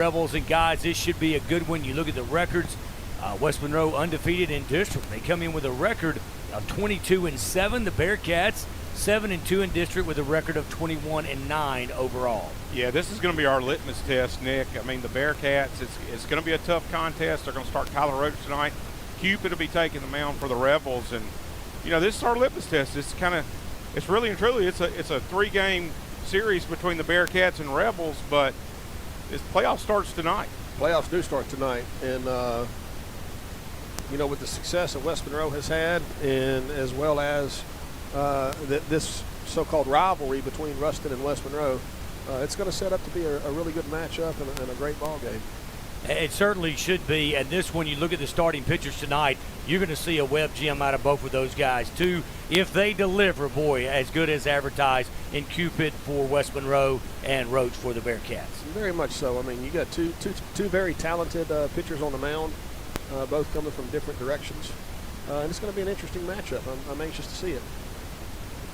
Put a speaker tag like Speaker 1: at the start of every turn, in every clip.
Speaker 1: Rebels, and guys, this should be a good one. You look at the records. West Monroe undefeated in district. They come in with a record of 22-7. The Bearcats 7-2 in district with a record of 21-9 overall.
Speaker 2: Yeah, this is going to be our litmus test, Nick. I mean, the Bearcats, it's going to be a tough contest. They're going to start Tyler Roach tonight. Cupid will be taking the mound for the Rebels, and this is our litmus test. It's really and truly it's a 3-game series between the Bearcats and Rebels, but this playoff starts tonight.
Speaker 3: Playoffs do start tonight, and with the success that West Monroe has had, and as well as this so-called rivalry between Ruston and West Monroe, it's going to set up to be a really good matchup and a great ball game.
Speaker 1: It certainly should be, and this one, you look at the starting pitchers tonight, you're going to see a web gem out of both of those guys, too, if they deliver, boy, as good as advertised in Cupid for West Monroe and Roach for the Bearcats.
Speaker 3: Very much so. I mean, you got two very talented pitchers on the mound, both coming from different directions, and it's going to be an interesting matchup. I'm anxious to see it.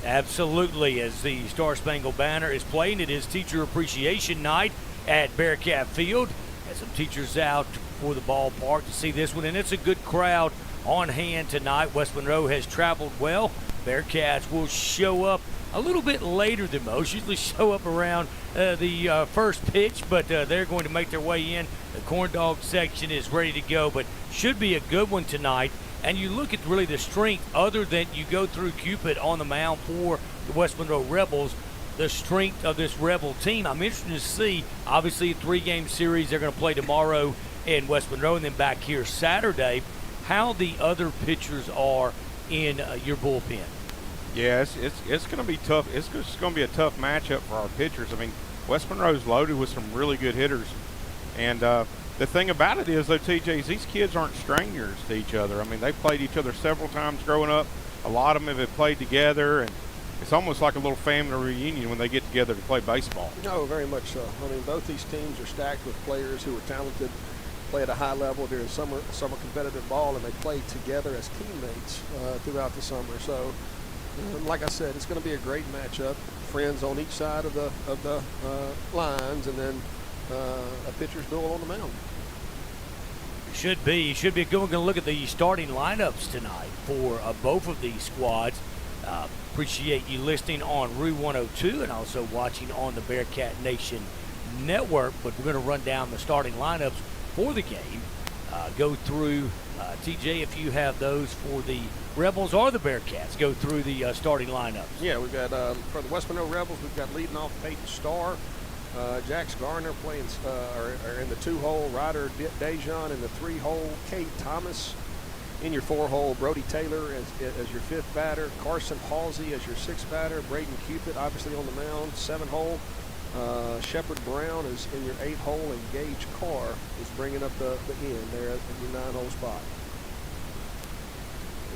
Speaker 1: Absolutely. As the Star Spangled Banner is playing, it is Teacher Appreciation Night at Bearcat Field. Has some teachers out for the ballpark to see this one, and it's a good crowd on hand tonight. West Monroe has traveled well. Bearcats will show up a little bit later than most, usually show up around the first pitch, but they're going to make their way in. The corn dog section is ready to go, but should be a good one tonight. And you look at really the strength, other than you go through Cupid on the mound for the West Monroe Rebels, the strength of this Rebel team. I'm interested to see, obviously, a 3-game series. They're going to play tomorrow in West Monroe and then back here Saturday, how the other pitchers are in your bullpen.
Speaker 2: Yeah, it's going to be tough. It's just going to be a tough matchup for our pitchers. I mean, West Monroe's loaded with some really good hitters. And the thing about it is, though, TJ, is these kids aren't strangers to each other. I mean, they've played each other several times growing up. A lot of them have played together, and it's almost like a little family reunion when they get together to play baseball.
Speaker 3: No, very much so. I mean, both these teams are stacked with players who are talented, play at a high level during summer competitive ball, and they play together as teammates throughout the summer. So, like I said, it's going to be a great matchup. Friends on each side of the lines, and then a pitcher's duel on the mound.
Speaker 1: Should be a good one. We're going to look at the starting lineups tonight for both of these squads. Appreciate you listening on Rue 102 and also watching on the Bearcat Nation Network. But we're going to run down the starting lineups for the game. Go through, TJ, if you have those for the Rebels or the Bearcats, go through the starting lineups.
Speaker 3: Yeah, we've got, for the West Monroe Rebels, we've got leading off Peyton Starr. Jax Garner playing are in the 2-hole, Ryder Dejon in the 3-hole, Kate Thomas in your 4-hole, Brody Taylor as your 5th batter, Carson Halsey as your 6th batter, Braden Cupid obviously on the mound, 7-hole, Shepard Brown is in your 8-hole, and Gage Carr is bringing up the end there at your 9-hole spot.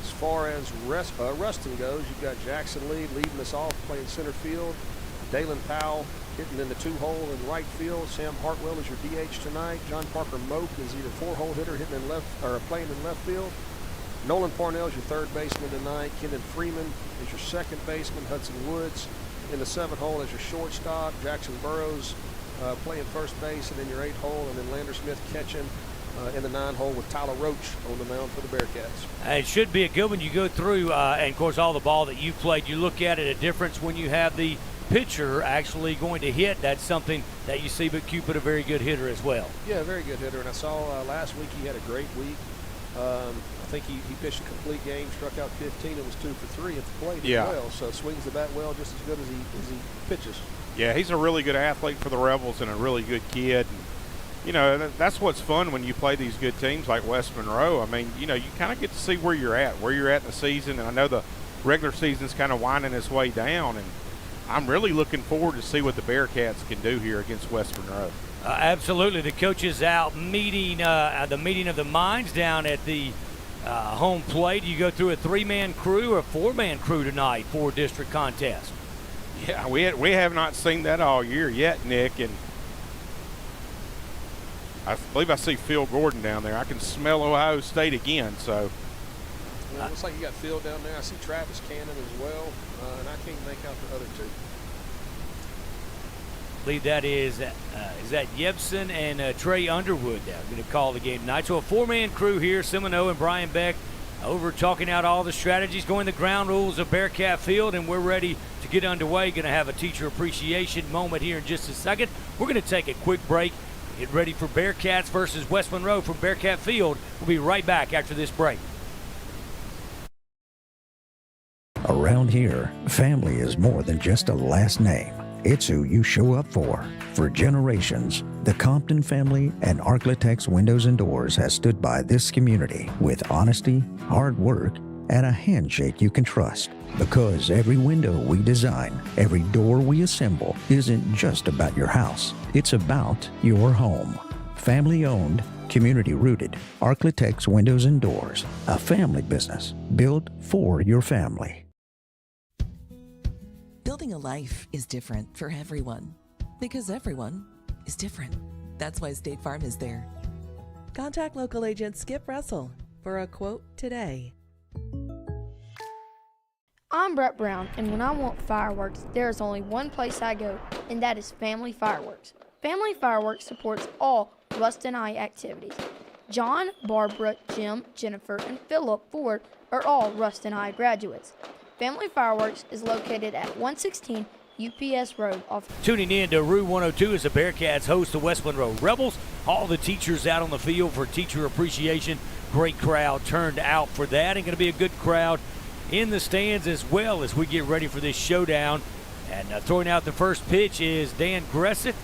Speaker 3: As far as Ruston goes, you've got Jackson Lee leading us off playing center field, Dalen Powell hitting in the 2-hole in right field. Sam Hartwell is your DH tonight. John Parker Moak is either 4-hole hitter hitting in left or playing in left field. Nolan Parnell is your 3rd baseman tonight. Kenan Freeman is your 2nd baseman. Hudson Woods in the 7-hole as your shortstop. Jackson Burrows playing first base and in your 8-hole, and then Lander Smith catching in the 9-hole with Tyler Roach on the mound for the Bearcats.
Speaker 1: It should be a good one. You go through, and of course, all the ball that you played, you look at it, a difference when you have the pitcher actually going to hit. That's something that you see, but Cupid a very good hitter as well.
Speaker 3: Yeah, very good hitter, and I saw last week he had a great week. I think he pitched a complete game, struck out 15, and was 2 for 3 at the plate as well. So swings the bat well, just as good as he pitches.
Speaker 2: Yeah, he's a really good athlete for the Rebels and a really good kid. And, that's what's fun when you play these good teams like West Monroe. I mean, you kind of get to see where you're at in the season. And I know the regular season's kind of winding its way down, and I'm really looking forward to see what the Bearcats can do here against West Monroe.
Speaker 1: Absolutely. The coaches out meeting the meeting of the minds down at the home plate. You go through a 3-man crew or a 4-man crew tonight for district contest.
Speaker 2: Yeah, we have not seen that all year yet, Nick, and I believe I see Phil Gordon down there. I can smell Ohio State again, so.
Speaker 3: Well, it looks like you got Phil down there. I see Travis Cannon as well, and I can't make out the other two.
Speaker 1: I believe that is that Yebson and Trey Underwood that are going to call the game tonight. So a four-man crew here, Semino and Brian Beck, over talking out all the strategies, going the ground rules of Bearcat Field, and we're ready to get underway. Going to have a teacher appreciation moment here in just a second. We're going to take a quick break, get ready for Bearcats versus West Monroe from Bearcat Field. We'll be right back after this break.
Speaker 4: Around here, family is more than just a last name. It's who you show up for. For generations, the Compton family and Architects Windows and Doors has stood by this community with honesty, hard work, and a handshake you can trust. Because every window we design, every door we assemble, isn't just about your house. It's about your home. Family owned, community rooted, Architects Windows and Doors, a family business built for your family.
Speaker 5: Building a life is different for everyone because everyone is different. That's why State Farm is there. Contact local agent Skip Russell for a quote today.
Speaker 6: I'm Brett Brown, and when I want fireworks, there is only one place I go, and that is Family Fireworks. Family Fireworks supports all Rust and I activities. John, Barbara, Jim, Jennifer, and Philip Ford are all Rust and I graduates. Family Fireworks is located at 116 UPS Road.
Speaker 1: Tuning in to Rue 102 as the Bearcats host the West Monroe Rebels. All the teachers out on the field for teacher appreciation. Great crowd turned out for that, and going to be a good crowd in the stands as well as we get ready for this showdown. And throwing out the first pitch is Dan Gressett,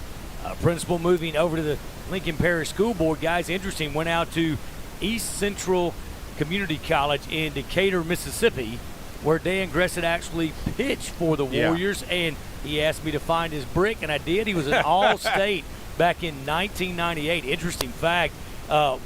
Speaker 1: principal, moving over to the Lincoln Parish School Board. Guys, interesting, went out to East Central Community College in Decatur, Mississippi, where Dan Gressett actually pitched for the Warriors, and he asked me to find his brick, and I did. He was an All-State back in 1998. Interesting fact, Dan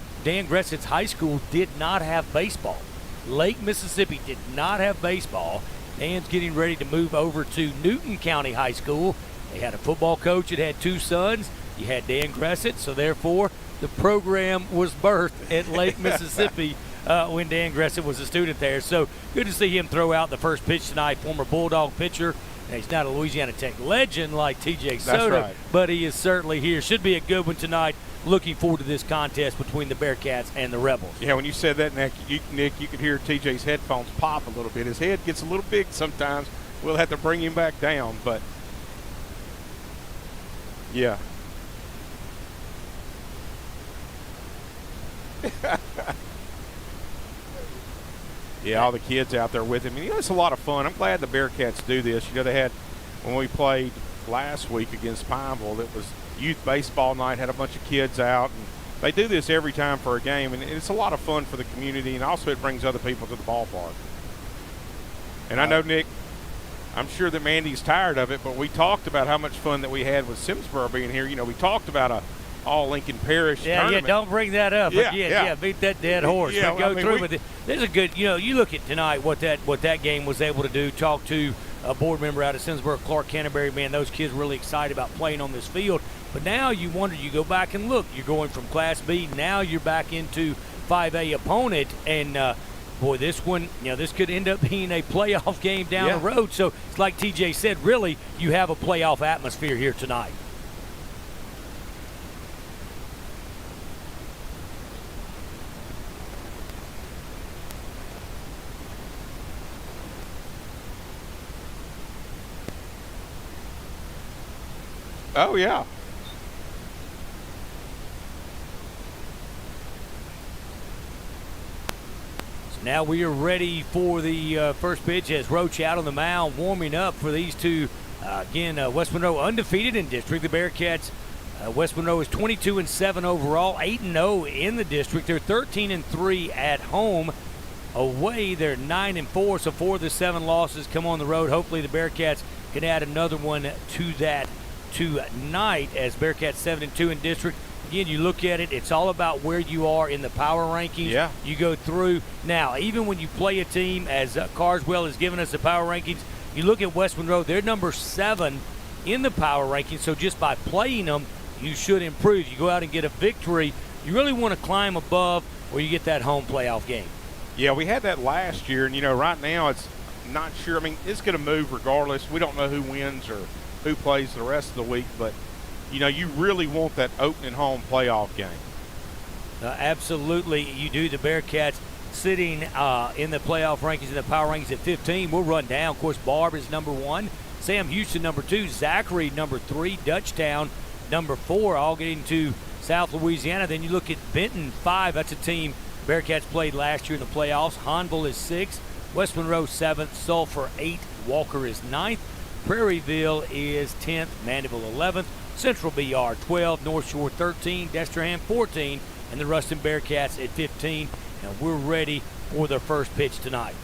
Speaker 1: Gressett's high school did not have baseball. Lake Mississippi did not have baseball. Dan's getting ready to move over to Newton County High School. They had a football coach that had two sons. You had Dan Gressett, so therefore the program was birthed at Lake Mississippi when Dan Gressett was a student there. So good to see him throw out the first pitch tonight. Former Bulldog pitcher. Now, he's not a Louisiana Tech legend like TJ Soto,
Speaker 2: right,
Speaker 1: but he is certainly here. Should be a good one tonight. Looking forward to this contest between the Bearcats and the Rebels.
Speaker 2: Yeah, when you said that, Nick, you could hear TJ's headphones pop a little bit. His head gets a little big sometimes. We'll have to bring him back down, but yeah. Yeah, all the kids out there with him. And, it's a lot of fun. I'm glad the Bearcats do this. They had, when we played last week against Pineville, it was youth baseball night, had a bunch of kids out. And they do this every time for a game, and it's a lot of fun for the community, and also it brings other people to the ballpark. And I know, Nick, I'm sure that Mandy's tired of it, but we talked about how much fun that we had with Simsboro being here. We talked about a all-Lincoln Parish tournament.
Speaker 1: Yeah, don't bring that up. Yeah, beat that dead horse.
Speaker 2: Yeah,
Speaker 1: but go through with it. There's a good, you look at tonight what that game was able to do. Talk to a board member out of Simsboro, Clark Canterbury. Man, those kids were really excited about playing on this field. But now you wonder, you go back and look. You're going from Class B, now you're back into 5A opponent, and boy, this one, this could end up being a playoff game down the road. So it's like TJ said, really, you have a playoff atmosphere here tonight.
Speaker 2: Oh, yeah.
Speaker 1: So now we are ready for the first pitch as Roach out on the mound, warming up for these two. Again, West Monroe undefeated in district. The Bearcats, West Monroe is 22-7 overall, 8-0 in the district. They're 13-3 at home. Away, they're 9-4, so 4 of the 7 losses come on the road. Hopefully the Bearcats can add another one to that tonight as Bearcats 7-2 in district. Again, you look at it, it's all about where you are in the power rankings.
Speaker 2: Yeah.
Speaker 1: You go through. Now, even when you play a team, as Carswell has given us the power rankings, you look at West Monroe, they're number 7 in the power rankings, so just by playing them, you should improve. You go out and get a victory, you really want to climb above or you get that home playoff game.
Speaker 2: Yeah, we had that last year, and, right now it's not sure. I mean, it's going to move regardless. We don't know who wins or who plays the rest of the week, but you really want that opening home playoff game.
Speaker 1: Absolutely, you do. The Bearcats sitting in the playoff rankings, in the power rankings at 15. We'll run down. Of course, Barb is number 1, Sam Houston number 2, Zachary number 3, Dutchtown number 4, all getting to South Louisiana. Then you look at Benton, 5. That's a team Bearcats played last year in the playoffs. Honville is 6, West Monroe 7th, Sulphur 8, Walker is 9th, Prairieville is 10th, Mandeville 11th, Central BR 12, North Shore 13, Desterham 14, and the Ruston Bearcats at 15. And we're ready for their first pitch tonight.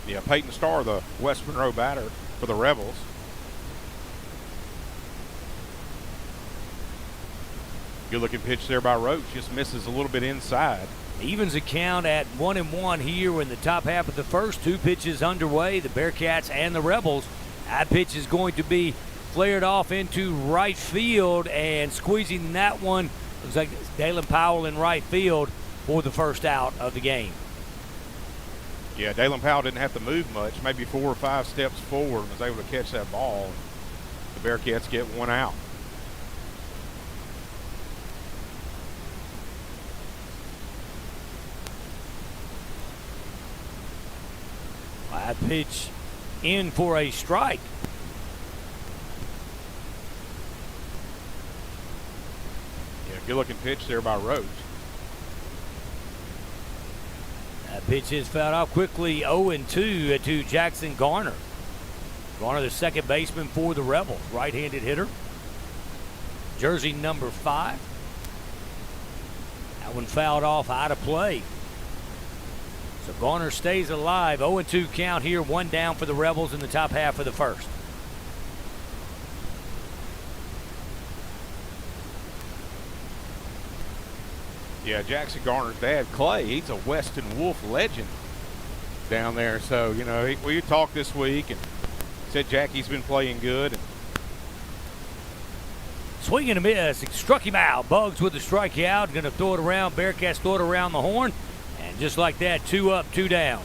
Speaker 2: Yeah, Peyton Starr, the West Monroe batter for the Rebels. Good looking pitch there by Roach, just misses a little bit inside.
Speaker 1: Evens the count at 1-1 here in the top half of the first. 2 pitches underway, the Bearcats and the Rebels. That pitch is going to be flared off into right field, and squeezing that one looks like Dalen Powell in right field for the first out of the game.
Speaker 2: Yeah, Dalen Powell didn't have to move much, maybe 4 or 5 steps forward, and was able to catch that ball. The Bearcats get 1 out.
Speaker 1: That pitch in for a strike.
Speaker 2: Yeah, good looking pitch there by Roach.
Speaker 1: That pitch is fouled off quickly. 0-2 to Jackson Garner. Garner, the second baseman for the Rebels, right-handed hitter. Jersey number 5. That one fouled off, out of play. So Garner stays alive. 0-2 count here, 1 down for the Rebels in the top half of the first.
Speaker 2: Yeah, Jackson Garner's dad, Clay, he's a Weston Wolf legend down there. So, we talked this week and said Jackie's been playing good. And
Speaker 1: swing and a miss. He struck him out. Bugs with the strikeout. Going to throw it around. Bearcats throw it around the horn. And just like that, 2 up, 2 down.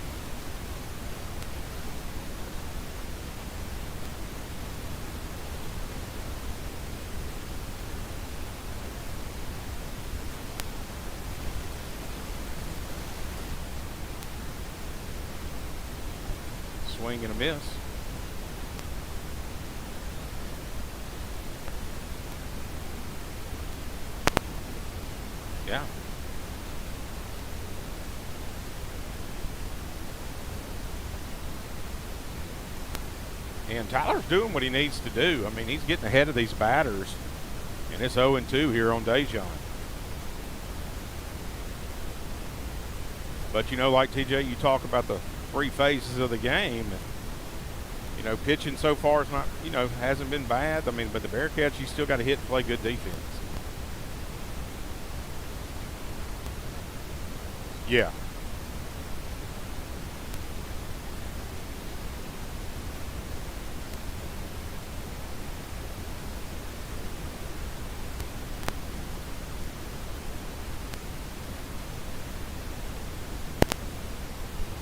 Speaker 2: swing and a miss. Yeah. And Tyler's doing what he needs to do. I mean, he's getting ahead of these batters. And it's 0-2 here on Dejon. But, like TJ, you talk about the 3 phases of the game. And, pitching so far is not, hasn't been bad. I mean, but the Bearcats, you still got to hit and play good defense. Yeah.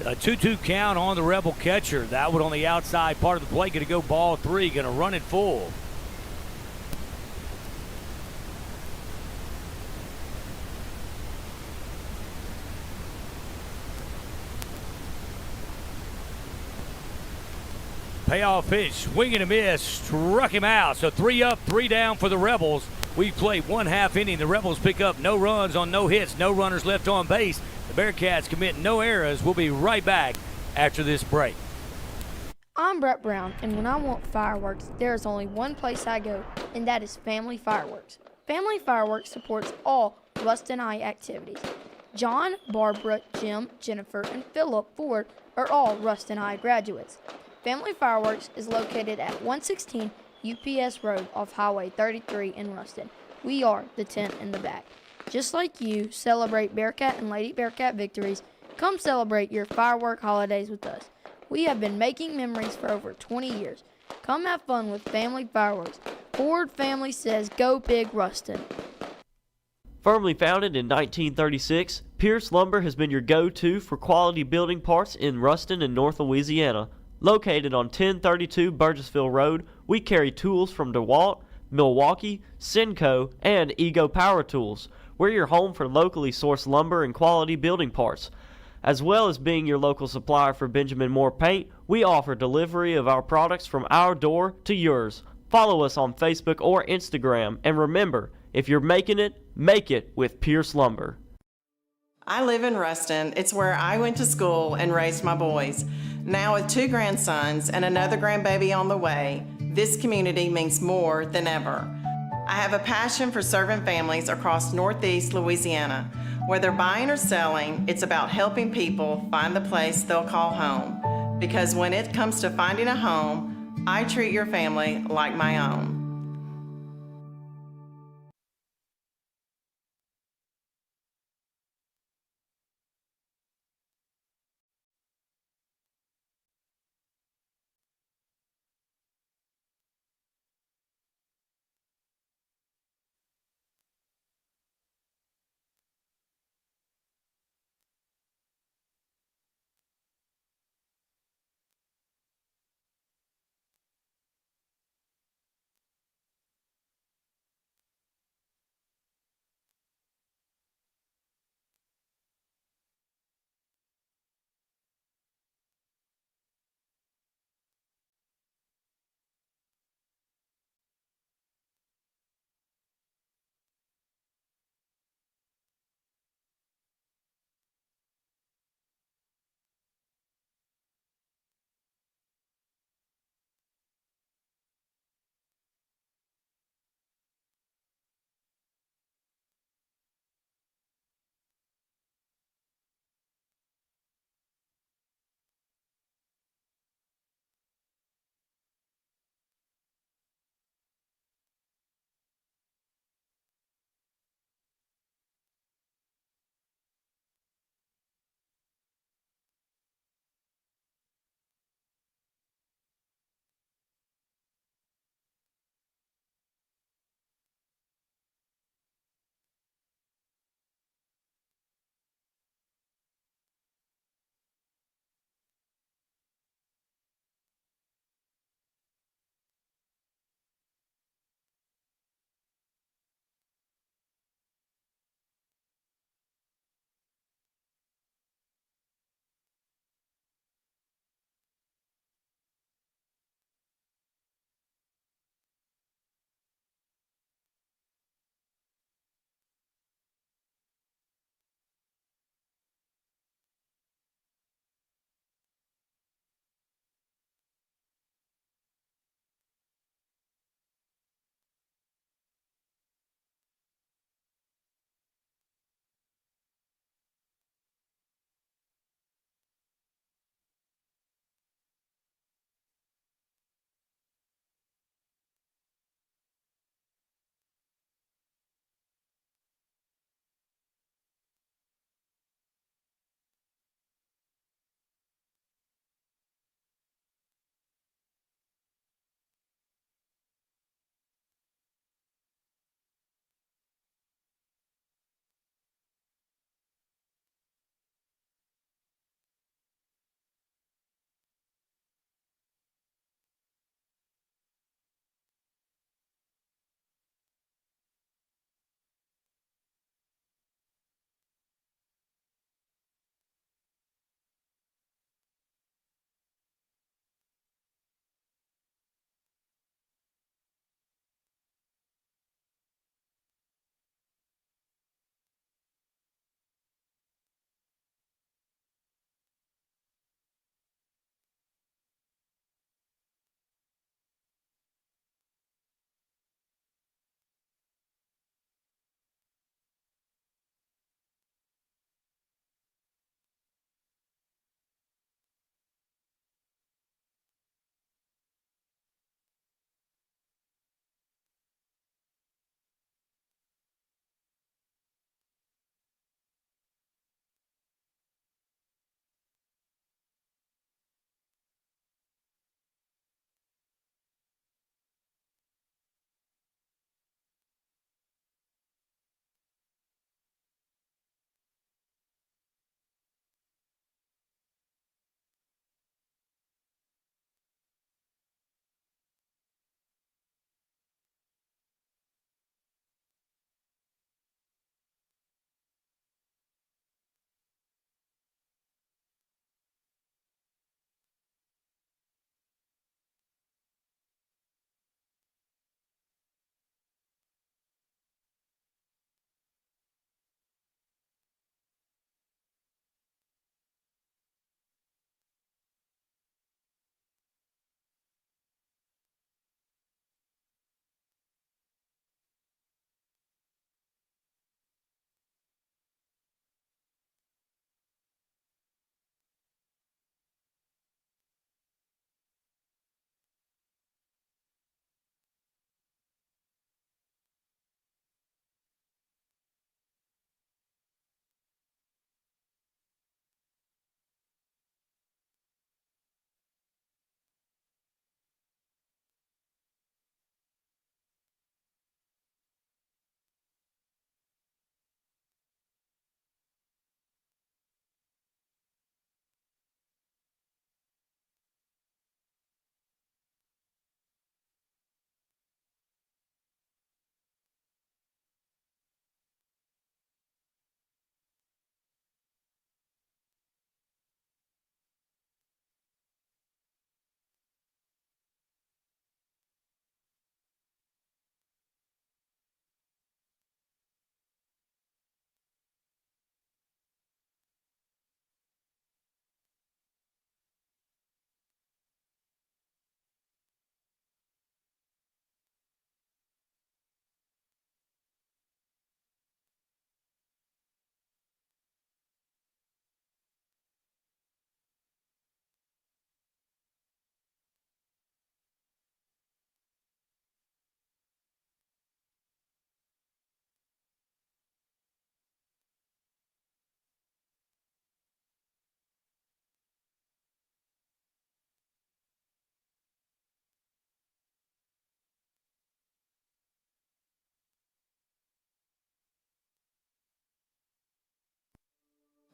Speaker 1: A 2-2 count on the Rebel catcher. That one on the outside part of the plate. Going to go ball 3. Going to run it full. Payoff pitch, swing and a miss, struck him out. So 3 up, 3 down for the Rebels. We played 1/2 inning. The Rebels pick up no runs on no hits, no runners left on base. The Bearcats commit no errors. We'll be right back after this break.
Speaker 6: I'm Brett Brown, and when I want fireworks, there is only one place I go, and that is Family Fireworks. Family Fireworks supports all Ruston I activities. John, Barbara, Jim, Jennifer, and Philip Ford are all Ruston I graduates. Family Fireworks is located at 116 UPS Road off Highway 33 in Ruston. We are the tent in the back. Just like you celebrate Bearcat and Lady Bearcat victories, come celebrate your firework holidays with us. We have been making memories for over 20 years. Come have fun with Family Fireworks. Ford Family says go big Ruston.
Speaker 7: Firmly founded in 1936, Pierce Lumber has been your go-to for quality building parts in Ruston and North Louisiana. Located on 1032 Burgessville Road, we carry tools from DeWalt, Milwaukee, Senco, and Ego Power Tools. We're your home for locally sourced lumber and quality building parts. As well as being your local supplier for Benjamin Moore Paint, we offer delivery of our products from our door to yours. Follow us on Facebook or Instagram, and remember, if you're making it, make it with Pierce Lumber.
Speaker 8: I live in Ruston. It's where I went to school and raised my boys. Now with 2 grandsons and another grandbaby on the way, this community means more than ever. I have a passion for serving families across Northeast Louisiana. Whether buying or selling, it's about helping people find the place they'll call home. Because when it comes to finding a home, I treat your family like my own.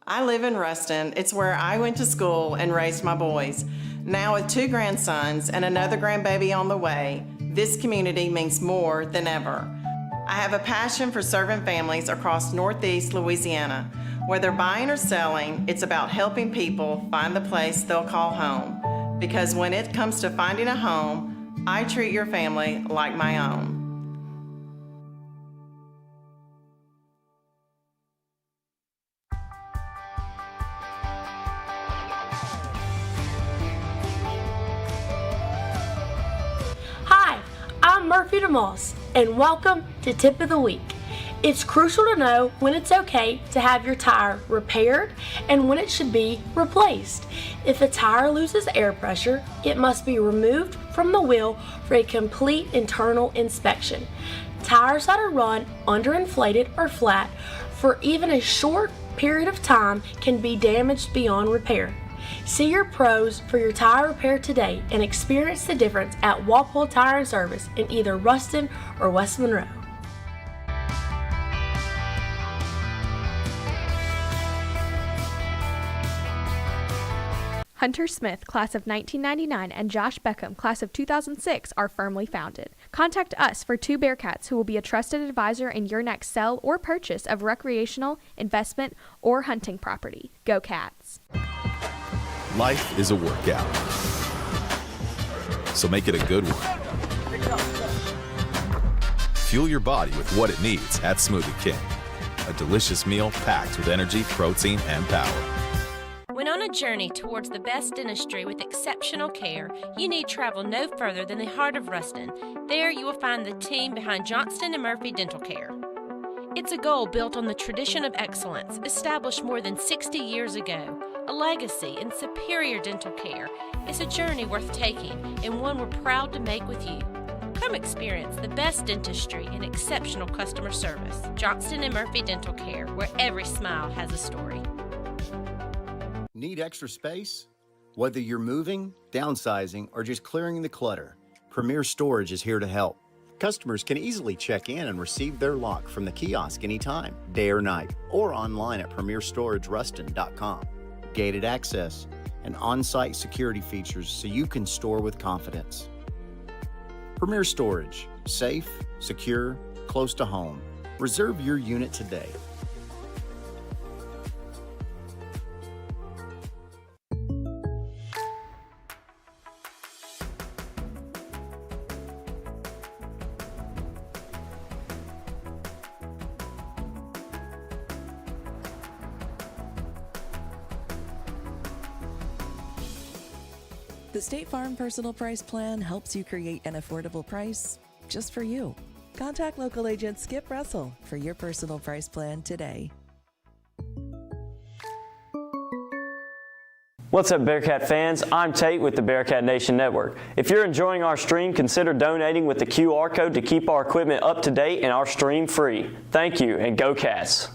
Speaker 8: I live in Ruston. It's where I went to school and raised my boys. Now with 2 grandsons and another grandbaby on the way, this community means more than ever. I have a passion for serving families across Northeast Louisiana. Whether buying or selling, it's about helping people find the place they'll call home. Because when it comes to finding a home, I treat your family like my own.
Speaker 9: Hi, I'm Murphy DeMoss, and welcome to Tip of the Week. It's crucial to know when it's okay to have your tire repaired and when it should be replaced. If a tire loses air pressure, it must be removed from the wheel for a complete internal inspection. Tires that are run underinflated or flat for even a short period of time can be damaged beyond repair. See your pros for your tire repair today and experience the difference at Walpole Tire and Service in either Ruston or West Monroe.
Speaker 10: Hunter Smith, class of 1999, and Josh Beckham, class of 2006, are firmly founded. Contact us for 2 Bearcats who will be a trusted advisor in your next sell or purchase of recreational, investment, or hunting property. Go Cats!
Speaker 11: Life is a workout, so make it a good one. Fuel your body with what it needs at Smoothie King. A delicious meal packed with energy, protein, and power.
Speaker 12: When on a journey towards the best dentistry with exceptional care, you need travel no further than the heart of Ruston. There you will find the team behind Johnston & Murphy Dental Care. It's a goal built on the tradition of excellence established more than 60 years ago. A legacy in superior dental care. It's a journey worth taking and one we're proud to make with you. Come experience the best dentistry and exceptional customer service. Johnston & Murphy Dental Care, where every smile has a story.
Speaker 13: Need extra space? Whether you're moving, downsizing, or just clearing the clutter, Premier Storage is here to help. Customers can easily check in and receive their lock from the kiosk anytime, day or night, or online at premierstorageruston.com. Gated access and on-site security features so you can store with confidence. Premier Storage, safe, secure, close to home. Reserve your unit today.
Speaker 5: The State Farm Personal Price Plan helps you create an affordable price just for you. Contact local agent Skip Russell for your personal price plan today.
Speaker 7: What's up, Bearcat fans? I'm Tate with the Bearcat Nation Network. If you're enjoying our stream, consider donating with the QR code to keep our equipment up to date and our stream free. Thank you, and go Cats!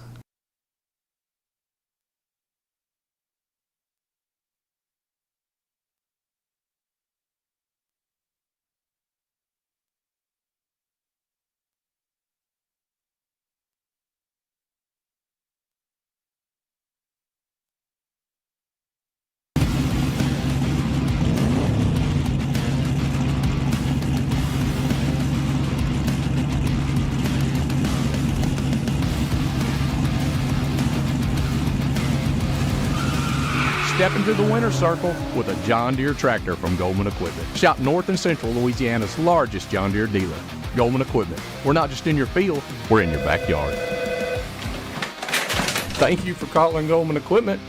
Speaker 14: Step into the winner's circle with a John Deere tractor from Goldman Equipment. Shop North and Central Louisiana's largest John Deere dealer. Goldman Equipment. We're not just in your field, we're in your backyard. Thank you for calling Goldman Equipment.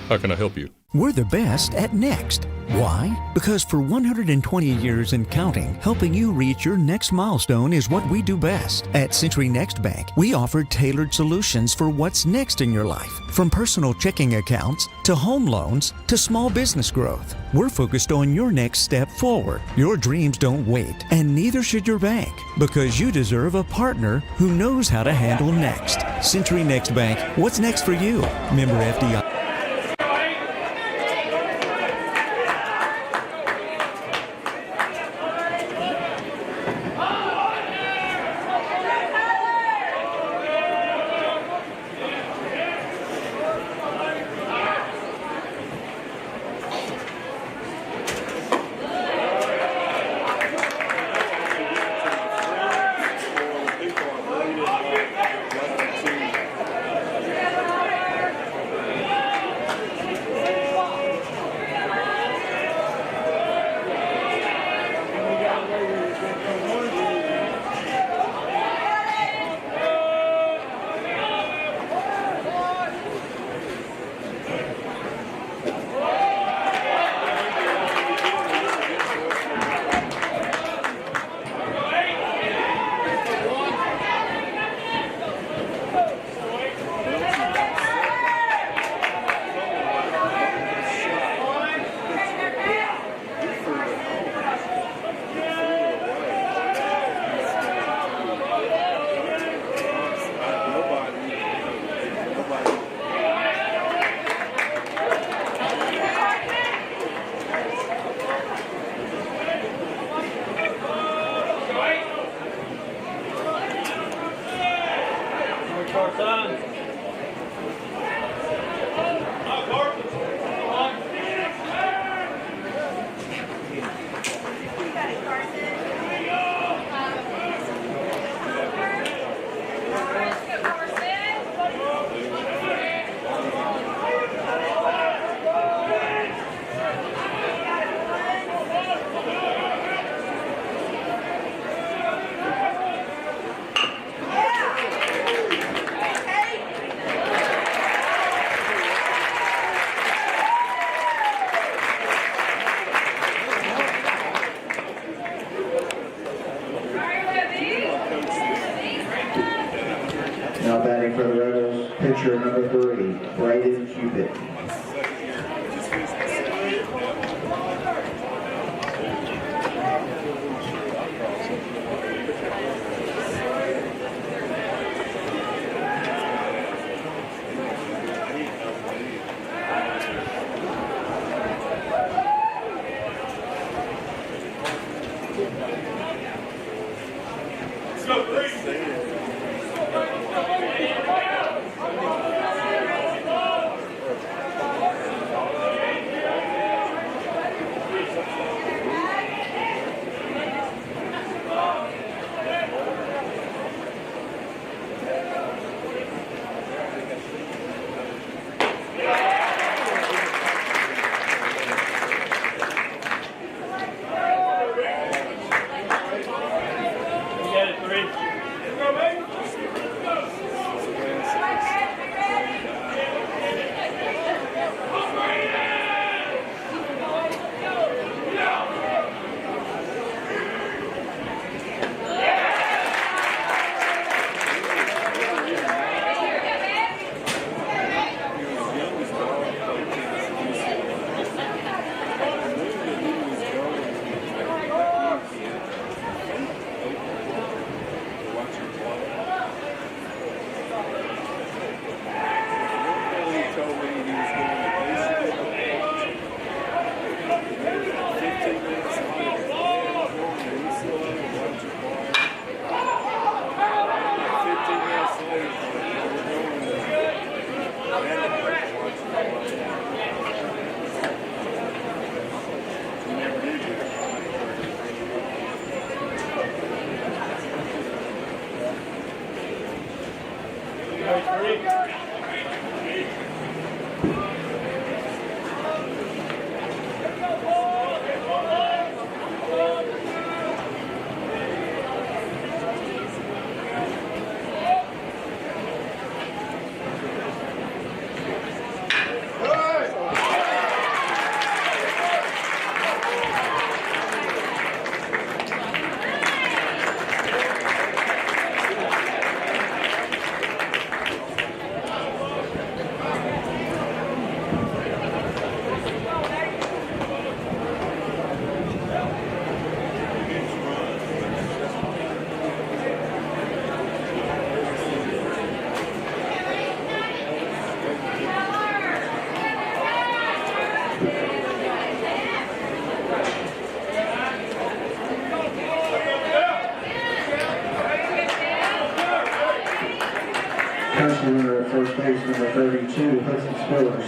Speaker 14: How can I help you?
Speaker 4: We're the best at Next. Why? Because for 120 years and counting, helping you reach your next milestone is what we do best. At Century Next Bank, we offer tailored solutions for what's next in your life. From personal checking accounts, to home loans, to small business growth. We're focused on your next step forward. Your dreams don't wait, and neither should your bank, because you deserve a partner who knows how to handle next. Century Next Bank, what's next for you? Member FDI.
Speaker 15: Archer number 3, Braden Cubit. Customer at first base number 32, Hudson Spillers.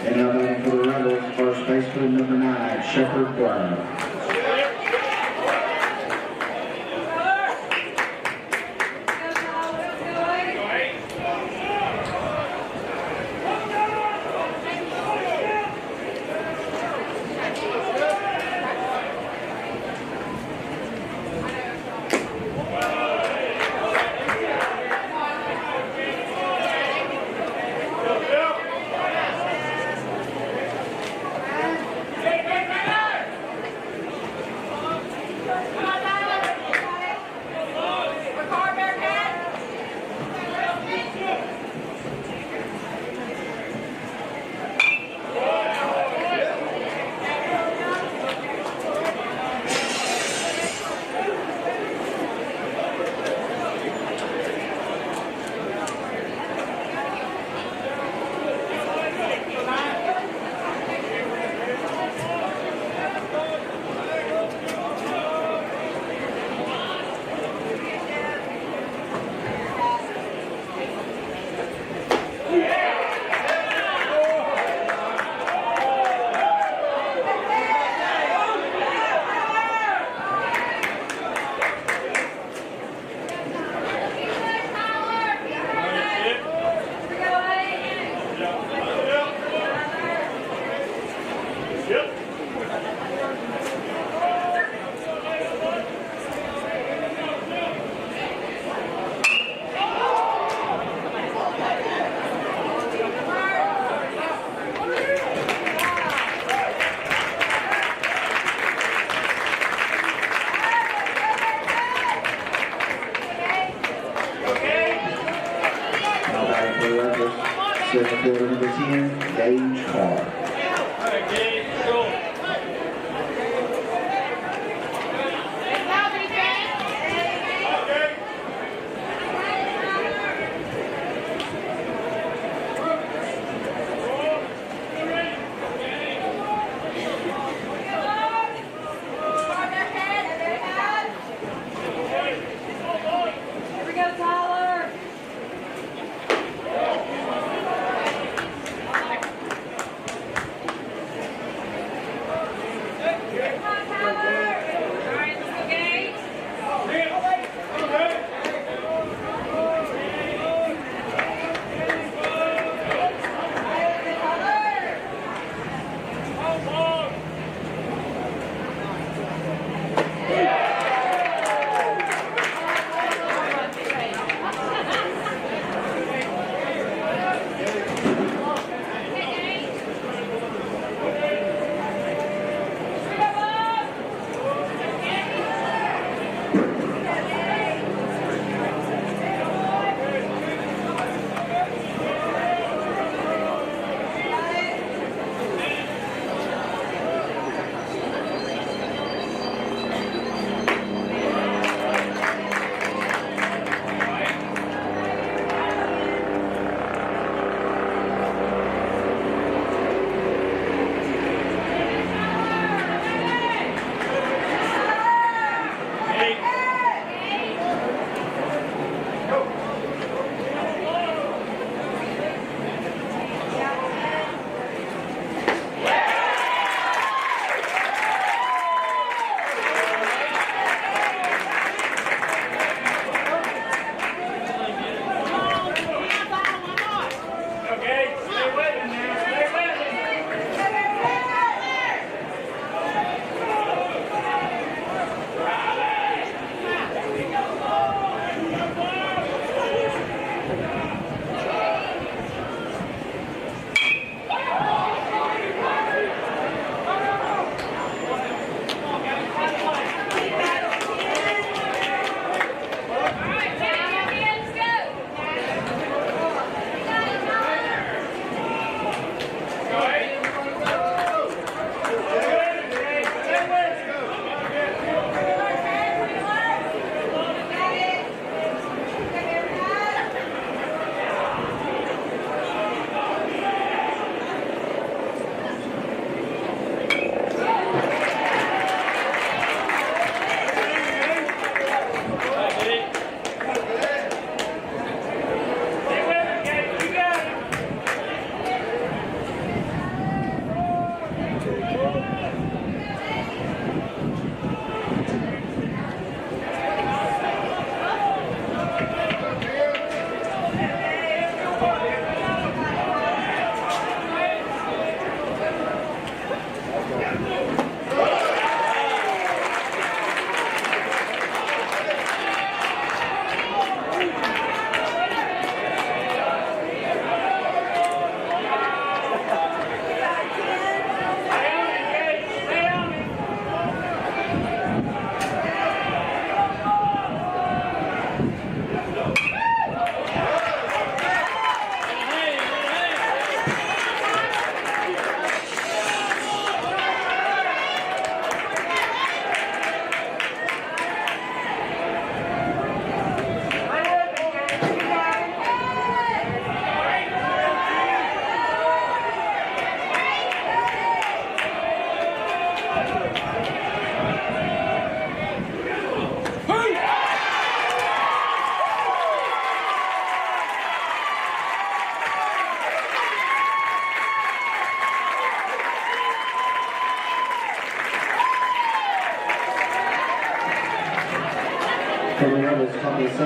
Speaker 15: And now batting for the Rebels, first baseman number 9, Shepard Brown. Now batting for the Rebels, 10, Gage Carr.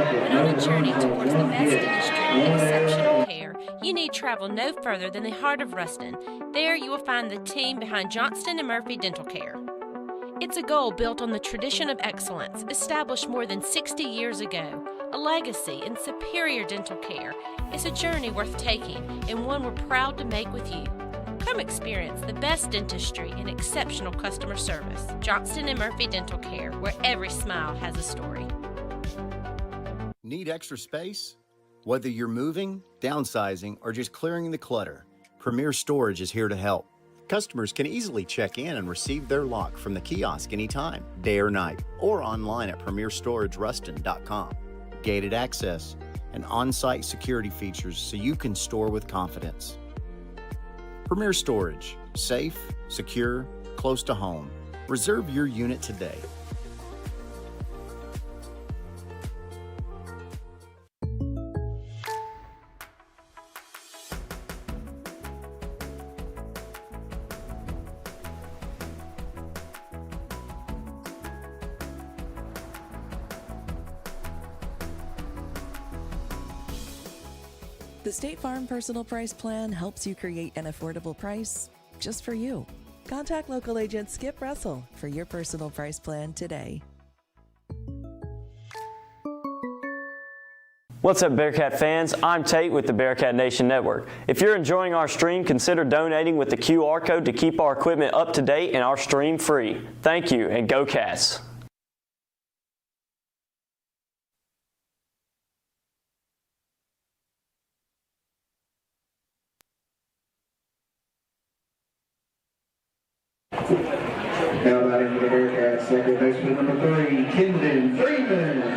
Speaker 12: On a journey towards the best industry and exceptional care, you need travel no further than the heart of Ruston. There you will find the team behind Johnston & Murphy Dental Care. It's a goal built on the tradition of excellence established more than 60 years ago, a legacy in superior dental care. It's a journey worth taking and one we're proud to make with you. Come experience the best dentistry and exceptional customer service. Johnston & Murphy Dental Care, where every smile has a story.
Speaker 13: Need extra space? Whether you're moving, downsizing, or just clearing the clutter, Premier Storage is here to help. Customers can easily check in and receive their lock from the kiosk anytime, day or night, or online at premierstorageruston.com. Gated access and on-site security features so you can store with confidence. Premier Storage, safe, secure, close to home. Reserve your unit today.
Speaker 5: The State Farm Personal Price Plan helps you create an affordable price just for you. Contact local agent Skip Russell for your personal price plan today.
Speaker 7: What's up, Bearcat fans? I'm Tate with the Bearcat Nation Network. If you're enjoying our stream, consider donating with the QR code to keep our equipment up to date and our stream free. Thank you, and go Cats!
Speaker 15: Now batting for the Bearcats, second baseman number 3, Kendon Freeman.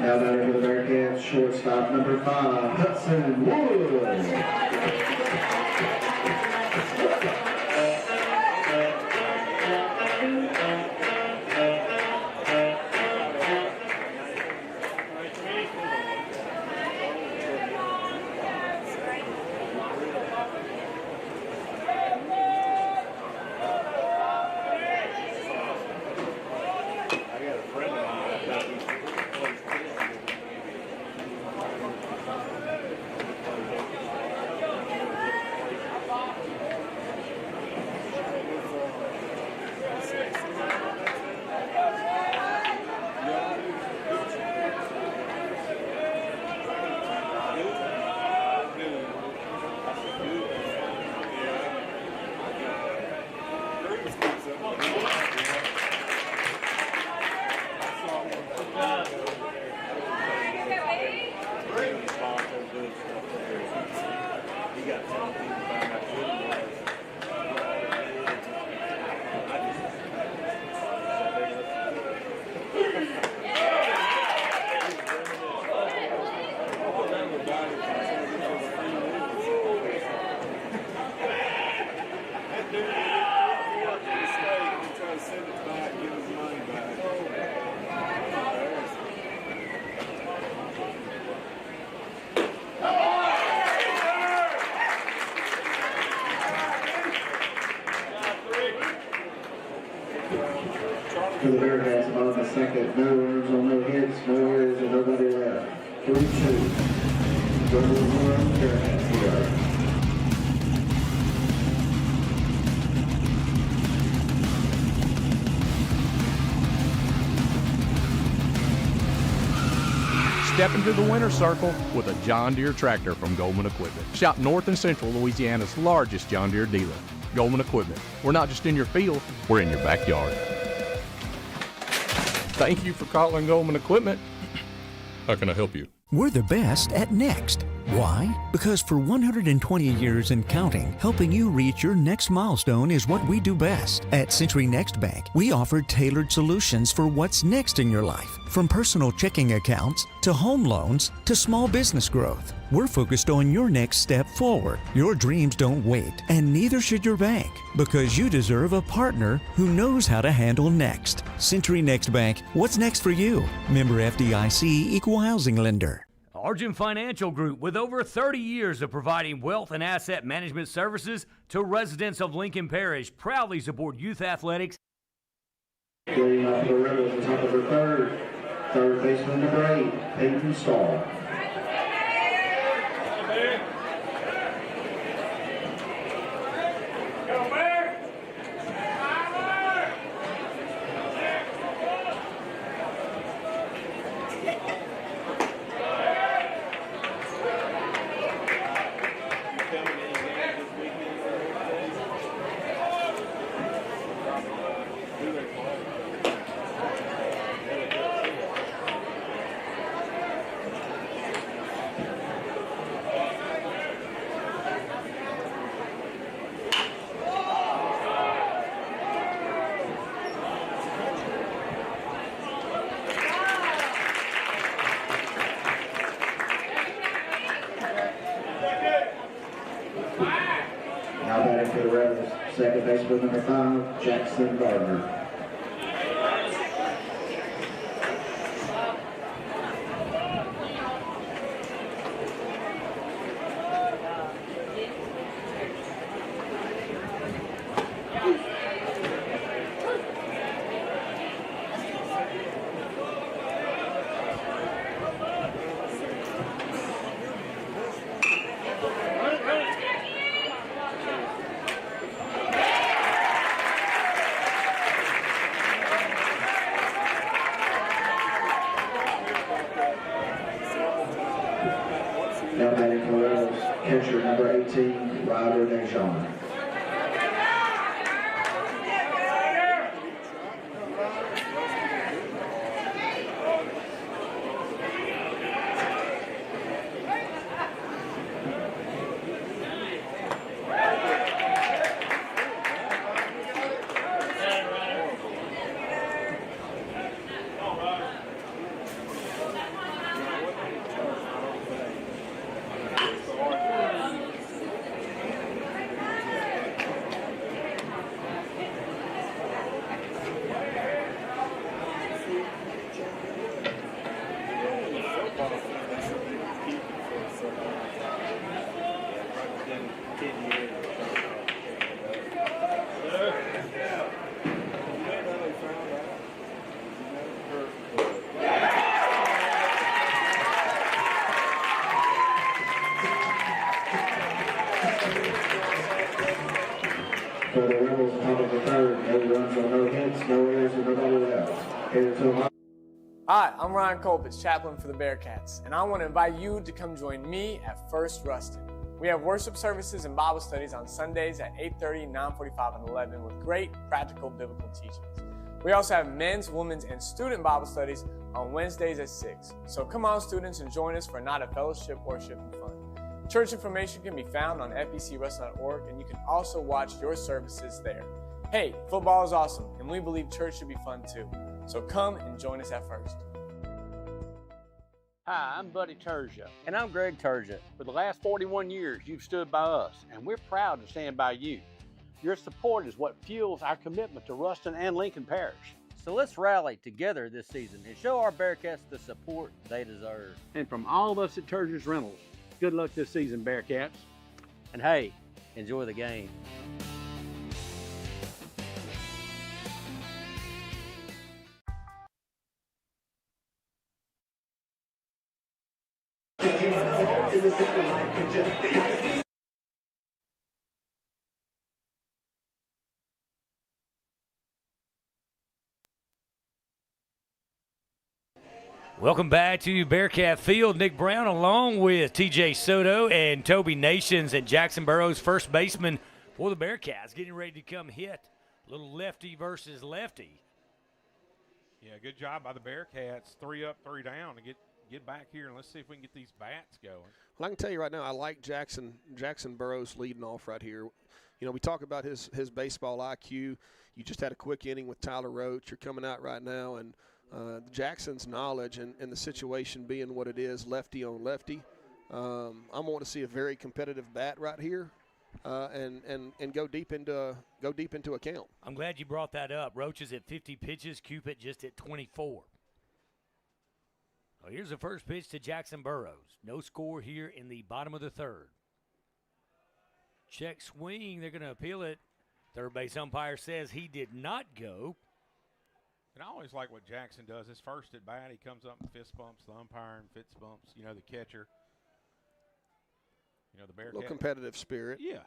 Speaker 15: Now batting for the Bearcats, shortstop number 5, Hudson Wood. For the Bearcats, bottom of the second, no runners on no hits, no errors, and nobody left. 3-2. Go to the run, Bearcats here.
Speaker 14: Step into the winner's circle with a John Deere tractor from Goldman Equipment. Shop North and Central Louisiana's largest John Deere dealer. Goldman Equipment. We're not just in your field, we're in your backyard. Thank you for calling Goldman Equipment. How can I help you?
Speaker 4: We're the best at next. Why? Because for 120 years and counting, helping you reach your next milestone is what we do best. At Century Next Bank, we offer tailored solutions for what's next in your life. From personal checking accounts, to home loans, to small business growth. We're focused on your next step forward. Your dreams don't wait, and neither should your bank, because you deserve a partner who knows how to handle next. Century Next Bank, what's next for you? Member FDIC, Equal Housing Lender.
Speaker 1: Argent Financial Group, with over 30 years of providing wealth and asset management services to residents of Lincoln Parish, proudly support youth athletics.
Speaker 15: Leading off the Rebels on top of her third baseman number 8, Peyton Stahl. Now batting for the Rebels, second baseman number 5, Jackson Gardner. Now batting for the Rebels, catcher number 18, Ryder Dejean. For the Rebels, top of the third, no runs on no hits, no errors, and nobody left. Here to my
Speaker 16: Hi, I'm Ryan Kolpitz, chaplain for the Bearcats, and I want to invite you to come join me at First Ruston. We have worship services and Bible studies on Sundays at 8:30, 9:45, and 11 with great practical biblical teachings. We also have men's, women's, and student Bible studies on Wednesdays at 6. So come on, students, and join us for a night of fellowship, worship, and fun. Church information can be found on fbcruston.org, and you can also watch your services there. Hey, football is awesome, and we believe church should be fun too. So come and join us at First.
Speaker 17: Hi, I'm Buddy Turgeon.
Speaker 18: And I'm Greg Turgeon.
Speaker 17: For the last 41 years, you've stood by us, and we're proud to stand by you. Your support is what fuels our commitment to Ruston and Lincoln Parish.
Speaker 18: So let's rally together this season and show our Bearcats the support they deserve.
Speaker 17: And from all of us at Turgeon's Rentals, good luck this season, Bearcats.
Speaker 18: And hey, enjoy the game.
Speaker 1: Welcome back to Bearcat Field. Nick Brown along with TJ Soto and Toby Nations at Jackson Burroughs, first baseman for the Bearcats, getting ready to come hit. A little lefty versus lefty.
Speaker 2: Yeah, good job by the Bearcats. 3 up, 3 down to get back here and let's see if we can get these bats going.
Speaker 3: Well, I can tell you right now, I like Jackson Burrows leading off right here. You know, we talk about his baseball IQ. You just had a quick inning with Tyler Roach. You're coming out right now, and Jackson's knowledge and the situation being what it is, lefty on lefty. I'm wanting to see a very competitive bat right here, and go deep into a count.
Speaker 1: I'm glad you brought that up. Roach is at 50 pitches, Cupid just at 24. So here's the first pitch to Jackson Burrows. No score here in the bottom of the third. Check swing. They're going to appeal it. Third base umpire says he did not go.
Speaker 2: And I always like what Jackson does. His first at bat, he comes up and fist bumps the umpire and fist bumps, the catcher. The Bearcats.
Speaker 3: A little competitive spirit.
Speaker 2: Yeah.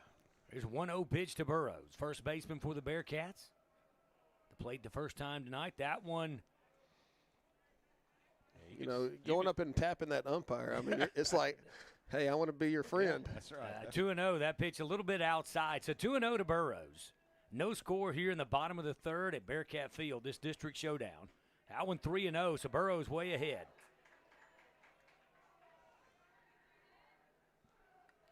Speaker 1: There's 1-0 pitch to Burrows. First baseman for the Bearcats. The plate the first time tonight. That one.
Speaker 3: Going up and tapping that umpire. I mean, it's like, hey, I want to be your friend.
Speaker 2: Yeah, that's right.
Speaker 1: 2-0. That pitch a little bit outside. So 2-0 to Burrows. No score here in the bottom of the third at Bearcat Field, this district showdown. That one 3-0, so Burrows way ahead.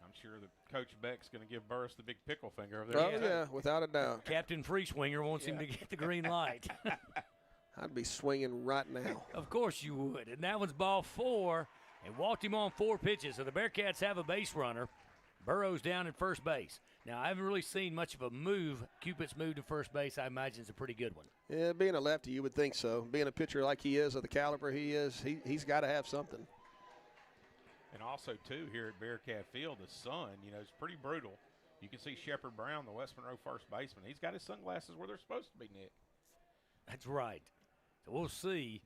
Speaker 2: I'm sure that Coach Beck's going to give Burris the big pickle finger over there.
Speaker 3: Oh, yeah, without a doubt.
Speaker 1: Captain Freeswinger wants him to get the green light.
Speaker 3: I'd be swinging right now.
Speaker 1: Of course you would. And that one's ball 4, and walked him on 4 pitches. So the Bearcats have a base runner. Burrows down at first base. Now, I haven't really seen much of a move. Cupid's move to first base, I imagine, is a pretty good one.
Speaker 3: Yeah, being a lefty, you would think so. Being a pitcher like he is, of the caliber he is, he's got to have something.
Speaker 2: And also, too, here at Bearcat Field, the sun, is pretty brutal. You can see Shepard Brown, the West Monroe first baseman. He's got his sunglasses where they're supposed to be, Nick.
Speaker 1: That's right. So we'll see.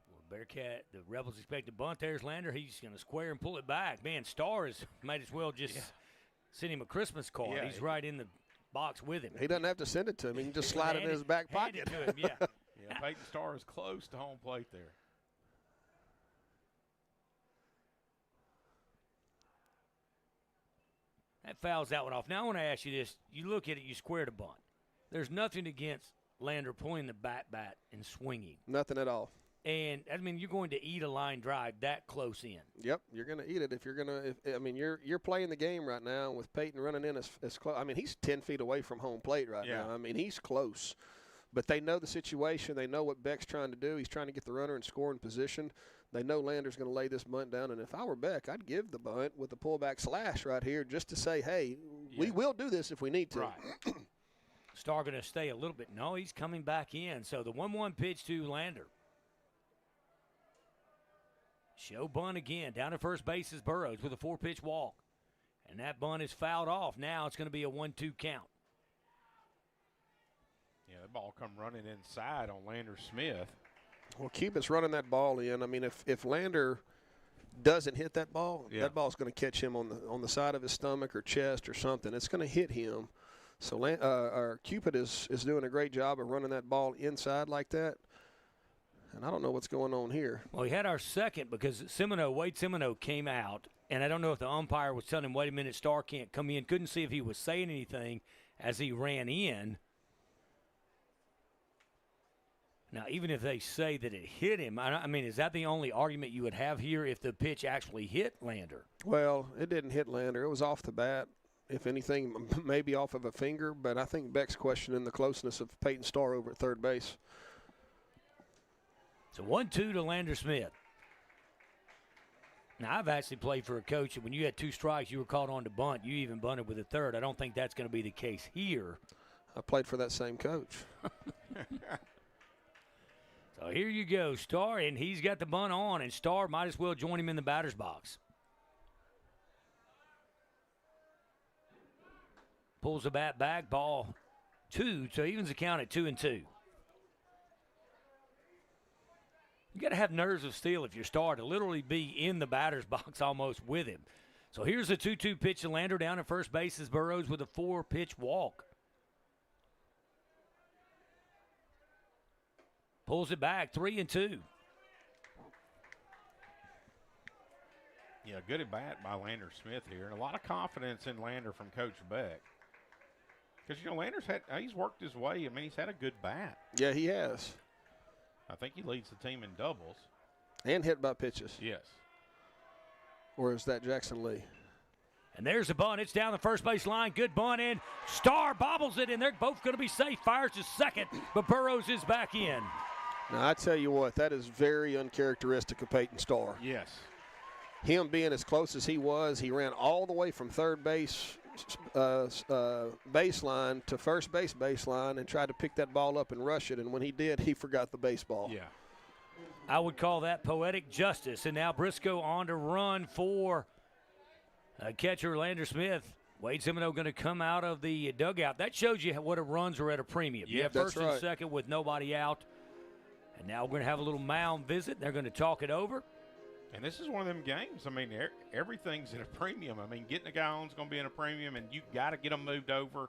Speaker 1: Well, Bearcat, the Rebels expect a bunt. There's Lander. He's going to square and pull it back. Man, Stars might as well just send him a Christmas card.
Speaker 2: Yeah,
Speaker 1: he's right in the box with him.
Speaker 3: He doesn't have to send it to him. He can just slide it in his back pocket.
Speaker 1: Hand it to him,
Speaker 2: Yeah, Peyton Starr is close to home plate there.
Speaker 1: That fouls that one off. Now I want to ask you this. You look at it, you square to bunt. There's nothing against Lander pulling the bat and swinging.
Speaker 3: Nothing at all.
Speaker 1: And, I mean, you're going to eat a line drive that close in.
Speaker 3: Yep, you're going to eat it if you're going to. I mean, you're playing the game right now with Peyton running in as close. I mean, he's 10 feet away from home plate right now. I mean, he's close. But they know the situation. They know what Beck's trying to do. He's trying to get the runner in scoring position. They know Lander's going to lay this bunt down. And if I were Beck, I'd give the bunt with the pullback slash right here just to say, hey, we will do this if we need to.
Speaker 1: Right. Starr going to stay a little bit. No, he's coming back in. So the 1-1 pitch to Lander. Show bunt again. Down to first base is Burrows with a 4-pitch walk. And that bunt is fouled off. Now it's going to be a 1-2 count.
Speaker 2: Yeah, that ball come running inside on Lander Smith.
Speaker 3: Well, Cupid's running that ball in. I mean, if Lander doesn't hit that ball, that ball's going to catch him on the side of his stomach or chest or something. It's going to hit him. So our Cupid is doing a great job of running that ball inside like that. And I don't know what's going on here.
Speaker 1: Well, we had our second because Wade Semino came out, and I don't know if the umpire was telling him, wait a minute, Starr can't come in. Couldn't see if he was saying anything as he ran in. Now, even if they say that it hit him, I mean, is that the only argument you would have here if the pitch actually hit Lander?
Speaker 3: Well, it didn't hit Lander. It was off the bat. If anything, maybe off of a finger. But I think Beck's questioning the closeness of Peyton Starr over at third base.
Speaker 1: So 1-2 to Lander Smith. Now, I've actually played for a coach, and when you had 2 strikes, you were called on to bunt. You even bunted with a third. I don't think that's going to be the case here.
Speaker 3: I played for that same coach.
Speaker 1: So here you go, Starr, and he's got the bunt on, and Starr might as well join him in the batter's box. Pulls the bat back, ball 2, so evens the count at 2-2. You got to have nerves of steel if you're Starr to literally be in the batter's box almost with him. So here's a 2-2 pitch to Lander. Down at first base is Burrows with a 4-pitch walk. Pulls it back, 3-2.
Speaker 2: Yeah, good at bat by Lander Smith here, and a lot of confidence in Lander from Coach Beck. Because, Lander's he's worked his way. I mean, he's had a good bat.
Speaker 3: Yeah, he has.
Speaker 2: I think he leads the team in doubles.
Speaker 3: And hit by pitches.
Speaker 2: Yes.
Speaker 3: Or is that Jackson Lee?
Speaker 1: And there's a bunt. It's down the first base line. Good bunt in. Starr bobbles it, and they're both going to be safe. Fires to second, but Burrows is back in.
Speaker 3: Now, I tell you what, that is very uncharacteristic of Peyton Starr.
Speaker 2: Yes.
Speaker 3: Him being as close as he was, he ran all the way from third base baseline to first base baseline and tried to pick that ball up and rush it, and when he did, he forgot the baseball.
Speaker 2: Yeah.
Speaker 1: I would call that poetic justice. And now Briscoe on to run for catcher Lander Smith. Wade Semino going to come out of the dugout. That shows you what runs are at a premium. You have first and second with nobody out. And now we're going to have a little mound visit. They're going to talk it over.
Speaker 2: And this is one of them games. I mean, everything's at a premium. I mean, getting a guy on is going to be in a premium, and you got to get them moved over.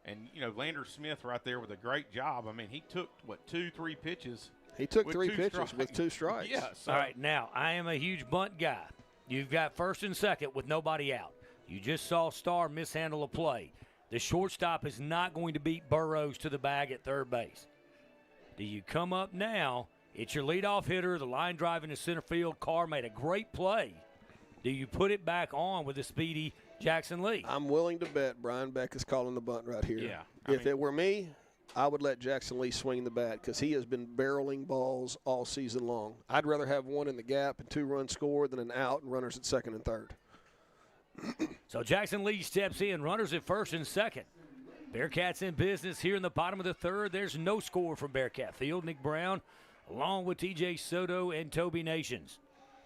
Speaker 2: And, Lander Smith right there with a great job. I mean, he took, 2-3 pitches.
Speaker 3: He took 3 pitches with 2 strikes.
Speaker 2: Yeah. So.
Speaker 1: All right, now, I am a huge bunt guy. You've got first and second with nobody out. You just saw Starr mishandle a play. The shortstop is not going to beat Burrows to the bag at third base. Do you come up now? It's your leadoff hitter, the line drive into center field. Carr made a great play. Do you put it back on with the speedy Jackson Lee?
Speaker 3: I'm willing to bet Brian Beck is calling the bunt right here.
Speaker 2: Yeah.
Speaker 3: If it were me, I would let Jackson Lee swing the bat because he has been barreling balls all season long. I'd rather have one in the gap and 2 runs scored than an out and runners at second and third.
Speaker 1: So Jackson Lee steps in, runners at first and second. Bearcats in business here in the bottom of the third. There's no score from Bearcat Field. Nick Brown along with TJ Soto and Toby Nations.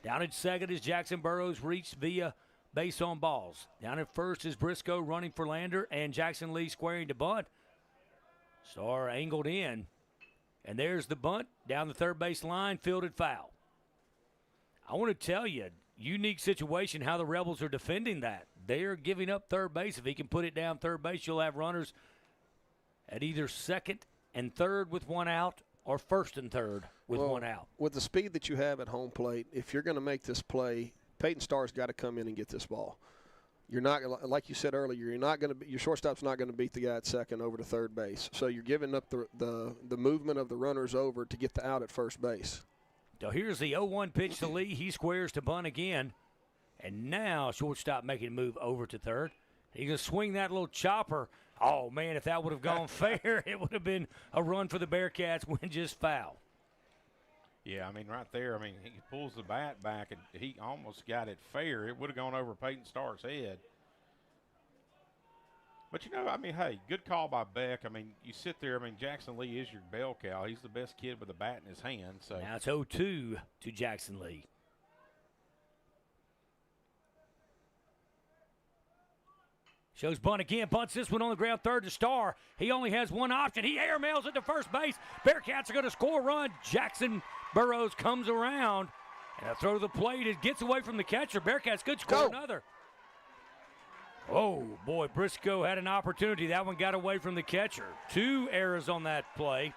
Speaker 1: Down at second is Jackson Burrows reached via base on balls. Down at first is Briscoe running for Lander and Jackson Lee squaring to bunt. Starr angled in. And there's the bunt down the third base line, fielded foul. I want to tell you, unique situation how the Rebels are defending that. They're giving up third base. If he can put it down third base, you'll have runners at either second and third with 1 out or first and third with 1 out.
Speaker 3: With the speed that you have at home plate, if you're going to make this play, Peyton Starr's got to come in and get this ball. You're not, like you said earlier, your shortstop's not going to beat the guy at second over to third base. So you're giving up the movement of the runners over to get the out at first base.
Speaker 1: So here's the 0-1 pitch to Lee. He squares to bunt again. And now shortstop making a move over to third. He's going to swing that little chopper. Oh, man, if that would have gone fair, it would have been a run for the Bearcats when just foul.
Speaker 2: Yeah, I mean, right there, I mean, he pulls the bat back, and he almost got it fair. It would have gone over Peyton Starr's head. But, I mean, hey, good call by Beck. I mean, you sit there. I mean, Jackson Lee is your bell cow. He's the best kid with a bat in his hand. So
Speaker 1: now it's 0-2 to Jackson Lee. Shows bunt again, bunts this one on the ground, third to Starr. He only has one option. He airmails it to first base. Bearcats are going to score a run. Jackson Burrows comes around, and a throw to the plate. It gets away from the catcher. Bearcats could score another. Oh, boy, Briscoe had an opportunity. That one got away from the catcher. 2 errors on that play.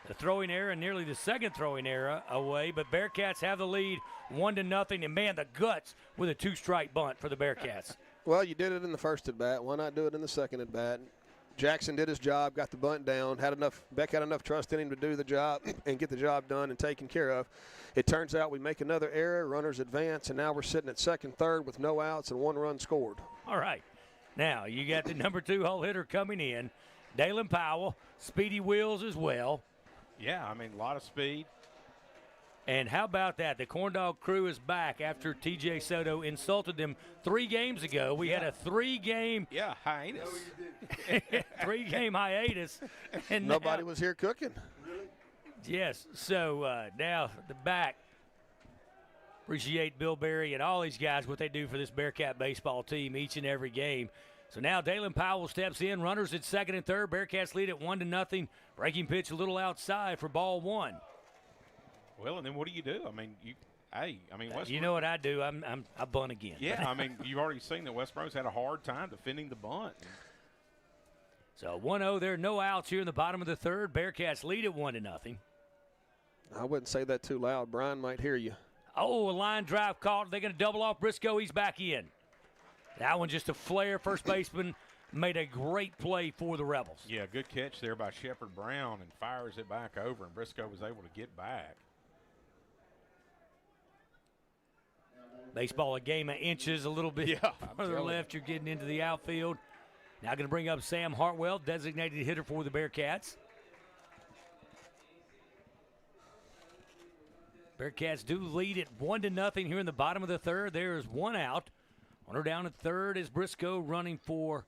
Speaker 1: The throwing error and nearly the second throwing error away, but Bearcats have the lead 1-0, and, man, the guts with a 2-strike bunt for the Bearcats.
Speaker 3: Well, you did it in the first at bat. Why not do it in the second at bat? Jackson did his job, got the bunt down, Beck had enough trust in him to do the job and get the job done and taken care of. It turns out we make another error, runners advance, and now we're sitting at second, third with no outs and 1 run scored.
Speaker 1: All right. Now you got the number 2 hole hitter coming in, Dalen Powell, speedy wheels as well.
Speaker 2: Yeah, I mean, a lot of speed.
Speaker 1: And how about that? The Corndog crew is back after TJ Soto insulted them 3 games ago. We had a 3-game
Speaker 2: hiatus.
Speaker 1: 3-game hiatus. And
Speaker 3: nobody was here cooking.
Speaker 1: Yes. So now the back. Appreciate Bill Berry and all these guys, what they do for this Bearcat baseball team each and every game. So now Dalen Powell steps in. Runners at second and third. Bearcats lead at 1-0. Breaking pitch a little outside for ball 1.
Speaker 2: Well, and then what do you do? I mean, West.
Speaker 1: You know what I do? I bunt again.
Speaker 2: Yeah, I mean, you've already seen that West Monroe's had a hard time defending the bunt.
Speaker 1: So 1-0 there, no outs here in the bottom of the third. Bearcats lead at 1-0.
Speaker 3: I wouldn't say that too loud. Brian might hear you.
Speaker 1: Oh, a line drive caught. They're going to double off Briscoe. He's back in. That one just a flare. First baseman made a great play for the Rebels.
Speaker 2: Yeah, good catch there by Shepard Brown and fires it back over, and Briscoe was able to get back.
Speaker 1: Baseball a game of inches, a little bit further left. You're getting into the outfield. Now going to bring up Sam Hartwell, designated hitter for the Bearcats. Bearcats do lead at 1-0 here in the bottom of the third. There is one out. Runner down at third is Briscoe running for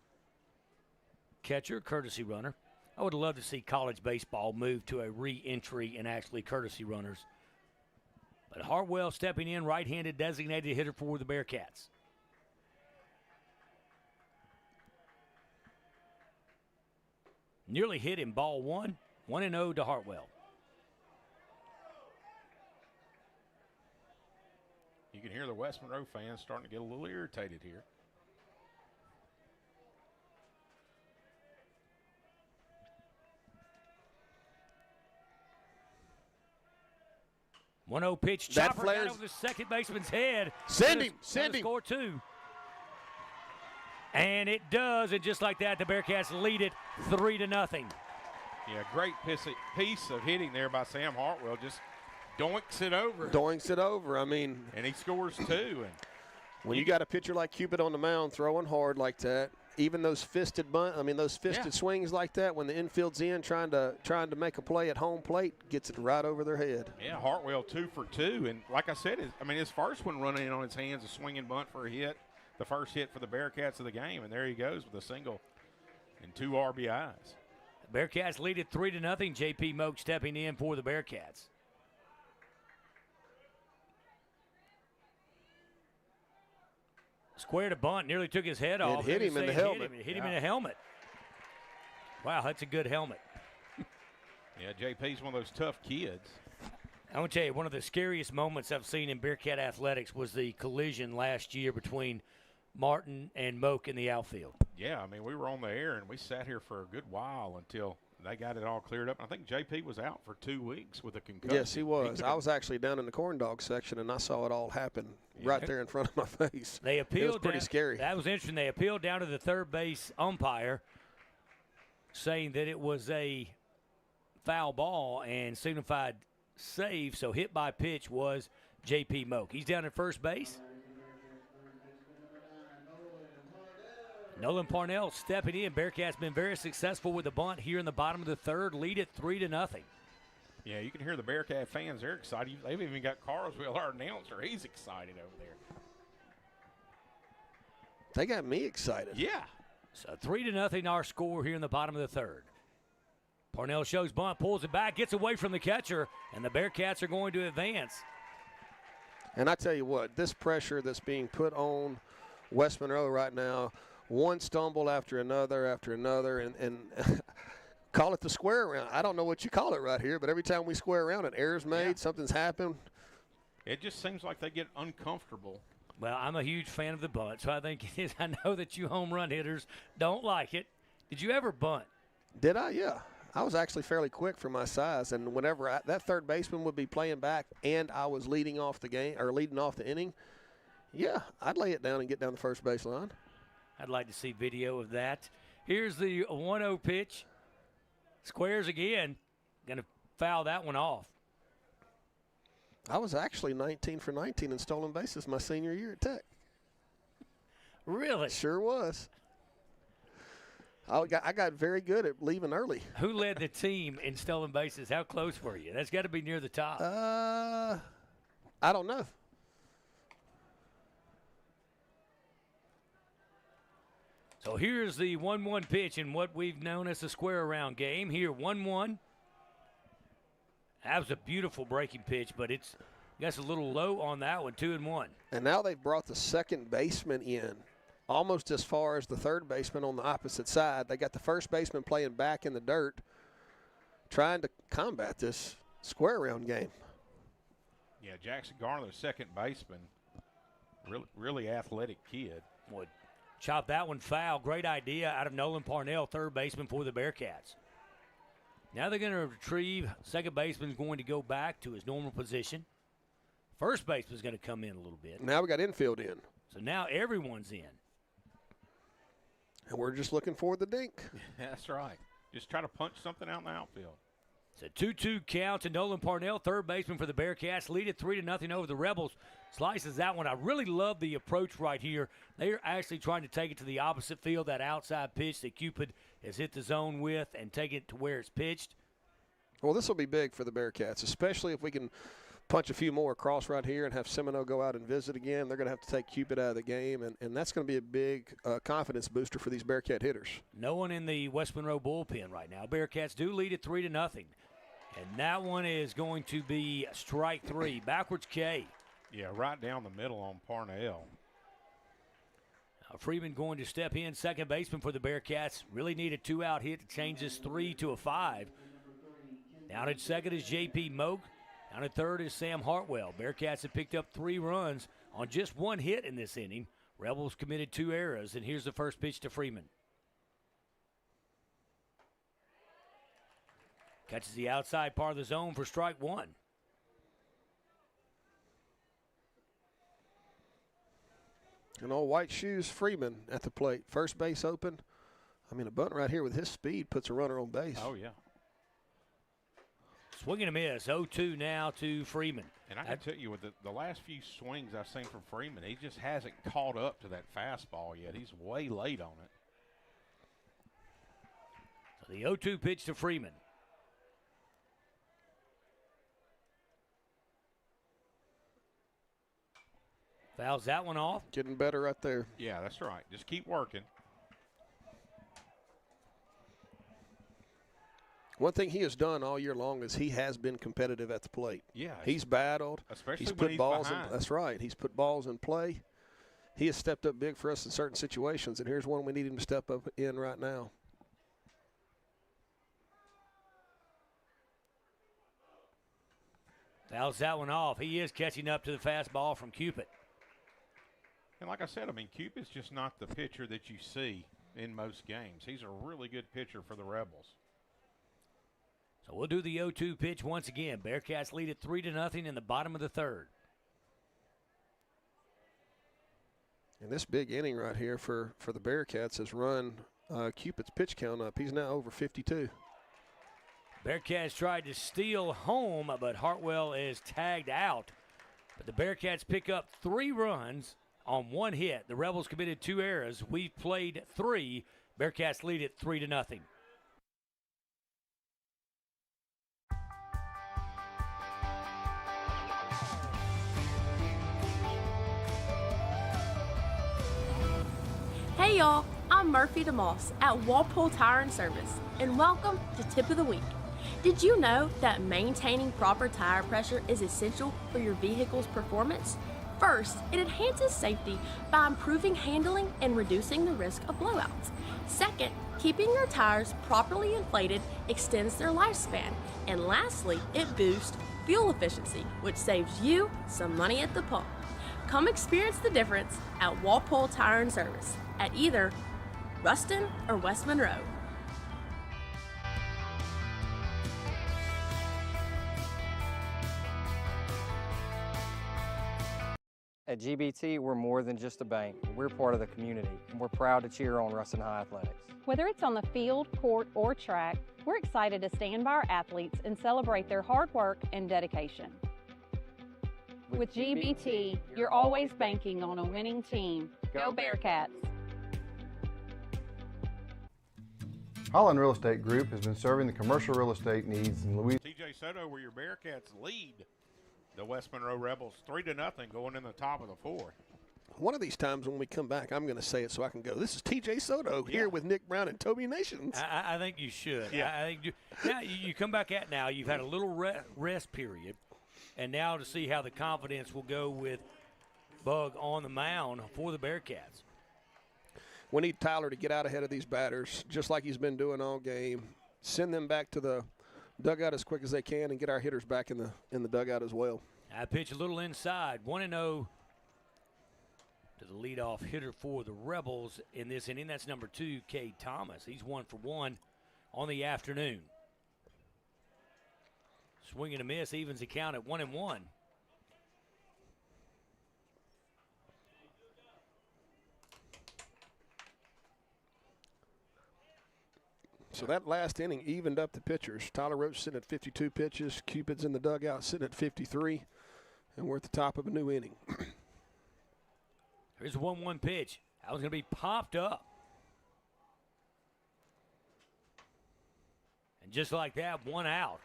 Speaker 1: catcher, courtesy runner. I would love to see college baseball move to a re-entry and actually courtesy runners. But Hartwell stepping in, right-handed designated hitter for the Bearcats. Nearly hit him, ball one. 1-0 to Hartwell.
Speaker 2: You can hear the West Monroe fans starting to get a little irritated here.
Speaker 1: One 1-0 pitch.
Speaker 3: That
Speaker 1: Chopper got over the second baseman's head.
Speaker 3: Send him.
Speaker 1: Score two. And it does, and just like that, the Bearcats lead it 3-0.
Speaker 2: Yeah, great piece of hitting there by Sam Hartwell. Just doinks it over.
Speaker 3: I mean,
Speaker 2: and he scores two. And
Speaker 3: when you got a pitcher like Cupid on the mound throwing hard like that, even those fisted swings like that, when the infield's in trying to make a play at home plate, gets it right over their head.
Speaker 2: Yeah, Hartwell 2 for 2, and like I said, his first one running in on his hands, a swinging bunt for a hit, the first hit for the Bearcats of the game, and there he goes with a single and 2 RBIs.
Speaker 1: The Bearcats lead it 3-0. J.P. Moak stepping in for the Bearcats. Squared a bunt, nearly took his head off.
Speaker 3: Hit him in the helmet.
Speaker 1: Hit him in the helmet. Wow, that's a good helmet.
Speaker 2: Yeah, JP's one of those tough kids.
Speaker 1: I want to tell you, one of the scariest moments I've seen in Bearcat athletics was the collision last year between Martin and Moak in the outfield.
Speaker 2: Yeah, we were on the air, and we sat here for a good while until they got it all cleared up. I think JP was out for 2 weeks with a concussion.
Speaker 3: Yes, he was. I was actually down in the corn dog section, and I saw it all happen right there in front of my face.
Speaker 1: They appealed.
Speaker 3: It was pretty scary.
Speaker 1: That was interesting. They appealed down to the third base umpire, saying that it was a foul ball and signified save, so hit by pitch was J.P. Moak. He's down at first base. Nolan Parnell stepping in. Bearcats been very successful with the bunt here in the bottom of the third. Lead it 3-0.
Speaker 2: Yeah, you can hear the Bearcat fans. They're excited. They've even got Carswell, our announcer. He's excited over there.
Speaker 3: They got me excited.
Speaker 2: Yeah.
Speaker 1: So 3-0 our score here in the bottom of the third. Parnell shows bunt, pulls it back, gets away from the catcher, and the Bearcats are going to advance.
Speaker 3: And I tell you what, this pressure that's being put on West Monroe right now, one stumble after another, and call it the square around. I don't know what you call it right here, but every time we square around, an error's made, something's happened.
Speaker 2: It just seems like they get uncomfortable.
Speaker 1: Well, I'm a huge fan of the bunt, so I think it is. I know that you home run hitters don't like it. Did you ever bunt?
Speaker 3: Did I? Yeah. I was actually fairly quick for my size, and whenever that third baseman would be playing back and I was leading off the inning, yeah, I'd lay it down and get down the first base line.
Speaker 1: I'd like to see video of that. Here's the 1-0 pitch. Squares again. Going to foul that one off.
Speaker 3: I was actually 19 for 19 in stolen bases my senior year at Tech.
Speaker 1: Really?
Speaker 3: Sure was. I got very good at leaving early.
Speaker 1: Who led the team in stolen bases? How close were you? That's got to be near the top.
Speaker 3: I don't know.
Speaker 1: So here's the 1-1 pitch in what we've known as a square around game. Here, 1-1. That was a beautiful breaking pitch, but it's a little low on that one, 2-1.
Speaker 3: And now they've brought the second baseman in almost as far as the third baseman on the opposite side. They got the first baseman playing back in the dirt, trying to combat this square around game.
Speaker 2: Yeah, Jackson Garner, the second baseman, really athletic kid.
Speaker 1: Would chop that one foul. Great idea out of Nolan Parnell, third baseman for the Bearcats. Now they're going to retrieve. Second baseman's going to go back to his normal position. First baseman's going to come in a little bit.
Speaker 3: Now we got infield in.
Speaker 1: So now everyone's in.
Speaker 3: And we're just looking for the dink.
Speaker 2: That's right. Just try to punch something out in the outfield.
Speaker 1: It's a 2-2 count to Nolan Parnell, third baseman for the Bearcats. Lead it 3-0 over the Rebels. Slices that one. I really love the approach right here. They're actually trying to take it to the opposite field, that outside pitch that Cupid has hit the zone with, and take it to where it's pitched.
Speaker 3: Well, this will be big for the Bearcats, especially if we can punch a few more across right here and have Seminole go out and visit again. They're going to have to take Cupid out of the game, and that's going to be a big confidence booster for these Bearcat hitters.
Speaker 1: No one in the West Monroe bullpen right now. Bearcats do lead it 3-0. And that one is going to be strike three. Backwards K.
Speaker 2: Yeah, right down the middle on Parnell.
Speaker 1: Now Freeman going to step in, second baseman for the Bearcats. Really need a 2-out hit to change this 3 to a 5. Down at second is J.P. Moak. Down at third is Sam Hartwell. Bearcats have picked up 3 runs on just 1 hit in this inning. Rebels committed 2 errors, and here's the first pitch to Freeman. Catches the outside part of the zone for strike 1.
Speaker 3: And old white shoes Freeman at the plate. First base open. I mean, a bunt right here with his speed puts a runner on base.
Speaker 2: Oh, yeah.
Speaker 1: Swing and a miss. 0-2 now to Freeman.
Speaker 2: And I can tell you, with the last few swings I've seen from Freeman, he just hasn't caught up to that fastball yet. He's way late on it.
Speaker 1: So the 0-2 pitch to Freeman. Fouls that one off.
Speaker 3: Getting better right there.
Speaker 2: Yeah, that's right. Just keep working.
Speaker 3: One thing he has done all year long is he has been competitive at the plate.
Speaker 2: Yeah.
Speaker 3: He's battled.
Speaker 2: Especially
Speaker 3: he's
Speaker 2: when
Speaker 3: put
Speaker 2: he's
Speaker 3: balls
Speaker 2: behind.
Speaker 3: that's right. He's put balls in play. He has stepped up big for us in certain situations, and here's one we need him to step up in right now.
Speaker 1: Fouls that one off. He is catching up to the fastball from Cupid.
Speaker 2: And like I said, I mean, Cupid's just not the pitcher that you see in most games. He's a really good pitcher for the Rebels.
Speaker 1: So we'll do the 0-2 pitch once again. Bearcats lead it 3-0 in the bottom of the third.
Speaker 3: And this big inning right here for the Bearcats has run Cupid's pitch count up. He's now over 52.
Speaker 1: Bearcats tried to steal home, but Hartwell is tagged out. But the Bearcats pick up 3 runs on 1 hit. The Rebels committed 2 errors. We've played 3. Bearcats lead it 3-0.
Speaker 9: Hey y'all, I'm Murphy DeMoss at Walpole Tire and Service, and welcome to Tip of the Week. Did you know that maintaining proper tire pressure is essential for your vehicle's performance? First, it enhances safety by improving handling and reducing the risk of blowouts. Second, keeping your tires properly inflated extends their lifespan. And lastly, it boosts fuel efficiency, which saves you some money at the pump. Come experience the difference at Walpole Tire and Service at either Ruston or West Monroe.
Speaker 19: At GBT, we're more than just a bank. We're part of the community, and we're proud to cheer on Ruston High Athletics.
Speaker 20: Whether it's on the field, court, or track, we're excited to stand by our athletes and celebrate their hard work and dedication. With GBT, you're always banking on a winning team. Go Bearcats!
Speaker 21: Holland Real Estate Group has been serving the commercial real estate needs in Louisiana.
Speaker 2: TJ Soto, where your Bearcats lead the West Monroe Rebels 3-0 going in the top of the 4th.
Speaker 3: One of these times when we come back, I'm going to say it so I can go. This is TJ Soto here with Nick Brown and Toby Nations.
Speaker 1: I think you should.
Speaker 2: Yeah.
Speaker 1: I think now you come back at now. You've had a little rest period, and now to see how the confidence will go with Bug on the mound for the Bearcats.
Speaker 3: We need Tyler to get out ahead of these batters, just like he's been doing all game. Send them back to the dugout as quick as they can and get our hitters back in the dugout as well.
Speaker 1: I pitch a little inside, 1-0 to the leadoff hitter for the Rebels in this inning. That's number 2, Cade Thomas. He's 1 for 1 on the afternoon. Swing and a miss, evens the count at 1-1.
Speaker 3: So that last inning evened up the pitchers. Tyler Roach sitting at 52 pitches. Cupid's in the dugout sitting at 53. And we're at the top of a new inning.
Speaker 1: Here's a 1-1 pitch. That was going to be popped up. And just like that, 1 out.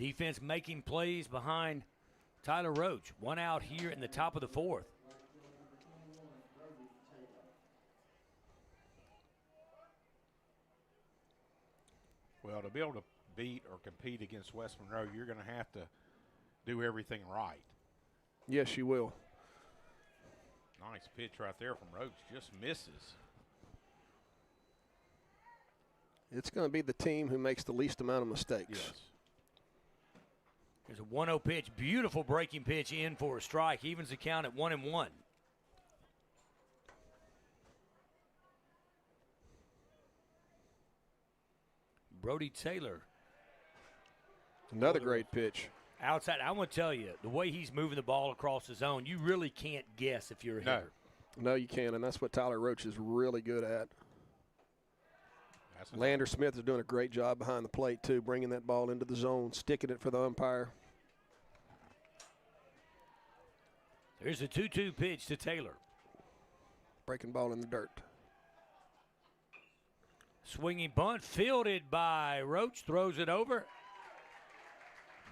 Speaker 1: Defense making plays behind Tyler Roach. 1 out here in the top of the 4th.
Speaker 2: Well, to be able to beat or compete against West Monroe, you're going to have to do everything right.
Speaker 3: Yes, you will.
Speaker 2: Nice pitch right there from Roach. Just misses.
Speaker 3: It's going to be the team who makes the least amount of mistakes.
Speaker 2: Yes.
Speaker 1: There's a 1-0 pitch. Beautiful breaking pitch in for a strike. Evens the count at 1-1. Brody Taylor.
Speaker 3: Another great pitch.
Speaker 1: Outside, I want to tell you, the way he's moving the ball across the zone, you really can't guess if you're a hitter.
Speaker 3: No, you can't, and that's what Tyler Roach is really good at. Lander Smith is doing a great job behind the plate, too, bringing that ball into the zone, sticking it for the umpire.
Speaker 1: There's a 2-2 pitch to Taylor.
Speaker 3: Breaking ball in the dirt.
Speaker 1: Swinging bunt, fielded by Roach, throws it over.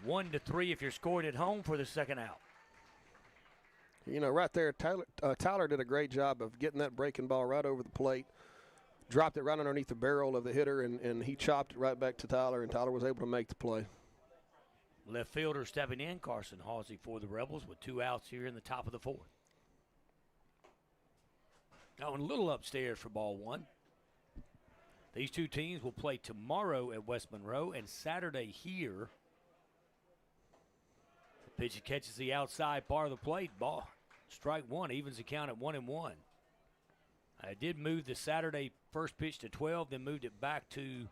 Speaker 1: 1-3 if you're scored at home for the second out.
Speaker 3: You know, right there, Tyler did a great job of getting that breaking ball right over the plate. Dropped it right underneath the barrel of the hitter, and he chopped it right back to Tyler, and Tyler was able to make the play.
Speaker 1: Left fielder stepping in, Carson Halsey for the Rebels with 2 outs here in the top of the 4th. Going a little upstairs for ball 1. These two teams will play tomorrow at West Monroe and Saturday here. The pitch catches the outside part of the plate. Ball, strike 1, evens the count at 1-1. I did move the Saturday first pitch to 12, then moved it back to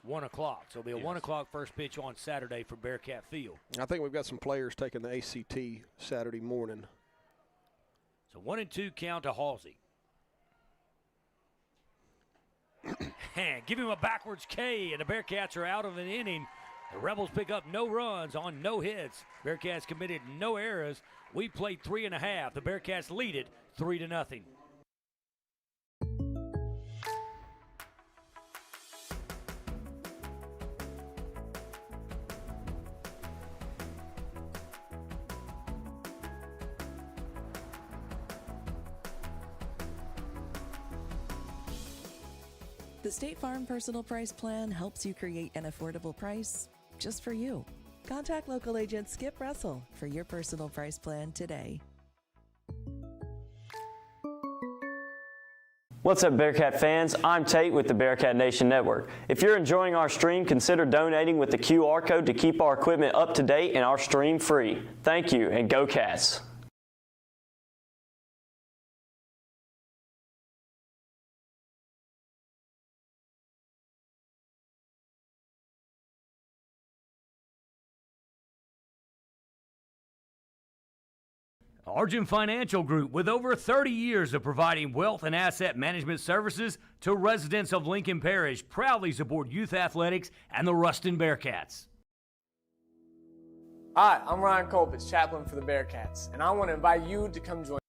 Speaker 1: 1 o'clock. So it'll be a 1 o'clock first pitch on Saturday for Bearcat Field.
Speaker 3: I think we've got some players taking the ACT Saturday morning.
Speaker 1: So 1-2 count to Halsey. And give him a backwards K, and the Bearcats are out of an inning. The Rebels pick up no runs on no hits. Bearcats committed no errors. We played 3.5. The Bearcats lead it 3-0.
Speaker 5: The State Farm Personal Price Plan helps you create an affordable price just for you. Contact local agent Skip Russell for your personal price plan today.
Speaker 7: What's up, Bearcat fans? I'm Tate with the Bearcat Nation Network. If you're enjoying our stream, consider donating with the QR code to keep our equipment up to date and our stream free. Thank you, and go Cats!
Speaker 1: Argent Financial Group, with over 30 years of providing wealth and asset management services to residents of Lincoln Parish, proudly support youth athletics and the Ruston Bearcats.
Speaker 16: Hi, I'm Ryan Colbitz, chaplain for the Bearcats, and I want to invite you to come join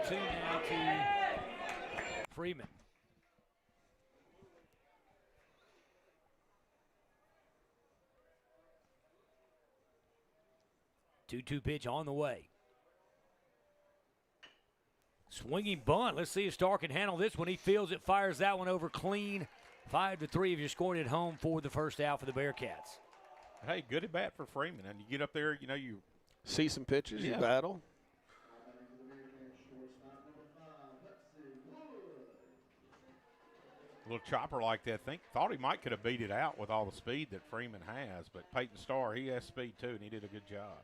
Speaker 1: 2-2 now to Freeman. Two-two pitch on the way. Swinging bunt. Let's see if Starr can handle this one. He feels it, fires that one over clean. 5-3 if you're scoring at home for the first out for the Bearcats.
Speaker 2: Hey, good at bat for Freeman. And you get up there, you
Speaker 3: see some pitches, you battle.
Speaker 2: A little chopper like that. Thought he might could have beat it out with all the speed that Freeman has, but Peyton Starr, he has speed too, and he did a good job.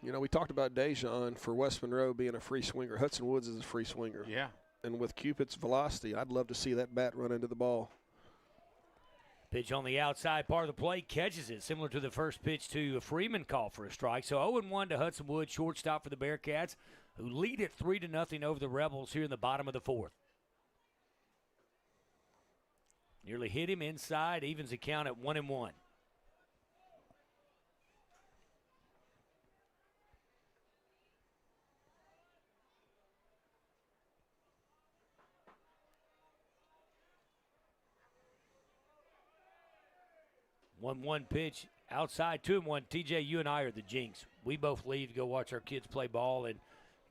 Speaker 3: We talked about Dejan for West Monroe being a free swinger. Hudson Woods is a free swinger.
Speaker 2: Yeah.
Speaker 3: And with Cupid's velocity, I'd love to see that bat run into the ball.
Speaker 1: Pitch on the outside part of the plate, catches it, similar to the first pitch to Freeman, call for a strike. So 0-1 to Hudson Woods, shortstop for the Bearcats, who lead it 3-0 over the Rebels here in the bottom of the fourth. Nearly hit him inside, evens the count at 1-1. One pitch outside, 2-1. TJ, you and I are the jinx. We both leave to go watch our kids play ball and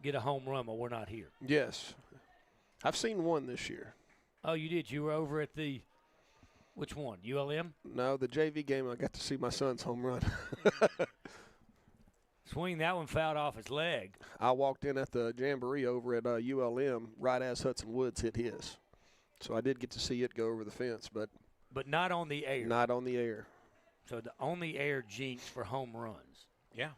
Speaker 1: get a home run while we're not here.
Speaker 3: Yes. I've seen one this year.
Speaker 1: Oh, you did? You were over at the, which one, ULM?
Speaker 3: No, the JV game, I got to see my son's home run.
Speaker 1: Swing, that one fouled off his leg.
Speaker 3: I walked in at the Jamboree over at ULM right as Hudson Woods hit his. So I did get to see it go over the fence, but
Speaker 1: not on the air.
Speaker 3: Not on the air.
Speaker 1: So the on the air jinx for home runs.
Speaker 2: Yeah.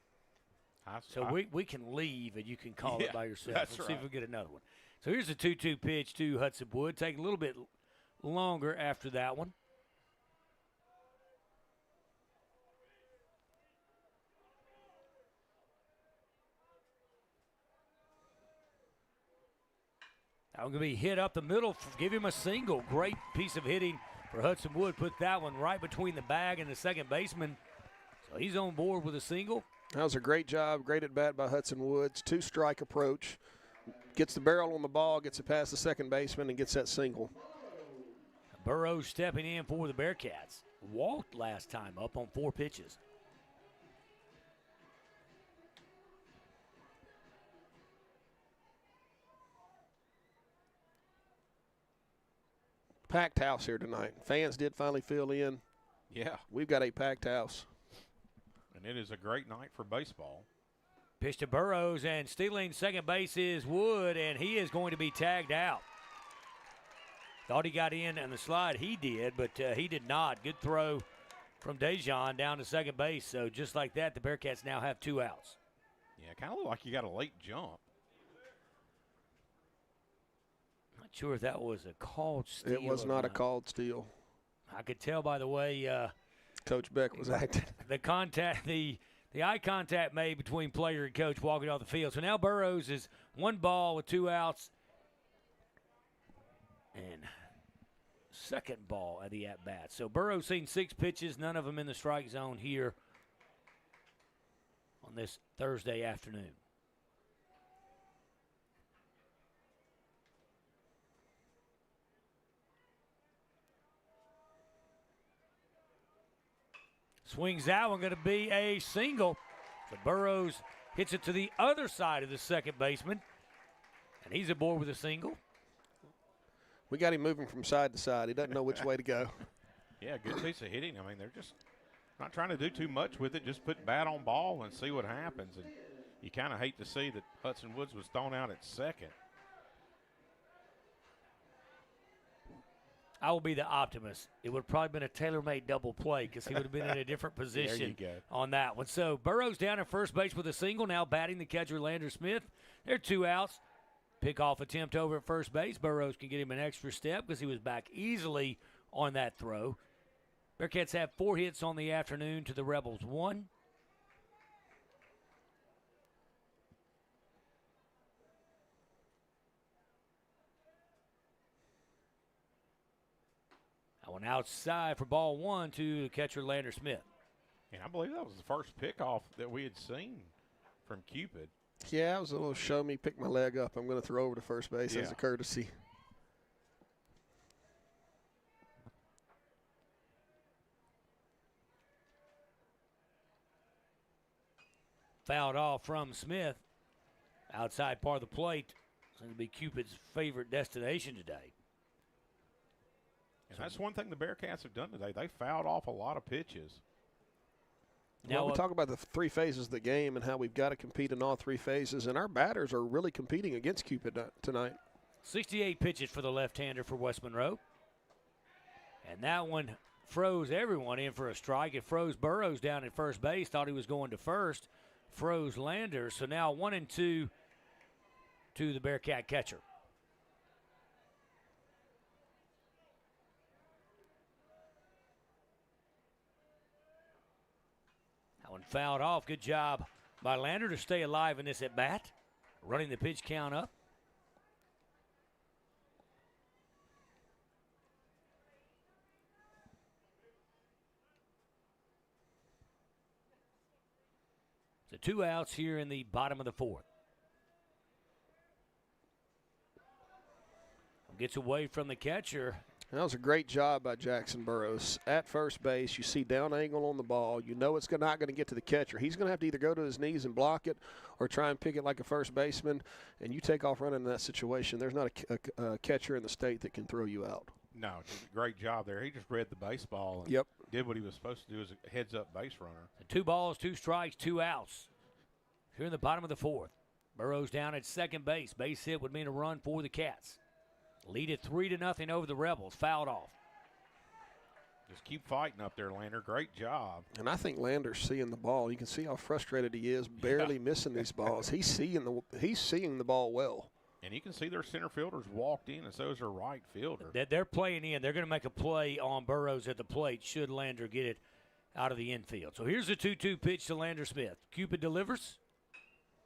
Speaker 1: We can leave and you can call it by yourself.
Speaker 2: Let's
Speaker 1: see if we get another one. So here's a 2-2 pitch to Hudson Wood. Take a little bit longer after that one. That one going to be hit up the middle. Give him a single. Great piece of hitting for Hudson Wood. Put that one right between the bag and the second baseman. So he's on board with a single.
Speaker 3: That was a great job. Great at bat by Hudson Woods. 2-strike approach. Gets the barrel on the ball, gets it past the second baseman, and gets that single.
Speaker 1: Burrows stepping in for the Bearcats. Walked last time up on 4 pitches.
Speaker 3: Packed house here tonight. Fans did finally fill in.
Speaker 2: Yeah.
Speaker 3: We've got a packed house.
Speaker 2: And it is a great night for baseball.
Speaker 1: Pitch to Burrows, and stealing second base is Wood, and he is going to be tagged out. Thought he got in on the slide. He did, but he did not. Good throw from Dejan down to second base. So just like that, the Bearcats now have 2 outs.
Speaker 2: Yeah, kind of looked like you got a late jump.
Speaker 1: Not sure if that was a called steal.
Speaker 3: It was not a called steal.
Speaker 1: I could tell by the way
Speaker 3: Coach Beck was acting.
Speaker 1: The eye contact made between player and coach walking off the field. So now Burrows is 1 ball with 2 outs. And second ball at the at-bat. So Burrows seen 6 pitches, none of them in the strike zone here on this Thursday afternoon. Swings that one, going to be a single. So Burrows hits it to the other side of the second baseman, and he's aboard with a single.
Speaker 3: We got him moving from side to side. He doesn't know which way to go.
Speaker 2: Yeah, good piece of hitting. I mean, they're just not trying to do too much with it. Just put bat on ball and see what happens. And you kind of hate to see that Hudson Woods was thrown out at second.
Speaker 1: I will be the optimist. It would have probably been a tailor-made double play because he would have been in a different position on that one. So Burrows down at first base with a single, now batting the catcher Lander Smith. There are 2 outs. Pick-off attempt over at first base. Burrows can get him an extra step because he was back easily on that throw. Bearcats have 4 hits on the afternoon to the Rebels 1. That one outside for ball 1 to the catcher Lander Smith.
Speaker 2: And I believe that was the first pickoff that we had seen from Cupid.
Speaker 3: Yeah, it was a little show me, pick my leg up. I'm going to throw over to first base as a courtesy.
Speaker 1: Fouled off from Smith. Outside part of the plate. It's going to be Cupid's favorite destination today.
Speaker 2: And that's one thing the Bearcats have done today. They fouled off a lot of pitches.
Speaker 3: Now, we talk about the three phases of the game and how we've got to compete in all three phases, and our batters are really competing against Cupid tonight.
Speaker 1: 68 pitches for the left-hander for West Monroe. And that one froze everyone in for a strike. It froze Burrows down at first base, thought he was going to first, froze Landers. So now 1-2 to the Bearcat catcher. That one fouled off. Good job by Lander to stay alive in this at-bat, running the pitch count up. So 2 outs here in the bottom of the fourth. Gets away from the catcher.
Speaker 3: That was a great job by Jackson Burrows. At first base, you see down angle on the ball. You know it's not going to get to the catcher. He's going to have to either go to his knees and block it or try and pick it like a first baseman, and you take off running in that situation. There's not a catcher in the state that can throw you out.
Speaker 2: No, great job there. He just read the baseball and did what he was supposed to do as a heads-up base runner.
Speaker 1: 2 balls, 2 strikes, 2 outs. Here in the bottom of the fourth. Burrows down at second base. Base hit would mean a run for the Cats. Lead it 3-0 over the Rebels. Fouled off.
Speaker 2: Just keep fighting up there, Lander. Great job.
Speaker 3: And I think Lander's seeing the ball. You can see how frustrated he is, barely missing these balls. He's seeing the ball well.
Speaker 2: And you can see their center fielders walked in, and so is their right fielder.
Speaker 1: They're playing in. They're going to make a play on Burrows at the plate should Lander get it out of the infield. So here's a 2-2 pitch to Lander Smith. Cupid delivers.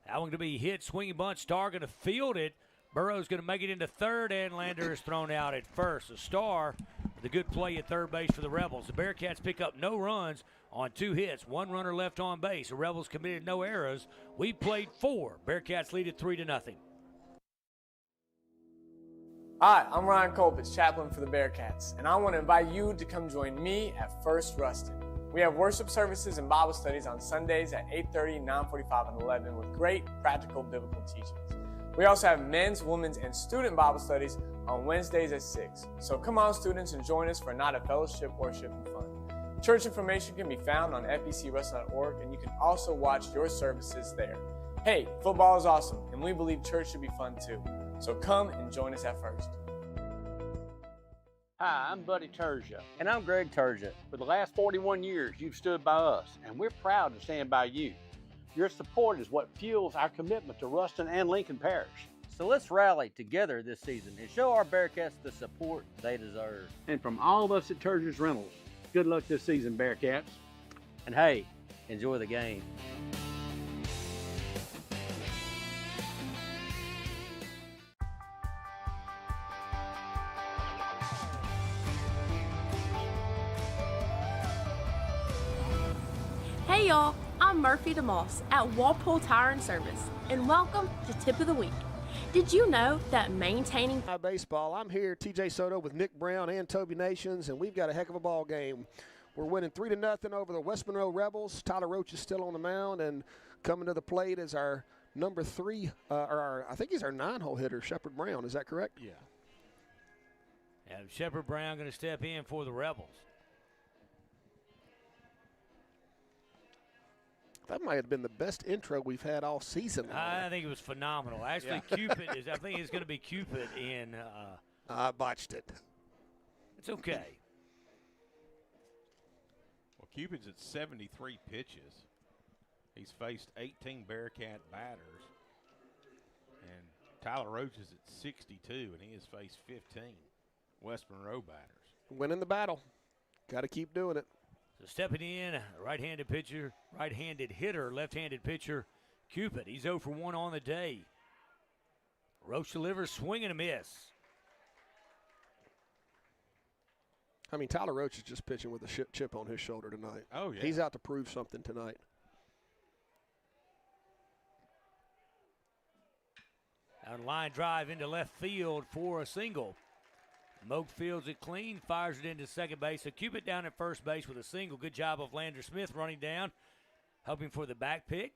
Speaker 1: That one going to be hit. Swinging bunt. Starr going to field it. Burrow's going to make it into third, and Lander is thrown out at first. So Starr, the good play at third base for the Rebels. The Bearcats pick up no runs on 2 hits. 1 runner left on base. The Rebels committed no errors. We played 4. Bearcats lead it 3-0.
Speaker 16: Hi, I'm Ryan Colbitz, chaplain for the Bearcats, and I want to invite you to come join me at First Ruston. We have worship services and Bible studies on Sundays at 8:30, 9:45, and 11 with great practical biblical teachings. We also have men's, women's, and student Bible studies on Wednesdays at 6. So come on, students, and join us for a night of fellowship, worship, and fun. Church information can be found on fbcruston.org, and you can also watch your services there. Hey, football is awesome, and we believe church should be fun too. So come and join us at First.
Speaker 17: Hi, I'm Buddy Turja.
Speaker 18: And I'm Greg Turja.
Speaker 17: For the last 41 years, you've stood by us, and we're proud to stand by you. Your support is what fuels our commitment to Ruston and Lincoln Parish.
Speaker 18: So let's rally together this season and show our Bearcats the support they deserve.
Speaker 17: And from all of us at Turge's Rentals, good luck this season, Bearcats.
Speaker 18: And hey, enjoy the game.
Speaker 9: Hey y'all, I'm Murphy DeMoss at Walpole Tire and Service, and welcome to Tip of the Week. Did you know that maintaining
Speaker 3: baseball? I'm here, TJ Soto with Nick Brown and Toby Nations, and we've got a heck of a ball game. We're winning 3-0 over the West Monroe Rebels. Tyler Roach is still on the mound, and coming to the plate is our number 3, I think he's our 9-hole hitter, Shepard Brown. Is that correct?
Speaker 1: Yeah. And Shepard Brown going to step in for the Rebels.
Speaker 3: That might have been the best intro we've had all season.
Speaker 1: I think it was phenomenal. Actually, Cupid is. I think it's going to be Cupid in.
Speaker 3: I botched it.
Speaker 1: It's okay.
Speaker 2: Well, Cupid's at 73 pitches. He's faced 18 Bearcat batters. And Tyler Roach is at 62, and he has faced 15 West Monroe batters.
Speaker 3: Winning the battle. Got to keep doing it.
Speaker 1: So stepping in, right-handed pitcher, right-handed hitter, left-handed pitcher, Cupid. He's 0 for 1 on the day. Roach delivers, swing and a miss.
Speaker 3: I mean, Tyler Roach is just pitching with a chip on his shoulder tonight.
Speaker 2: Oh, yeah.
Speaker 3: He's out to prove something tonight.
Speaker 1: A line drive into left field for a single. Moak fields it clean, fires it into second base. So Cupid down at first base with a single. Good job of Lander Smith running down, hoping for the back pick.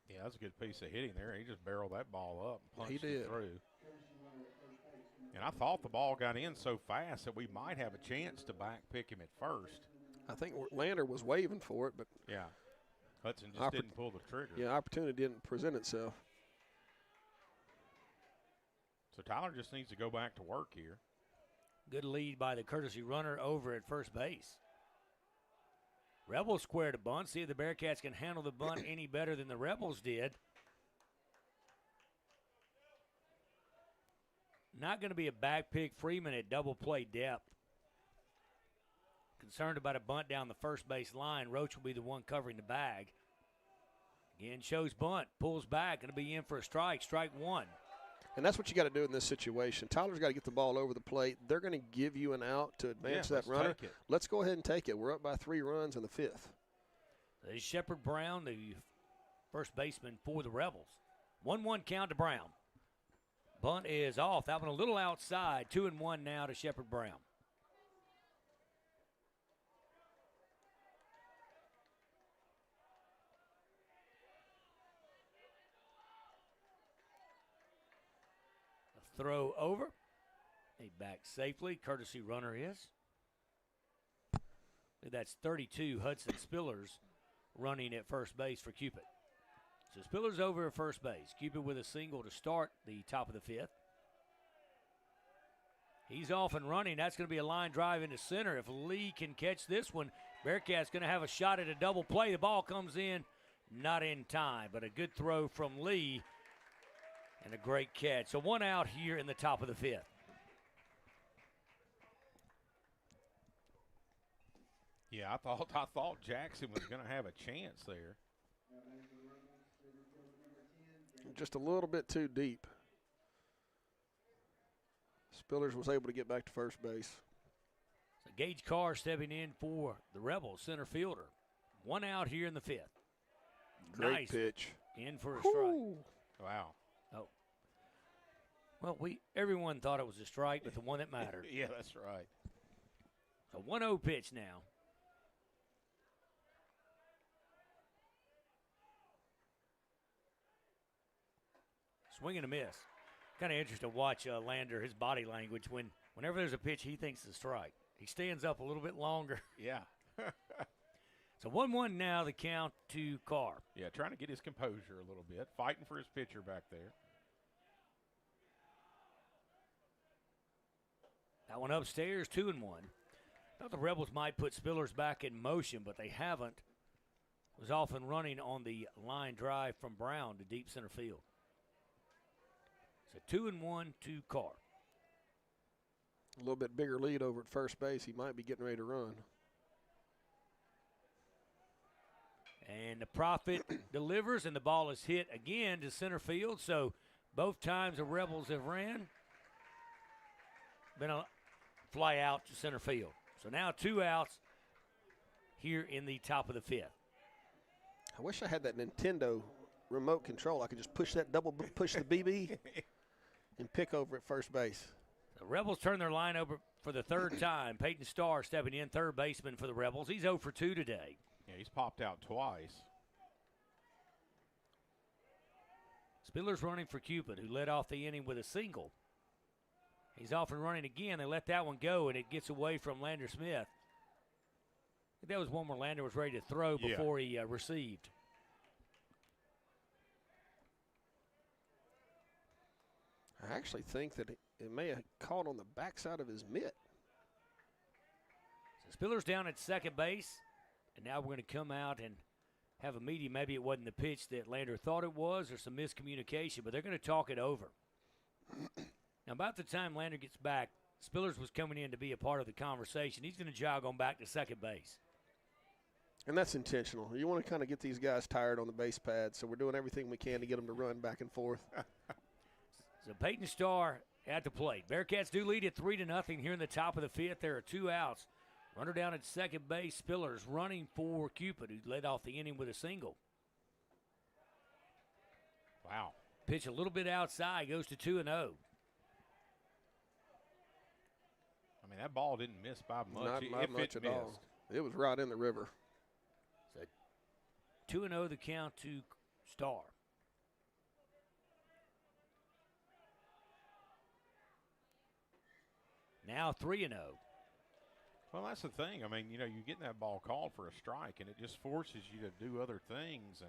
Speaker 2: Yeah, that's a good piece of hitting there. He just barreled that ball up and punched
Speaker 3: He did.
Speaker 2: it through. And I thought the ball got in so fast that we might have a chance to back pick him at first.
Speaker 3: I think Lander was waving for it, but
Speaker 2: yeah, Hudson just didn't pull the trigger.
Speaker 3: Yeah, opportunity didn't present itself.
Speaker 2: So Tyler just needs to go back to work here.
Speaker 1: Good lead by the courtesy runner over at first base. Rebels squared a bunt. See if the Bearcats can handle the bunt any better than the Rebels did. Not going to be a back pick. Freeman at double play depth. Concerned about a bunt down the first base line. Roach will be the one covering the bag. Again, shows bunt. Pulls back. Going to be in for a strike. Strike one.
Speaker 3: And that's what you got to do in this situation. Tyler's got to get the ball over the plate. They're going to give you an out to advance that runner. Let's go ahead and take it. We're up by 3 runs in the 5th.
Speaker 1: There's Shepard Brown, the first baseman for the Rebels. 1-1 count to Brown. Bunt is off. That one a little outside. 2-1 now to Shepard Brown. Throw over. He back safely. Courtesy runner is. That's 32 Hudson Spillers running at first base for Cupid. So Spillers over at first base. Cupid with a single to start the top of the 5th. He's off and running. That's going to be a line drive into center. If Lee can catch this one, Bearcats going to have a shot at a double play. The ball comes in, not in time, but a good throw from Lee. And a great catch. So 1 out here in the top of the 5th.
Speaker 2: Yeah, I thought Jackson was going to have a chance there.
Speaker 3: Just a little bit too deep. Spillers was able to get back to first base.
Speaker 1: So Gage Carr stepping in for the Rebels, center fielder. 1 out here in the 5th.
Speaker 3: Great
Speaker 1: nice
Speaker 3: pitch.
Speaker 1: In for a strike.
Speaker 2: Wow.
Speaker 1: Oh. Well, everyone thought it was a strike, but the one that mattered.
Speaker 2: Yeah, that's right.
Speaker 1: So 1-0 pitch now. Swing and a miss. Kind of interesting to watch Lander, his body language. Whenever there's a pitch he thinks is a strike, he stands up a little bit longer.
Speaker 2: Yeah.
Speaker 1: So 1-1 now, the count to Carr.
Speaker 2: Yeah, trying to get his composure a little bit, fighting for his pitcher back there.
Speaker 1: That one upstairs, 2-1. Thought the Rebels might put Spillers back in motion, but they haven't. Was off and running on the line drive from Brown to deep center field. So 2-1 to Carr.
Speaker 3: A little bit bigger lead over at first base. He might be getting ready to run.
Speaker 1: And the Prophet delivers, and the ball is hit again to center field. So both times the Rebels have ran, been a fly out to center field. So now 2 outs here in the top of the 5th.
Speaker 3: I wish I had that Nintendo remote control. I could just push the BB and pick over at first base.
Speaker 1: The Rebels turn their line over for the 3rd time. Peyton Starr stepping in, third baseman for the Rebels. He's 0 for 2 today.
Speaker 2: Yeah, he's popped out twice.
Speaker 1: Spillers running for Cupid, who led off the inning with a single. He's off and running again. They let that one go, and it gets away from Lander Smith. I think that was one where Lander was ready to throw before he received.
Speaker 3: I actually think that it may have caught on the backside of his mitt.
Speaker 1: So Spillers down at second base, and now we're going to come out and have a meeting. Maybe it wasn't the pitch that Lander thought it was or some miscommunication, but they're going to talk it over. Now, about the time Lander gets back, Spillers was coming in to be a part of the conversation. He's going to jog on back to second base.
Speaker 3: And that's intentional. You want to kind of get these guys tired on the base pad, so we're doing everything we can to get them to run back and forth.
Speaker 1: So Peyton Starr at the plate. Bearcats do lead at 3-0 here in the top of the 5th. There are 2 outs. Runner down at second base. Spillers running for Cupid, who led off the inning with a single.
Speaker 2: Wow.
Speaker 1: Pitch a little bit outside, goes to 2-0.
Speaker 2: I mean, that ball didn't miss by much.
Speaker 3: Not much at all. It was right in the river.
Speaker 1: So 2-0 the count to Star. Now 3-0.
Speaker 2: Well, that's the thing. I mean, you're getting that ball called for a strike, and it just forces you to do other things.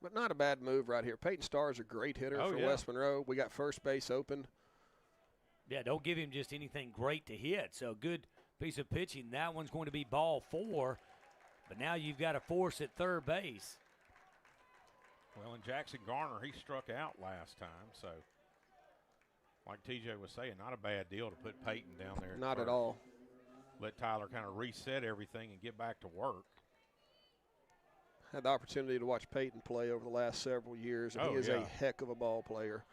Speaker 3: But not a bad move right here. Peyton Starr is a great hitter for West Monroe. We got first base open.
Speaker 1: Yeah, don't give him just anything great to hit. So good piece of pitching. That one's going to be ball 4. But now you've got a force at third base.
Speaker 2: Well, and Jackson Garner, he struck out last time. So, like TJ was saying, not a bad deal to put Peyton down there.
Speaker 3: Not at all.
Speaker 2: Let Tyler kind of reset everything and get back to work.
Speaker 3: Had the opportunity to watch Peyton play over the last several years, and he is a heck of a ball player.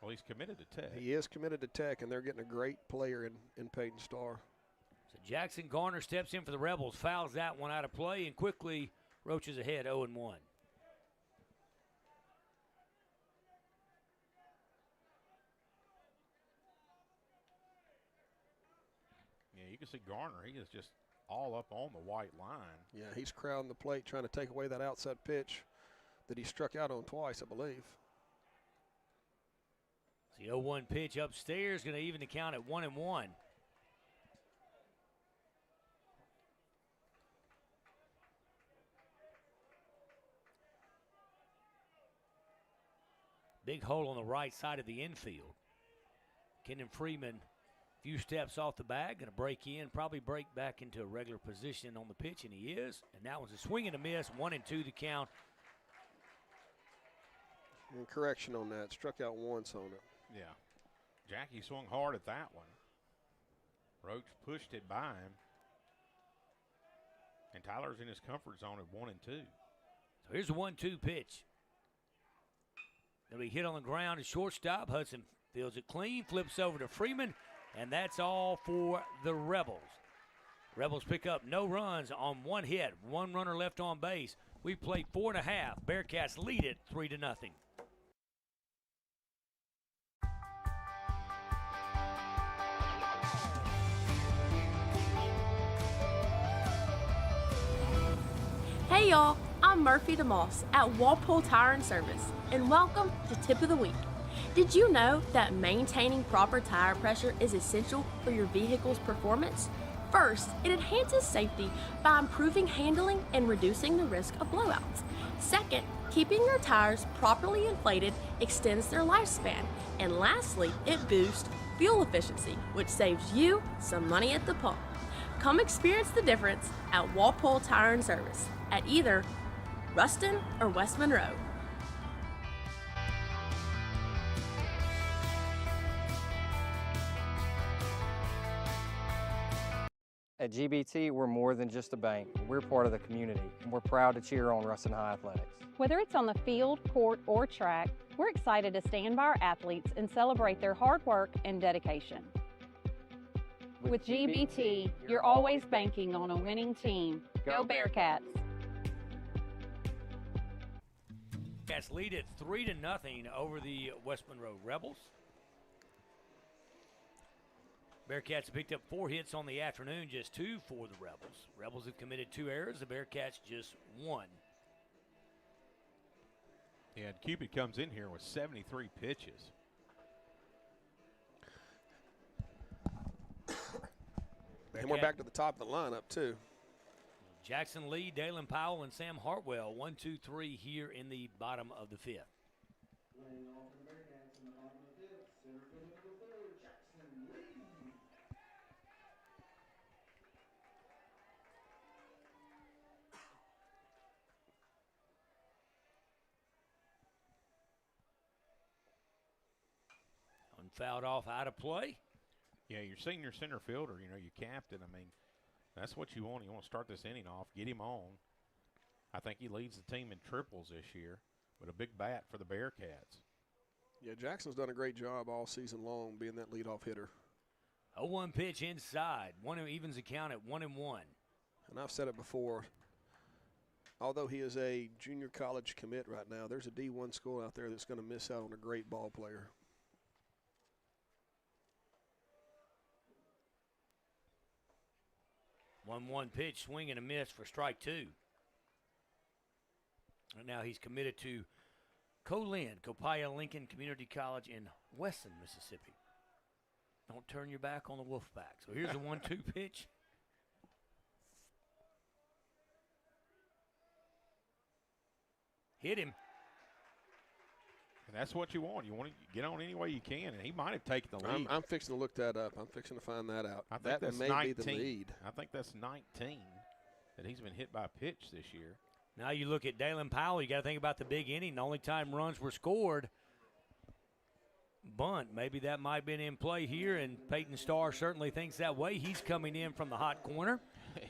Speaker 2: Well, he's committed to Tech.
Speaker 3: He is committed to Tech, and they're getting a great player in Peyton Starr.
Speaker 1: So Jackson Garner steps in for the Rebels, fouls that one out of play, and quickly Roaches ahead 0-1.
Speaker 2: Yeah, you can see Garner. He is just all up on the white line.
Speaker 3: Yeah, he's crowding the plate, trying to take away that outside pitch that he struck out on twice, I believe.
Speaker 1: The 0-1 pitch upstairs, going to even the count at 1-1. Big hole on the right side of the infield. Kendon Freeman, a few steps off the bag, going to break in, probably break back into a regular position on the pitch, and he is. And that one's a swing and a miss, 1-2 the count.
Speaker 3: And correction on that, struck out once on it.
Speaker 2: Yeah. Jackie swung hard at that one. Roach pushed it by him. And Tyler's in his comfort zone at 1-2.
Speaker 1: So here's a 1-2 pitch. Going to be hit on the ground at shortstop. Hudson fields it clean, flips over to Freeman, and that's all for the Rebels. Rebels pick up no runs on one hit, one runner left on base. We've played 4.5. Bearcats lead it 3-0.
Speaker 9: Hey y'all, I'm Murphy DeMoss at Walpole Tire and Service, and welcome to Tip of the Week. Did you know that maintaining proper tire pressure is essential for your vehicle's performance? First, it enhances safety by improving handling and reducing the risk of blowouts. Second, keeping your tires properly inflated extends their lifespan. And lastly, it boosts fuel efficiency, which saves you some money at the pump. Come experience the difference at Walpole Tire and Service at either Ruston or West Monroe.
Speaker 19: At GBT, we're more than just a bank. We're part of the community, and we're proud to cheer on Ruston High Athletics.
Speaker 20: Whether it's on the field, court, or track, we're excited to stand by our athletes and celebrate their hard work and dedication. With GBT, you're always banking on a winning team. Go Bearcats!
Speaker 1: Bearcats lead it 3-0 over the West Monroe Rebels. Bearcats have picked up 4 hits on the afternoon, just 2 for the Rebels. Rebels have committed 2 errors, the Bearcats just 1.
Speaker 2: Yeah, and Cupid comes in here with 73 pitches.
Speaker 3: And we're back to the top of the lineup, too.
Speaker 1: Jackson Lee, Dalen Powell, and Sam Hartwell, 1, 2, 3 here in the bottom of the 5th.
Speaker 15: Laying off for the Bearcats in the bottom of the 5th, center field number 4, Jackson Lee.
Speaker 1: Unfouled off, out of play.
Speaker 2: Yeah, your senior center fielder, your captain, I mean, that's what you want. You want to start this inning off, get him on. I think he leads the team in triples this year, but a big bat for the Bearcats.
Speaker 3: Yeah, Jackson's done a great job all season long being that leadoff hitter.
Speaker 1: 0-1 pitch inside. One evens the count at 1-1.
Speaker 3: And I've said it before, although he is a junior college commit right now, there's a D1 school out there that's going to miss out on a great ball player.
Speaker 1: One pitch, swing and a miss for strike two. And now he's committed to Copiah Lincoln Community College in Wesson, Mississippi. Don't turn your back on the Wolfpack. So here's a 1-2 pitch. Hit him.
Speaker 2: And that's what you want. You want to get on any way you can, and he might have taken the lead.
Speaker 3: I'm fixing to look that up. I'm fixing to find that out.
Speaker 2: I think
Speaker 3: that
Speaker 2: that's
Speaker 3: may
Speaker 2: 19.
Speaker 3: be the lead.
Speaker 2: I think that's 19 that he's been hit by a pitch this year.
Speaker 1: Now you look at Dalen Powell. You got to think about the big inning. The only time runs were scored, bunt. Maybe that might have been in play here, and Peyton Starr certainly thinks that way. He's coming in from the hot corner.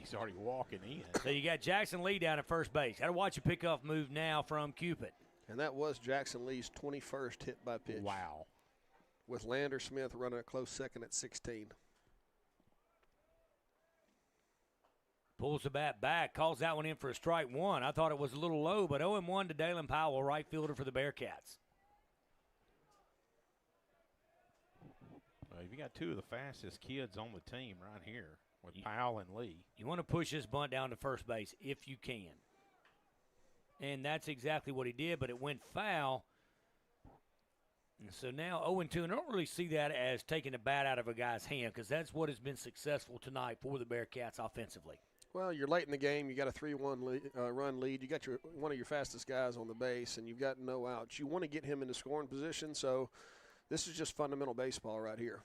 Speaker 2: He's already walking in.
Speaker 1: So you got Jackson Lee down at first base. Got to watch a pickoff move now from Cupid.
Speaker 3: And that was Jackson Lee's 21st hit by pitch.
Speaker 2: Wow.
Speaker 3: With Lander Smith running a close second at 16.
Speaker 1: Pulls the bat back, calls that one in for a strike one. I thought it was a little low, but 0-1 to Dalen Powell, right fielder for the Bearcats.
Speaker 2: Well, you got two of the fastest kids on the team right here with Powell and Lee.
Speaker 1: You want to push this bunt down to first base if you can. And that's exactly what he did, but it went foul. And so now 0-2, and I don't really see that as taking the bat out of a guy's hand because that's what has been successful tonight for the Bearcats offensively.
Speaker 3: Well, you're late in the game. You got a 3-1 run lead. You got one of your fastest guys on the base, and you've got no outs. You want to get him into scoring position, so this is just fundamental baseball right here.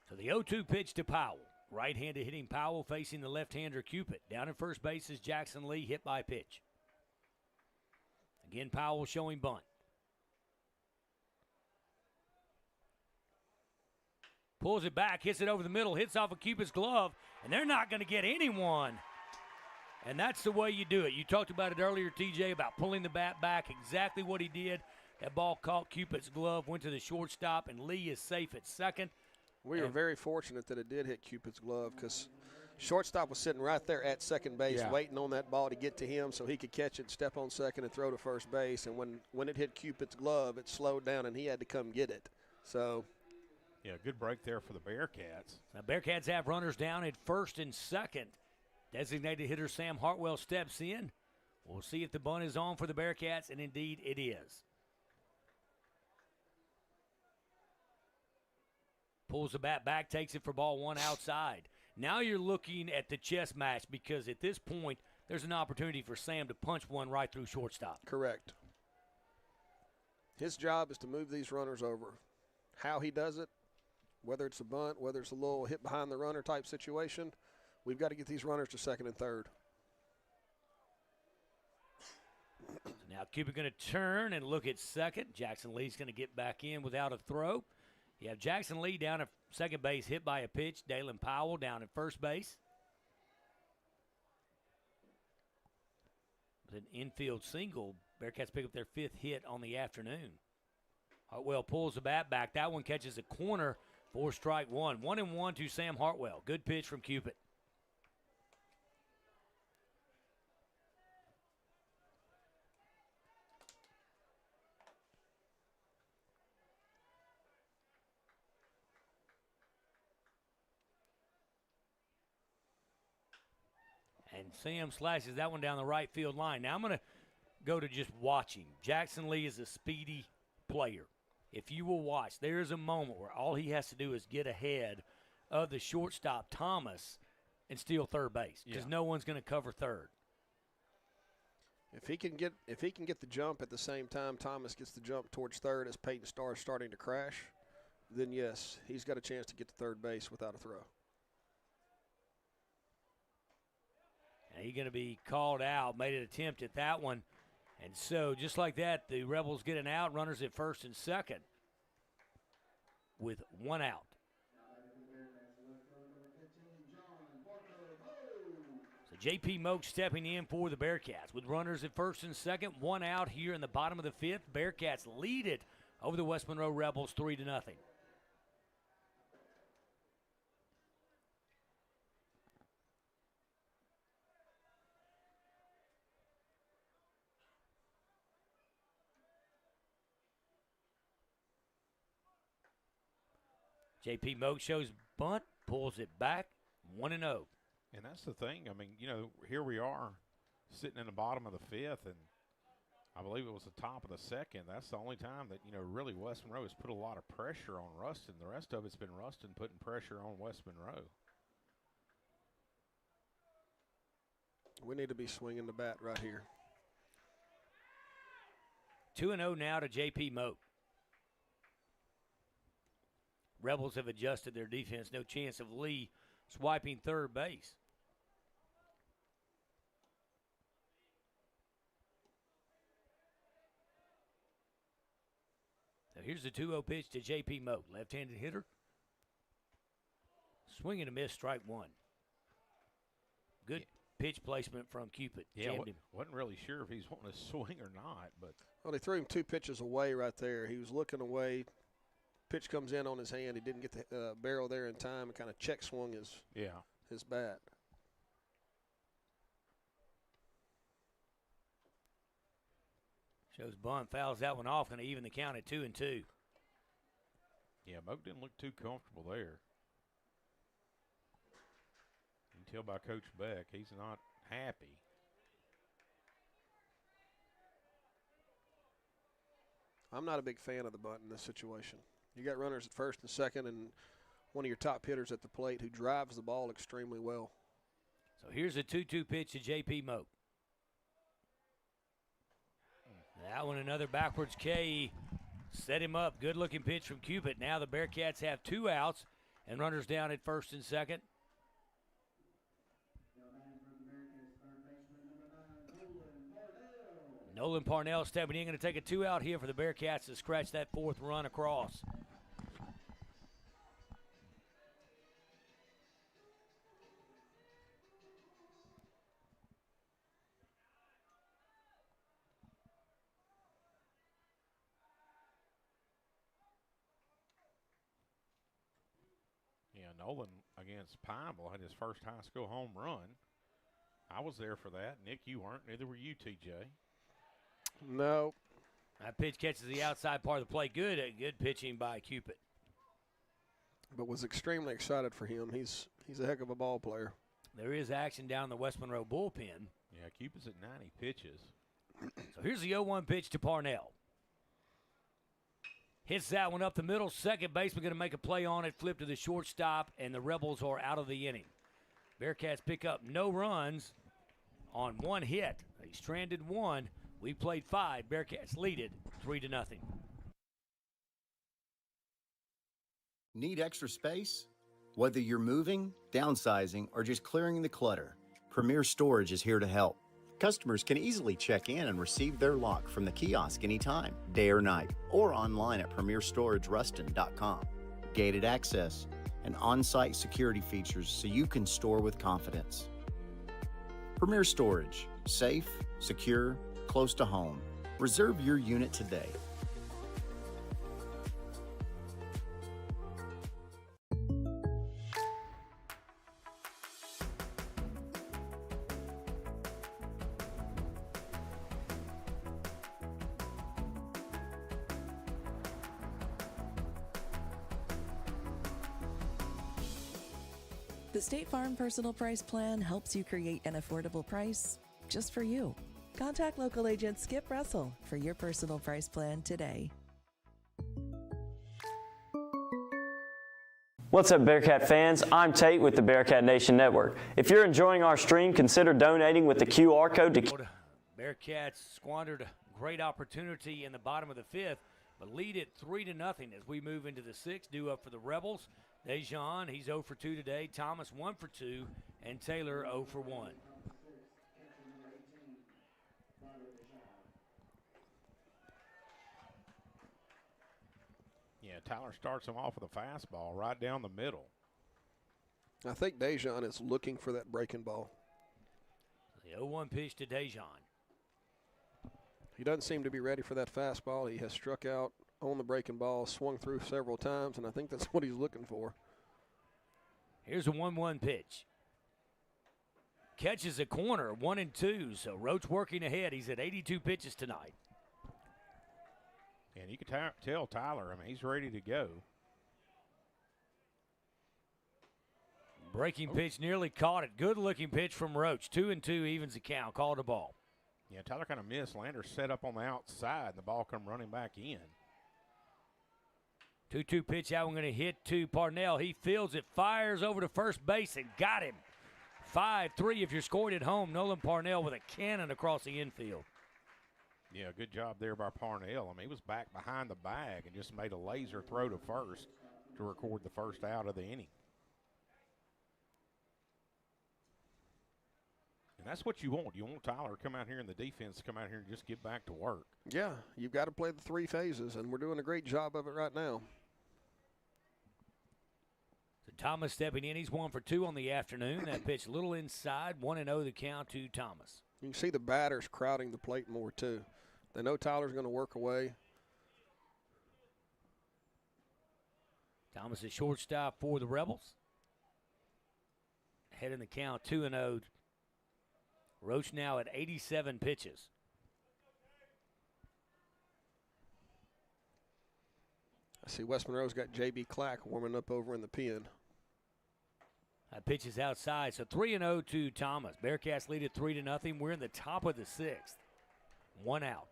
Speaker 1: So the 0-2 pitch to Powell. Right-handed hitting Powell facing the left-hander Cupid. Down at first base is Jackson Lee, hit by pitch. Again, Powell showing bunt. Pulls it back, hits it over the middle, hits off of Cupid's glove, and they're not going to get anyone. And that's the way you do it. You talked about it earlier, TJ, about pulling the bat back. Exactly what he did. That ball caught Cupid's glove, went to the shortstop, and Lee is safe at second.
Speaker 3: We were very fortunate that it did hit Cupid's glove because shortstop was sitting right there at second base waiting on that ball to get to him so he could catch it, step on second, and throw to first base. And when it hit Cupid's glove, it slowed down, and he had to come get it. So,
Speaker 2: yeah, good break there for the Bearcats.
Speaker 1: Now, Bearcats have runners down at first and second. Designated hitter Sam Hartwell steps in. We'll see if the bunt is on for the Bearcats, and indeed it is. Pulls the bat back, takes it for ball one outside. Now you're looking at the chess match because at this point there's an opportunity for Sam to punch one right through shortstop.
Speaker 3: Correct. His job is to move these runners over. How he does it, whether it's a bunt, whether it's a little hit behind the runner type situation, we've got to get these runners to second and third.
Speaker 1: So now Cupid going to turn and look at second. Jackson Lee's going to get back in without a throw. You have Jackson Lee down at second base, hit by a pitch. Dalen Powell down at first base. With an infield single, Bearcats pick up their fifth hit on the afternoon. Hartwell pulls the bat back. That one catches a corner for strike one. 1-1 to Sam Hartwell. Good pitch from Cupid. And Sam slashes that one down the right field line. Now I'm going to go to just watching. Jackson Lee is a speedy player. If you will watch, there is a moment where all he has to do is get ahead of the shortstop, Thomas, and steal third base because no one's going to cover third.
Speaker 3: If he can get the jump at the same time Thomas gets the jump towards third as Peyton Starr is starting to crash, then yes, he's got a chance to get to third base without a throw.
Speaker 1: And he's going to be called out, made an attempt at that one. And so just like that, the Rebels get an out, runners at first and second with one out. So J.P. Moak stepping in for the Bearcats with runners at first and second, one out here in the bottom of the fifth. Bearcats lead it over the West Monroe Rebels 3-0. J.P. Moak shows bunt, pulls it back, 1-0.
Speaker 2: And that's the thing. I mean, here we are sitting in the bottom of the fifth, and I believe it was the top of the second. That's the only time that, really West Monroe has put a lot of pressure on Ruston. The rest of it's been Ruston putting pressure on West Monroe.
Speaker 3: We need to be swinging the bat right here.
Speaker 1: 2-0 now to J.P. Moak. Rebels have adjusted their defense. No chance of Lee swiping third base. Now here's the 2-0 pitch to J.P. Moak. Left-handed hitter. Swing and a miss, strike one. Good pitch placement from Cupid.
Speaker 2: Yeah, wasn't really sure if he's wanting to swing or not. But
Speaker 3: well, they threw him 2 pitches away right there. He was looking away. Pitch comes in on his hand. He didn't get the barrel there in time and kind of check swung his bat.
Speaker 1: Shows bunt, fouls that one off, going to even the count at 2-2.
Speaker 2: Yeah, Moak didn't look too comfortable there. You can tell by Coach Beck, he's not happy.
Speaker 3: I'm not a big fan of the bunt in this situation. You got runners at first and second, and one of your top hitters at the plate who drives the ball extremely well.
Speaker 1: So here's a 2-2 pitch to J.P. Moak. That one, another backwards K. Set him up. Good-looking pitch from Cupid. Now the Bearcats have 2 outs and runners down at first and second. Nolan Parnell stepping in, going to take a 2-out here for the Bearcats to scratch that 4th run across.
Speaker 2: Yeah, Nolan against Pineville had his first high school home run. I was there for that. Nick, you weren't. Neither were you, TJ.
Speaker 3: No.
Speaker 1: That pitch catches the outside part of the plate. Good pitching by Cupid.
Speaker 3: But was extremely excited for him. He's a heck of a ball player.
Speaker 1: There is action down the West Monroe bullpen.
Speaker 2: Yeah, Cupid's at 90 pitches.
Speaker 1: So here's the 0-1 pitch to Parnell. Hits that one up the middle. Second baseman going to make a play on it. Flip to the shortstop, and the Rebels are out of the inning. Bearcats pick up no runs on 1 hit. They stranded 1. We played 5. Bearcats lead it 3-0.
Speaker 13: Need extra space? Whether you're moving, downsizing, or just clearing the clutter, Premier Storage is here to help. Customers can easily check in and receive their lock from the kiosk anytime, day or night, or online at premierstorageruston.com. Gated access and on-site security features so you can store with confidence. Premier Storage, safe, secure, close to home. Reserve your unit today.
Speaker 5: The State Farm Personal Price Plan helps you create an affordable price just for you. Contact local agent Skip Russell for your personal price plan today.
Speaker 7: What's up, Bearcat fans? I'm Tate with the Bearcat Nation Network. If you're enjoying our stream, consider donating with the QR code to...
Speaker 1: Bearcats squandered a great opportunity in the bottom of the 5th, but lead it 3-0 as we move into the 6th. Due up for the Rebels. Dejan, he's 0 for 2 today. Thomas 1 for 2, and Taylor 0 for 1.
Speaker 2: Yeah, Tyler starts him off with a fastball right down the middle.
Speaker 3: I think Dejan is looking for that breaking ball.
Speaker 1: The 0-1 pitch to Dejan.
Speaker 3: He doesn't seem to be ready for that fastball. He has struck out on the breaking ball, swung through several times, and I think that's what he's looking for.
Speaker 1: Here's a 1-1 pitch. Catches a corner, 1-2, so Roach working ahead. He's at 82 pitches tonight.
Speaker 2: And you can tell Tyler, I mean, he's ready to go.
Speaker 1: Breaking pitch nearly caught it. Good looking pitch from Roach. 2-2 evens the count. Called a ball.
Speaker 2: Yeah, Tyler kind of missed. Lander set up on the outside, and the ball come running back in.
Speaker 1: 2-2 pitch out. We're going to hit to Parnell. He fields it, fires over to first base, and got him. 5-3 if you're scoring at home. Nolan Parnell with a cannon across the infield.
Speaker 2: Yeah, good job there by Parnell. I mean, he was back behind the bag and just made a laser throw to first to record the first out of the inning. And that's what you want. You want Tyler to come out here and the defense to come out here and just get back to work.
Speaker 3: Yeah, you've got to play the three phases, and we're doing a great job of it right now.
Speaker 1: So Thomas stepping in. He's 1 for 2 on the afternoon. That pitch a little inside. 1-0 the count to Thomas.
Speaker 3: You can see the batters crowding the plate more, too. They know Tyler's going to work away.
Speaker 1: Thomas is shortstop for the Rebels. Head in the count, 2-0. Roach now at 87 pitches.
Speaker 3: I see West Monroe's got J.B. Clack warming up over in the pen.
Speaker 1: That pitch is outside, so 3-0 to Thomas. Bearcats lead at 3-0. We're in the top of the 6th. 1 out.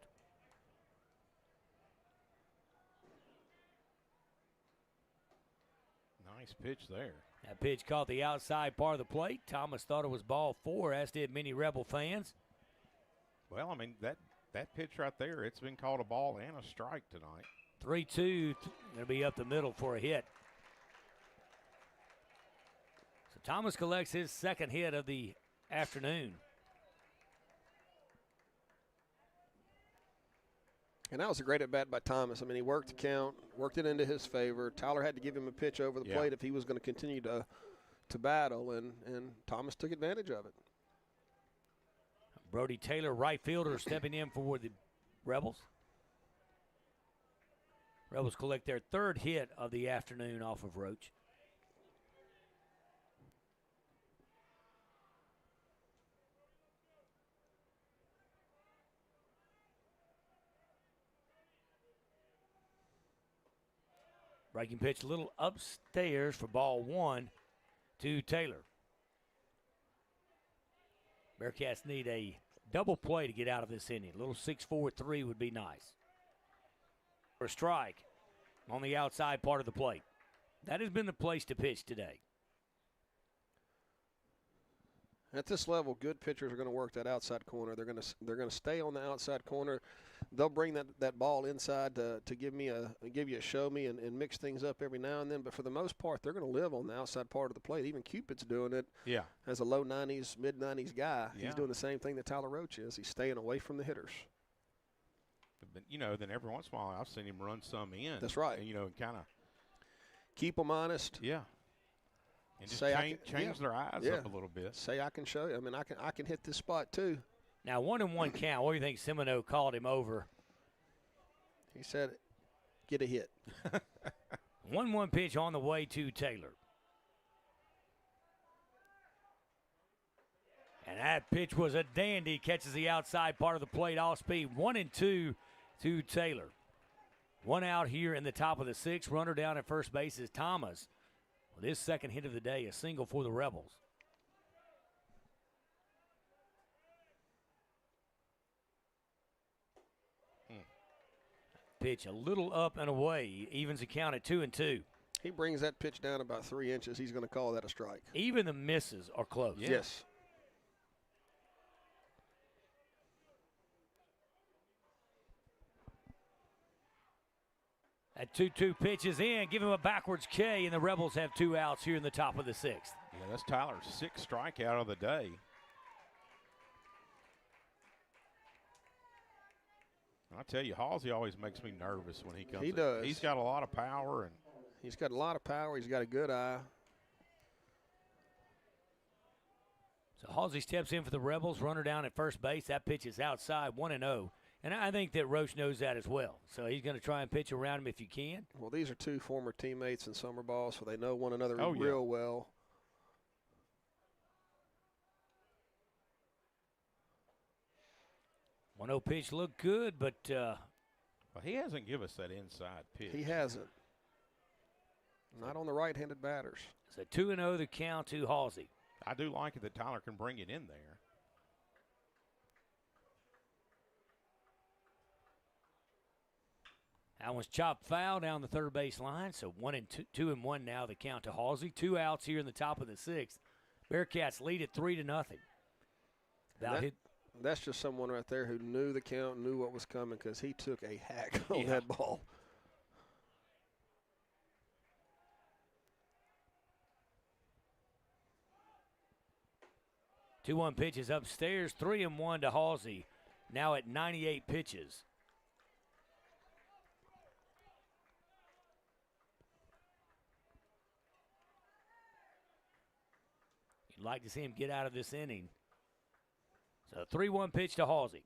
Speaker 2: Nice pitch there.
Speaker 1: That pitch caught the outside part of the plate. Thomas thought it was ball 4, as did many Rebel fans.
Speaker 2: Well, I mean, that pitch right there, it's been called a ball and a strike tonight.
Speaker 1: 3-2, going to be up the middle for a hit. So Thomas collects his second hit of the afternoon.
Speaker 3: And that was a great at-bat by Thomas. I mean, he worked the count, worked it into his favor. Tyler had to give him a pitch over the plate if he was going to continue to battle, and Thomas took advantage of it.
Speaker 1: Brody Taylor, right fielder, stepping in for the Rebels. Rebels collect their third hit of the afternoon off of Roach. Breaking pitch a little upstairs for ball 1 to Taylor. Bearcats need a double play to get out of this inning. A little 6-4-3 would be nice. For a strike on the outside part of the plate. That has been the place to pitch today.
Speaker 3: At this level, good pitchers are going to work that outside corner. They're going to stay on the outside corner. They'll bring that ball inside to give you a show me and mix things up every now and then. But for the most part, they're going to live on the outside part of the plate. Even Cupid's doing it.
Speaker 2: Yeah.
Speaker 3: As a low 90s, mid 90s guy,
Speaker 2: yeah.
Speaker 3: He's doing the same thing that Tyler Roach is. He's staying away from the hitters.
Speaker 2: But, then every once in a while, I've seen him run some in.
Speaker 3: That's right.
Speaker 2: And, kind of
Speaker 3: keep them honest.
Speaker 2: Yeah. And just change their eyes up a little bit.
Speaker 3: Say, I can show you. I mean, I can hit this spot too.
Speaker 1: Now 1-1 count. What do you think Semino called him over?
Speaker 3: He said, get a hit.
Speaker 1: 1-1 pitch on the way to Taylor. And that pitch was a dandy. Catches the outside part of the plate off speed. 1-2 to Taylor. 1 out here in the top of the 6th. Runner down at first base is Thomas. With his second hit of the day, a single for the Rebels. Pitch a little up and away. Evens the count at 2-2.
Speaker 3: He brings that pitch down about 3 inches. He's going to call that a strike.
Speaker 1: Even the misses are close.
Speaker 3: Yes.
Speaker 1: That 2-2 pitch is in. Give him a backwards K, and the Rebels have 2 outs here in the top of the 6th.
Speaker 2: Yeah, that's Tyler's 6th strikeout of the day. I tell you, Halsey always makes me nervous when he comes.
Speaker 3: He does.
Speaker 2: He's got a lot of power.
Speaker 3: He's got a lot of power. He's got a good eye.
Speaker 1: So Halsey steps in for the Rebels. Runner down at first base. That pitch is outside, 1-0. And I think that Roach knows that as well. So he's going to try and pitch around him if you can.
Speaker 3: Well, these are 2 former teammates in summer ball, so they know one another
Speaker 2: real
Speaker 3: well.
Speaker 1: One 0 pitch looked good, but
Speaker 2: he hasn't given us that inside pitch.
Speaker 3: He hasn't. Not on the right-handed batters.
Speaker 1: It's a 2-0 the count to Halsey.
Speaker 2: I do like it that Tyler can bring it in there.
Speaker 1: That one's chopped foul down the third base line, so 2-1 now the count to Halsey. 2 outs here in the top of the sixth. Bearcats lead it 3-0.
Speaker 3: That's just someone right there who knew the count, knew what was coming, because he took a hack on that ball.
Speaker 1: Two 2-1 pitches upstairs, 3-1 to Halsey, now at 98 pitches. You'd like to see him get out of this inning. So 3-1 pitch to Halsey.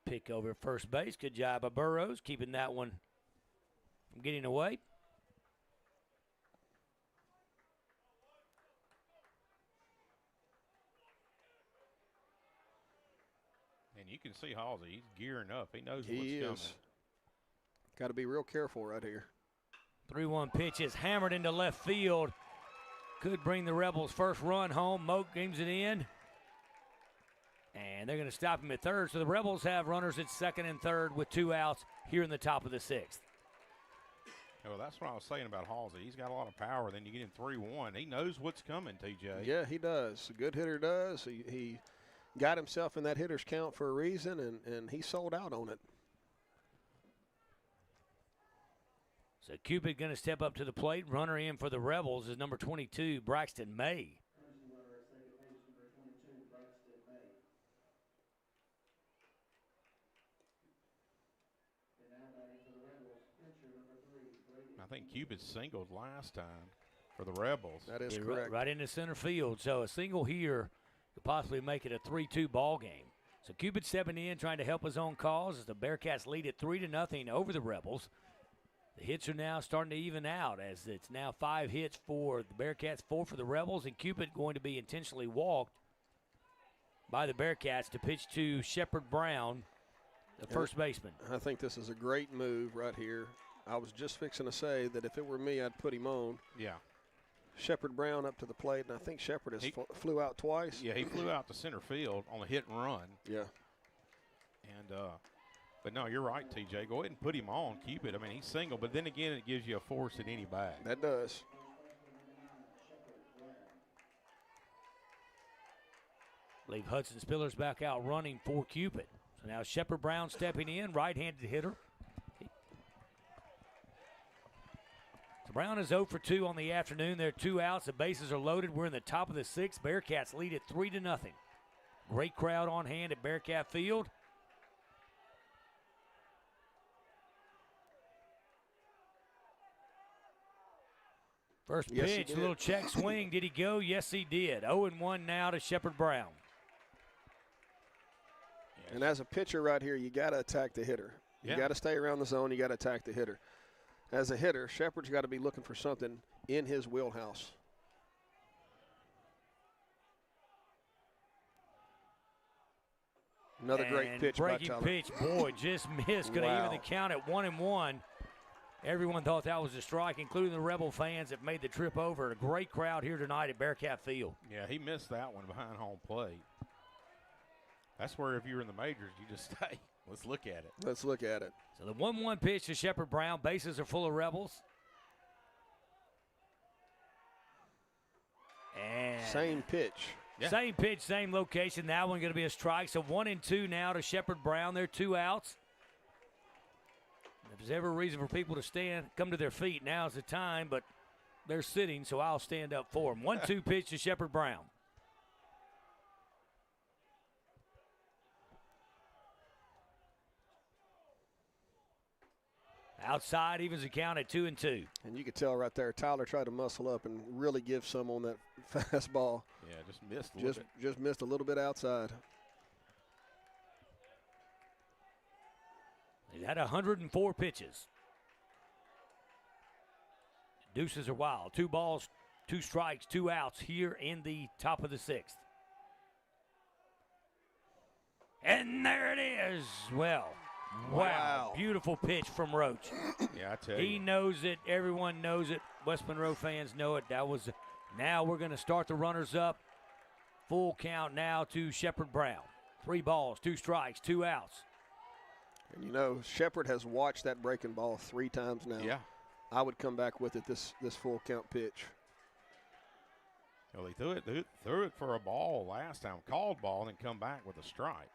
Speaker 1: Pick over first base. Good job by Burrows, keeping that one from getting away.
Speaker 2: And you can see Halsey, he's gearing up. He knows what's coming.
Speaker 3: Got to be real careful right here.
Speaker 1: 3-1 pitch is hammered into left field. Could bring the Rebels' first run home. Moak games it in. And they're going to stop him at third. So the Rebels have runners at second and third with 2 outs here in the top of the sixth.
Speaker 2: Well, that's what I was saying about Halsey. He's got a lot of power. Then you get him 3-1. He knows what's coming, TJ.
Speaker 3: Yeah, he does. A good hitter does. He got himself in that hitter's count for a reason, and he sold out on it.
Speaker 1: So Cupid going to step up to the plate. Runner in for the Rebels is number 22, Braxton May.
Speaker 2: I think Cupid singled last time for the Rebels.
Speaker 3: That is correct.
Speaker 1: Right into center field. So a single here could possibly make it a 3-2 ball game. So Cupid stepping in, trying to help his own cause as the Bearcats lead it 3-0 over the Rebels. The hits are now starting to even out as it's now 5 hits for the Bearcats, 4 for the Rebels, and Cupid going to be intentionally walked by the Bearcats to pitch to Shepard Brown, the first baseman.
Speaker 3: I think this is a great move right here. I was just fixing to say that if it were me, I'd put him on.
Speaker 2: Yeah.
Speaker 3: Shepard Brown up to the plate, and I think Shepard flew out twice.
Speaker 2: Yeah, he flew out to center field on a hit and run.
Speaker 3: Yeah.
Speaker 2: And but no, you're right, TJ. Go ahead and put him on. Keep it. I mean, he's single, but then again, it gives you a force at any bag.
Speaker 3: That does.
Speaker 1: I believe Hudson Spiller's back out running for Cupid. So now Shepard Brown stepping in, right-handed hitter. So Brown is 0 for 2 on the afternoon. There are 2 outs. The bases are loaded. We're in the top of the sixth. Bearcats lead it 3-0. Great crowd on hand at Bearcat Field. First pitch, a little check swing. Did he go? Yes, he did. 0-1 now to Shepard Brown.
Speaker 3: And as a pitcher right here, you got to attack the hitter. You got to stay around the zone. You got to attack the hitter. As a hitter, Shepard's got to be looking for something in his wheelhouse. Another great pitch by Tyler.
Speaker 1: Breaking pitch, boy, just missed. Could have even the count at 1-1. Everyone thought that was a strike, including the Rebel fans that made the trip over. A great crowd here tonight at Bearcat Field.
Speaker 2: Yeah, he missed that one behind home plate. That's where if you're in the majors, you just stay. Let's look at it.
Speaker 3: Let's look at it.
Speaker 1: So the 1-1 pitch to Shepard Brown. Bases are full of Rebels. And
Speaker 3: same pitch.
Speaker 1: Yeah. Same pitch, same location. That one going to be a strike. So 1-2 now to Shepard Brown. They're 2 outs. If there's ever a reason for people to come to their feet, now's the time, but they're sitting, so I'll stand up for them. 1-2 pitch to Shepard Brown. Outside evens the count at 2-2.
Speaker 3: And you could tell right there, Tyler tried to muscle up and really give some on that fastball.
Speaker 2: Yeah, just missed a little bit.
Speaker 3: Just missed a little bit outside.
Speaker 1: He's had 104 pitches. Deuces are wild. 2 balls, 2 strikes, 2 outs here in the top of the sixth. And there it is. Well, Wow. Beautiful pitch from Roach.
Speaker 2: Yeah, I tell
Speaker 1: He
Speaker 2: you.
Speaker 1: knows it. Everyone knows it. West Monroe fans know it. Now we're going to start the runners up. Full count now to Shepherd Brown. 3 balls, 2 strikes, 2 outs.
Speaker 3: And you know, Shepherd has watched that breaking ball 3 times now.
Speaker 2: Yeah.
Speaker 3: I would come back with it this full count pitch.
Speaker 2: Well, he threw it for a ball last time, called ball, and then come back with a strike.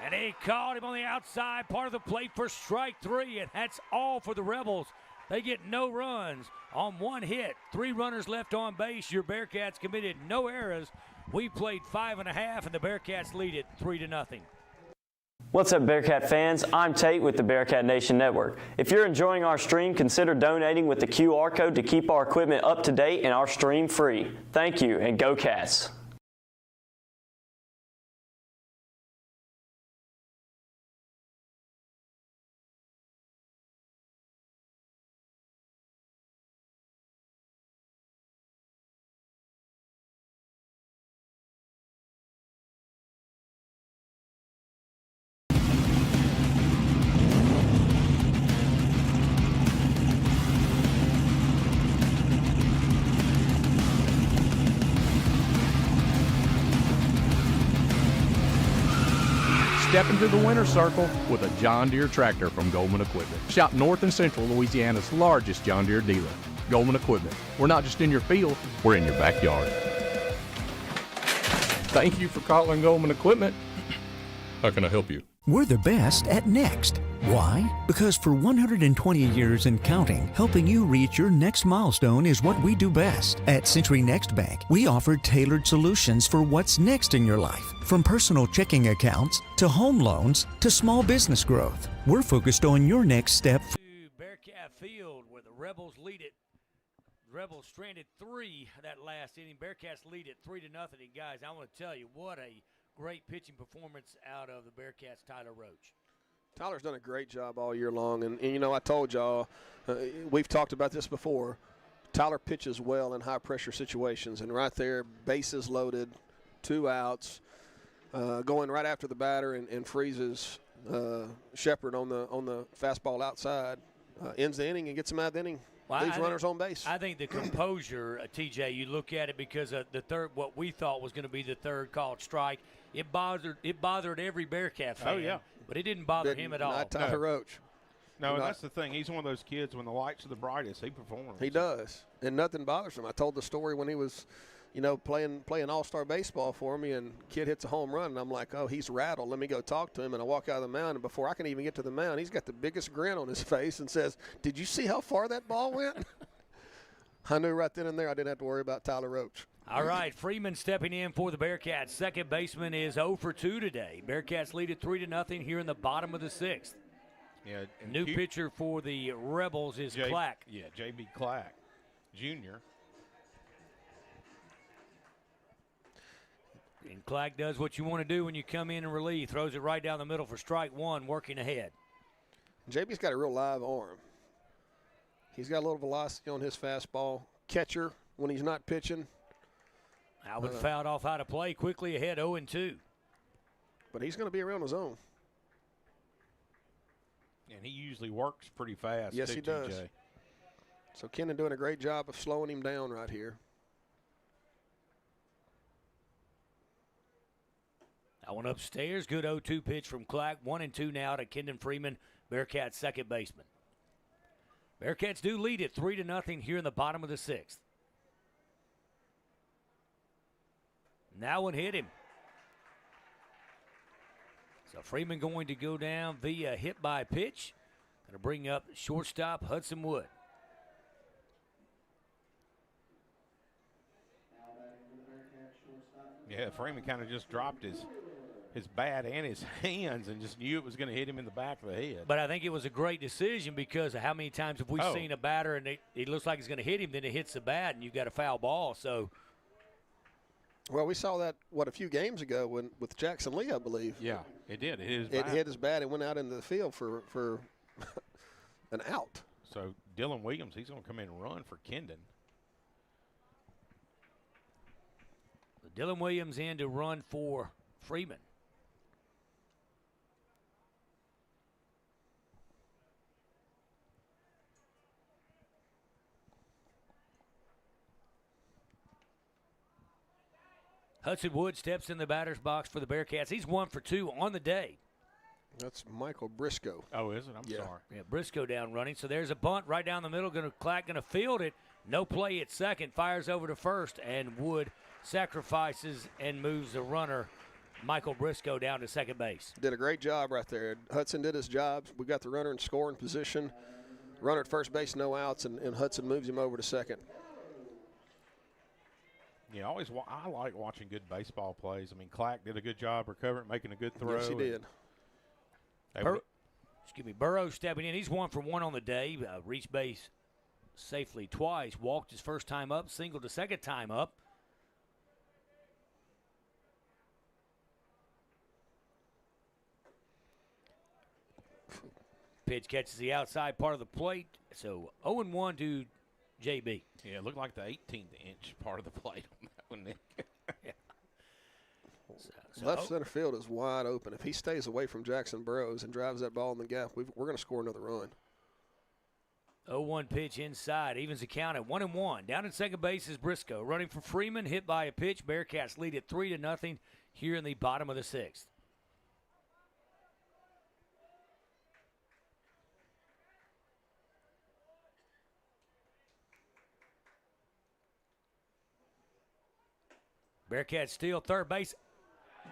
Speaker 1: And he caught him on the outside part of the plate for strike 3, and that's all for the Rebels. They get no runs on 1 hit. 3 runners left on base. Your Bearcats committed no errors. We played 5.5, and the Bearcats lead it 3-0.
Speaker 7: What's up, Bearcat fans? I'm Tate with the Bearcat Nation Network. If you're enjoying our stream, consider donating with the QR code to keep our equipment up to date and our stream free. Thank you, and go Cats!
Speaker 14: Step into the winner's circle with a John Deere tractor from Goldman Equipment. Shop North and Central Louisiana's largest John Deere dealer. Goldman Equipment. We're not just in your field, we're in your backyard. Thank you for calling Goldman Equipment. How can I help you?
Speaker 4: We're the best at next. Why? Because for 120 years and counting, helping you reach your next milestone is what we do best. At Century Next Bank, we offer tailored solutions for what's next in your life. From personal checking accounts, to home loans, to small business growth. We're focused on your next step.
Speaker 1: To Bearcat Field, where the Rebels lead it. Rebels stranded 3 that last inning. Bearcats lead it 3-0. And guys, I want to tell you, what a great pitching performance out of the Bearcats' Tyler Roach.
Speaker 3: Tyler's done a great job all year long. And you know, I told y'all, we've talked about this before. Tyler pitches well in high-pressure situations. And right there, bases loaded, 2 outs, going right after the batter and freezes Shepherd on the fastball outside. Ends the inning and gets him out of the inning. Leaves runners on base.
Speaker 1: I think the composure, TJ, you look at it because of the third, what we thought was going to be the third called strike. It bothered every Bearcat fan.
Speaker 2: Oh, yeah.
Speaker 1: But it didn't bother him at all.
Speaker 3: Not Tyler Roach.
Speaker 2: No, and that's the thing. He's one of those kids, when the lights are the brightest, he performs.
Speaker 3: He does. And nothing bothers him. I told the story when he was, you know, playing all-star baseball for me, and kid hits a home run, and I'm like, oh, he's rattled. Let me go talk to him. And I walk out of the mound, and before I can even get to the mound, he's got the biggest grin on his face and says, did you see how far that ball went? I knew right then and there I didn't have to worry about Tyler Roach.
Speaker 1: All right, Freeman stepping in for the Bearcats. Second baseman is 0 for 2 today. Bearcats lead it 3-0 here in the bottom of the 6th.
Speaker 2: Yeah.
Speaker 1: New pitcher for the Rebels is Clack.
Speaker 2: Yeah, J.B. Clack, Jr.
Speaker 1: And Clack does what you want to do when you come in and relieve. Throws it right down the middle for strike 1, working ahead.
Speaker 3: JB's got a real live arm. He's got a little velocity on his fastball. Catcher when he's not pitching.
Speaker 1: Alvin fouled off out of play, quickly ahead 0-2.
Speaker 3: But he's going to be around his own.
Speaker 2: And he usually works pretty fast.
Speaker 3: Yes,
Speaker 2: too,
Speaker 3: he does.
Speaker 2: TJ.
Speaker 3: So Kenan doing a great job of slowing him down right here.
Speaker 1: That one upstairs. Good 0-2 pitch from Clack. 1-2 now to Kendon Freeman, Bearcats' second baseman. Bearcats do lead it 3-0 here in the bottom of the 6th. Now one hit him. So Freeman going to go down via hit by pitch. Going to bring up shortstop Hudson Wood.
Speaker 2: Yeah, Freeman kind of just dropped his bat and his hands and just knew it was going to hit him in the back of the head.
Speaker 1: But I think it was a great decision because of how many times have we seen a batter and it looks like it's going to hit him, then it hits the bat and you've got a foul ball. So,
Speaker 3: well, we saw that, a few games ago with Jackson Lee, I believe.
Speaker 2: Yeah, it did. It
Speaker 3: hit his bat and went out into the field for an out.
Speaker 2: So Dylan Williams, he's going to come in and run for Kendon.
Speaker 1: Dylan Williams in to run for Freeman. Hudson Wood steps in the batter's box for the Bearcats. He's 1 for 2 on the day.
Speaker 3: That's Michael Briscoe.
Speaker 2: Oh, is it? I'm sorry.
Speaker 1: Yeah, Briscoe down running. So there's a bunt right down the middle. Clack going to field it. No play at second. Fires over to first, and Wood sacrifices and moves the runner, Michael Briscoe, down to second base.
Speaker 3: Did a great job right there. Hudson did his job. We got the runner in scoring position. Runner at first base, no outs, and Hudson moves him over to second.
Speaker 2: Yeah, I like watching good baseball plays. I mean, Clack did a good job recovering, making a good throw.
Speaker 3: Yes, he did.
Speaker 1: Burrows stepping in. He's 1 for 1 on the day. Reached base safely twice. Walked his first time up. Singled the second time up. Pitch catches the outside part of the plate. So 0-1 to JB.
Speaker 2: Yeah, it looked like the 18th-inch part of the plate on that one, Nick.
Speaker 1: Yeah.
Speaker 3: Left center field is wide open. If he stays away from Jackson Burrows and drives that ball in the gap, we're going to score another run.
Speaker 1: 0-1 pitch inside. Evens the count at 1-1. Down in second base is Briscoe. Running for Freeman. Hit by a pitch. Bearcats lead at 3-0 here in the bottom of the sixth. Bearcats steal third base.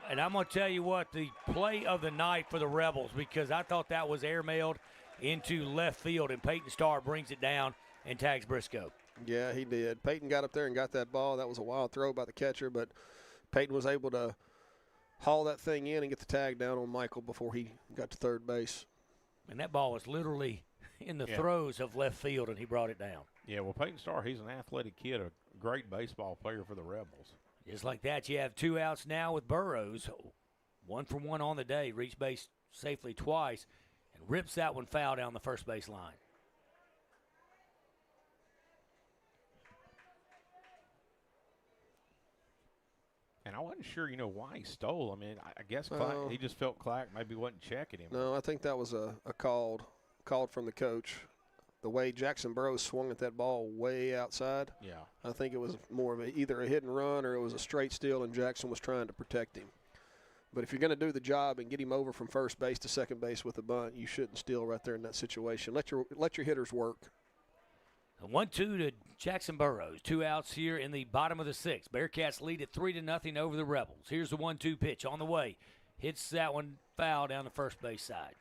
Speaker 1: And I'm going to tell you what, the play of the night for the Rebels, because I thought that was airmailed into left field, and Peyton Starr brings it down and tags Briscoe.
Speaker 3: Yeah, he did. Peyton got up there and got that ball. That was a wild throw by the catcher, but Peyton was able to haul that thing in and get the tag down on Michael before he got to third base.
Speaker 1: And that ball was literally in the throes of left field, and he brought it down.
Speaker 2: Yeah, well, Peyton Starr, he's an athletic kid, a great baseball player for the Rebels.
Speaker 1: Just like that, you have 2 outs now with Burrows. 1 for 1 on the day. Reached base safely twice and rips that one foul down the first base line.
Speaker 2: And I wasn't sure, why he stole. I mean, I guess Clack, he just felt Clack maybe wasn't checking him.
Speaker 3: No, I think that was a called from the coach. The way Jackson Burrows swung at that ball way outside,
Speaker 2: yeah,
Speaker 3: I think it was more of either a hit and run or it was a straight steal, and Jackson was trying to protect him. But if you're going to do the job and get him over from first base to second base with a bunt, you shouldn't steal right there in that situation. Let your hitters work.
Speaker 1: 1-2 to Jackson Burrows. 2 outs here in the bottom of the sixth. Bearcats lead at 3-0 over the Rebels. Here's the 1-2 pitch on the way. Hits that one foul down the first base side.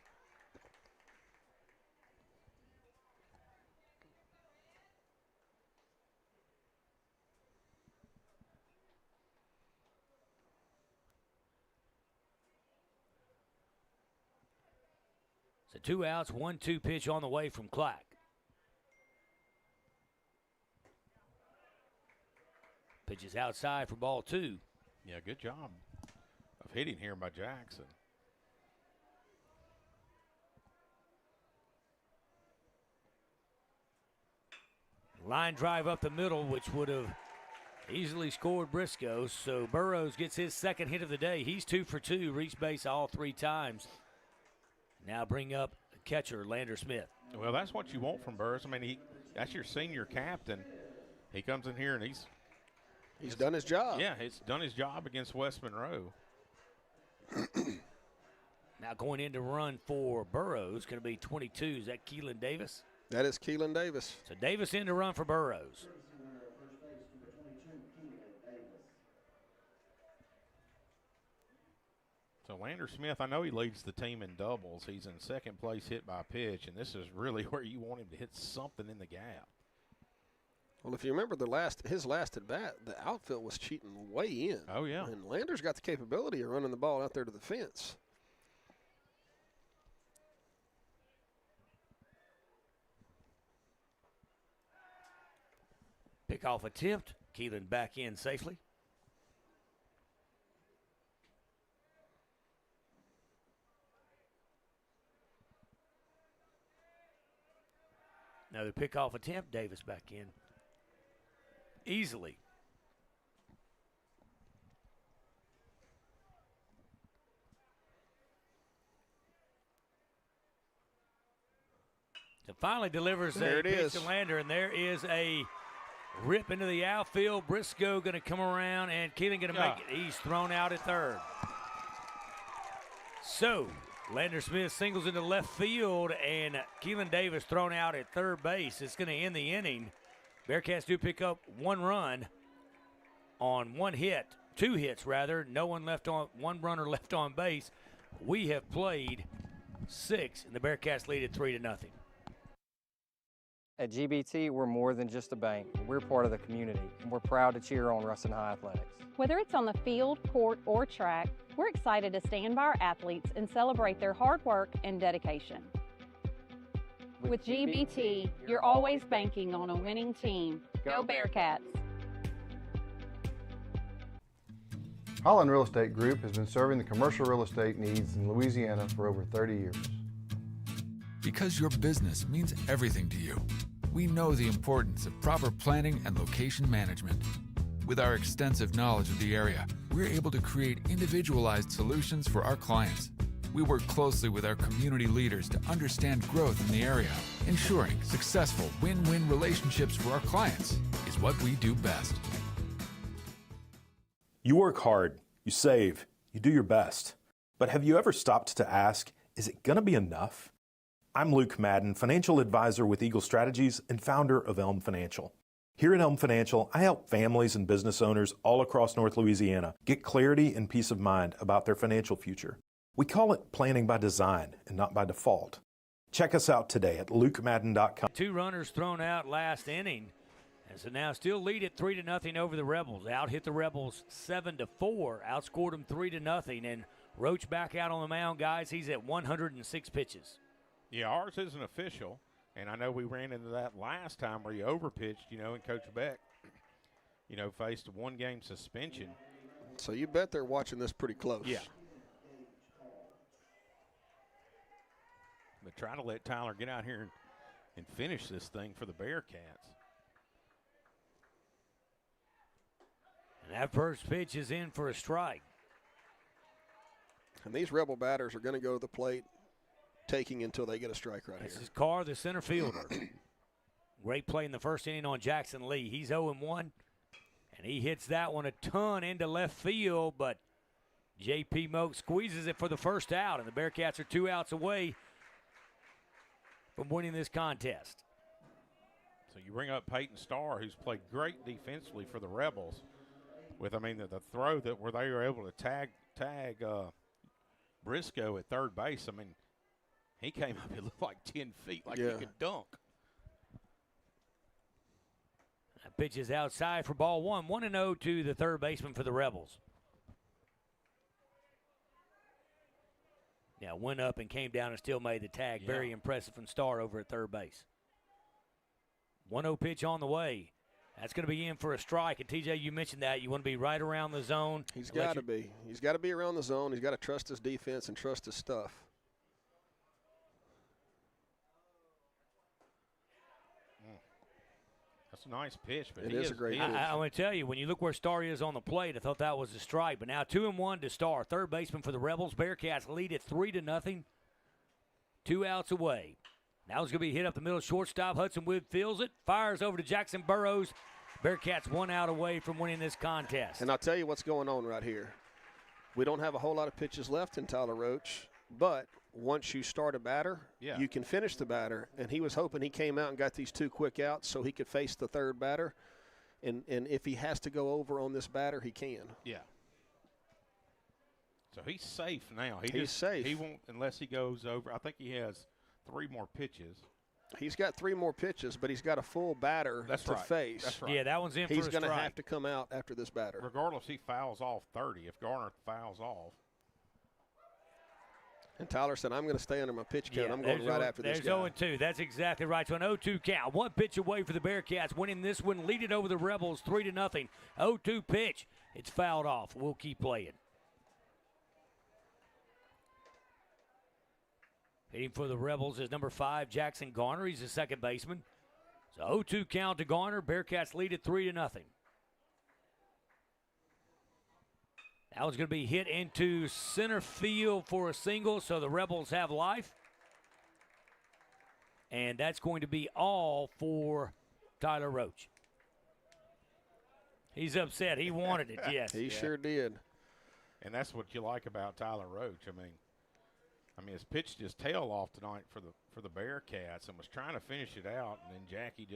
Speaker 1: So 2 outs, 1-2 pitch on the way from Clack. Pitches outside for ball 2.
Speaker 2: Yeah, good job of hitting here by Jackson.
Speaker 1: Line drive up the middle, which would have easily scored Briscoe. So Burrows gets his second hit of the day. He's 2 for 2, reached base all 3 times. Now bring up catcher Lander Smith.
Speaker 2: Well, that's what you want from Burrows. I mean, that's your senior captain. He comes in here and he's
Speaker 3: done his job.
Speaker 2: Yeah, he's done his job against West Monroe.
Speaker 1: Now going in to run for Burrows, going to be 22. Is that Keelan Davis?
Speaker 3: That is Keelan Davis.
Speaker 1: So Davis in to run for Burrows.
Speaker 2: So Lander Smith, I know he leads the team in doubles. He's in second place hit by pitch, and this is really where you want him to hit something in the gap.
Speaker 3: Well, if you remember his last at bat, the outfield was cheating way in.
Speaker 2: Oh, yeah.
Speaker 3: And Lander's got the capability of running the ball out there to the fence.
Speaker 1: Pickoff attempt. Keelan back in safely. Another pickoff attempt. Davis back in easily. So finally delivers
Speaker 3: there
Speaker 1: a
Speaker 3: it
Speaker 1: pitch
Speaker 3: is.
Speaker 1: to Lander, and there is a Rip into the outfield. Briscoe going to come around, and Keelan going to make it. He's thrown out at third. So, Lander Smith singles into left field, and Keelan Davis thrown out at third base. It's going to end the inning. Bearcats do pick up 1 run on 1 hit, 2 hits rather. No one left on, 1 runner left on base. We have played 6, and the Bearcats lead it 3-0.
Speaker 19: At GBT, we're more than just a bank. We're part of the community, and we're proud to cheer on Ruston High Athletics.
Speaker 20: Whether it's on the field, court, or track, we're excited to stand by our athletes and celebrate their hard work and dedication. With GBT, you're always banking on a winning team. Go Bearcats!
Speaker 21: Holland Real Estate Group has been serving the commercial real estate needs in Louisiana for over 30 years.
Speaker 6: Because your business means everything to you, we know the importance of proper planning and location management. With our extensive knowledge of the area, we're able to create individualized solutions for our clients. We work closely with our community leaders to understand growth in the area. Ensuring successful win-win relationships for our clients is what we do best.
Speaker 22: You work hard, you save, you do your best. But have you ever stopped to ask, is it going to be enough? I'm Luke Madden, financial advisor with Eagle Strategies and founder of Elm Financial. Here at Elm Financial, I help families and business owners all across North Louisiana get clarity and peace of mind about their financial future. We call it planning by design and not by default. Check us out today at lukemadden.com.
Speaker 1: 2 runners thrown out last inning. And so now still lead it 3-0 over the Rebels. Out hit the Rebels 7-4. Outscored them 3-0. And Roach back out on the mound, guys. He's at 106 pitches.
Speaker 2: Yeah, ours isn't official, and I know we ran into that last time where you overpitched, and Coach Beck, faced a 1-game suspension.
Speaker 3: So you bet they're watching this pretty close.
Speaker 2: Yeah. But try to let Tyler get out here and finish this thing for the Bearcats.
Speaker 1: And that first pitch is in for a strike.
Speaker 3: And these Rebel batters are going to go to the plate taking until they get a strike right here.
Speaker 1: This is Carr, the center fielder. Great play in the first inning on Jackson Lee. He's 0-1, and he hits that one a ton into left field, but J.P. Moak squeezes it for the first out, and the Bearcats are 2 outs away from winning this contest.
Speaker 2: So you bring up Peyton Starr, who's played great defensively for the Rebels with, the throw where they were able to tag Briscoe at third base. He came up, it looked like 10 feet, like he could dunk.
Speaker 1: That pitch is outside for ball 1. 1-0 to the third baseman for the Rebels. Now went up and came down and still made the tag. Very impressive from Starr over at third base. 1-0 pitch on the way. That's going to be in for a strike. And, TJ, you mentioned that. You want to be right around the zone.
Speaker 3: He's got to be. He's got to be around the zone. He's got to trust his defense and trust his stuff.
Speaker 2: That's a nice pitch, but
Speaker 3: it is a great pitch.
Speaker 1: I want to tell you, when you look where Starr is on the plate, I thought that was a strike. But now 2-1 to Starr, third baseman for the Rebels. Bearcats lead it 3-0. 2 outs away. Now it's going to be hit up the middle. Shortstop Hudson Wood feels it, fires over to Jackson Burrows. Bearcats 1 out away from winning this contest.
Speaker 3: And I'll tell you what's going on right here. We don't have a whole lot of pitches left in Tyler Roach, but once you start a batter, you can finish the batter. And he was hoping he came out and got these 2 quick outs so he could face the third batter. And if he has to go over on this batter, he can.
Speaker 2: Yeah. So he's safe now.
Speaker 3: He's safe.
Speaker 2: He won't unless he goes over. I think he has 3 more pitches.
Speaker 3: He's got 3 more pitches, but he's got a full batter to face.
Speaker 2: That's right.
Speaker 1: Yeah, that one's in for a strike.
Speaker 3: He's going to have to come out after this batter.
Speaker 2: Regardless, he fouls off 30. If Garner fouls off.
Speaker 3: And Tyler said, I'm going to stay under my pitch count. I'm going right after this guy.
Speaker 1: There's 0-2. That's exactly right. So an 0-2 count. 1 pitch away for the Bearcats. Winning this one, lead it over the Rebels 3-0. 0-2 pitch. It's fouled off. We'll keep playing. Hitting for the Rebels is number 5, Jackson Garner. He's the second baseman. So 0-2 count to Garner. Bearcats lead it 3-0. That one's going to be hit into center field for a single, so the Rebels have life. And that's going to be all for Tyler Roach. He's upset. He wanted it, yes.
Speaker 3: He sure did.
Speaker 2: And that's what you like about Tyler Roach. I mean, has pitched his tail off tonight for the Bearcats and was trying to finish it out, and then Jackie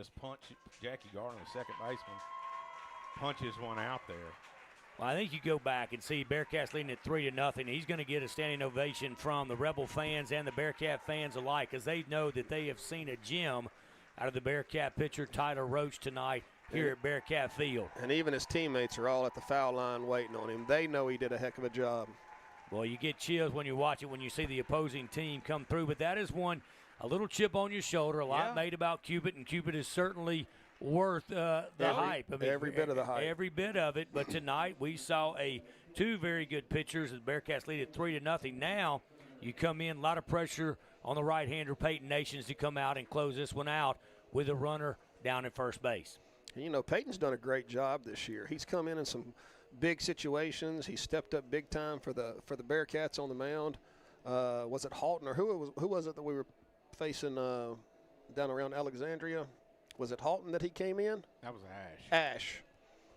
Speaker 2: Garner, the second baseman, punches one out there.
Speaker 1: Well, I think you go back and see Bearcats leading at 3-0. He's going to get a standing ovation from the Rebel fans and the Bearcat fans alike, because they know that they have seen a gem out of the Bearcat pitcher Tyler Roach tonight here at Bearcat Field.
Speaker 3: And even his teammates are all at the foul line waiting on him. They know he did a heck of a job.
Speaker 1: Well, you get chills when you watch it, when you see the opposing team come through. But that is one, a little chip on your shoulder, a lot made about Cupid, and Cupid is certainly worth the hype.
Speaker 3: Every bit of the hype.
Speaker 1: Every bit of it. But tonight we saw two very good pitchers. The Bearcats lead at 3-0. Now you come in, a lot of pressure on the right-hander Peyton Nations to come out and close this one out with a runner down at first base.
Speaker 3: You know, Peyton's done a great job this year. He's come in some big situations. He stepped up big time for the Bearcats on the mound. Was it Halton or who was it that we were facing down around Alexandria? Was it Halton that he came in?
Speaker 2: That was
Speaker 3: Ash.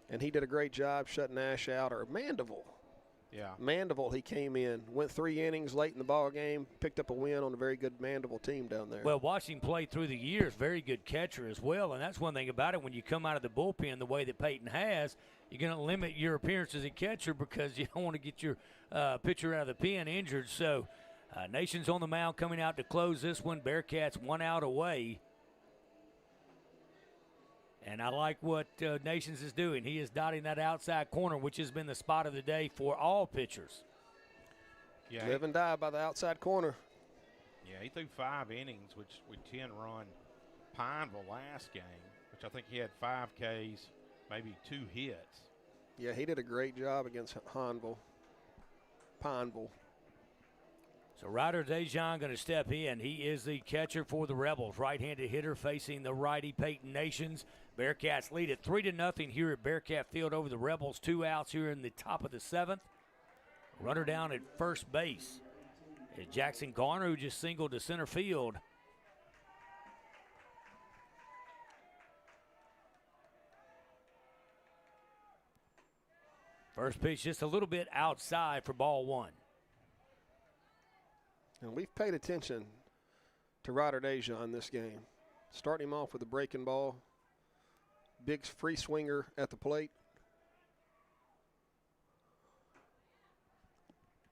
Speaker 3: And he did a great job shutting Ash out. Or Mandeville.
Speaker 2: Yeah.
Speaker 3: Mandeville, he came in, went 3 innings late in the ball game, picked up a win on a very good Mandeville team down there.
Speaker 1: Well, watching him play through the years, very good catcher as well. And that's one thing about it. When you come out of the bullpen the way that Peyton has, you're going to limit your appearances at catcher because you don't want to get your pitcher out of the pen injured. So Nations on the mound coming out to close this one. Bearcats 1 out away. And I like what Nations is doing. He is dotting that outside corner, which has been the spot of the day for all pitchers.
Speaker 2: Yeah,
Speaker 3: live and die by the outside corner.
Speaker 2: Yeah, he threw 5 innings, which we 10-run Pineville last game, which I think he had 5 Ks, maybe 2 hits.
Speaker 3: Yeah, he did a great job against Pineville.
Speaker 1: So Ryder Dejan going to step in. He is the catcher for the Rebels. Right-handed hitter facing the righty Peyton Nations. Bearcats lead at 3-0 here at Bearcat Field over the Rebels. 2 outs here in the top of the 7th. Runner down at first base is Jackson Garner, who just singled to center field. First pitch just a little bit outside for ball 1.
Speaker 3: And we've paid attention to Ryder Dejan in this game. Starting him off with a breaking ball. Big free swinger at the plate.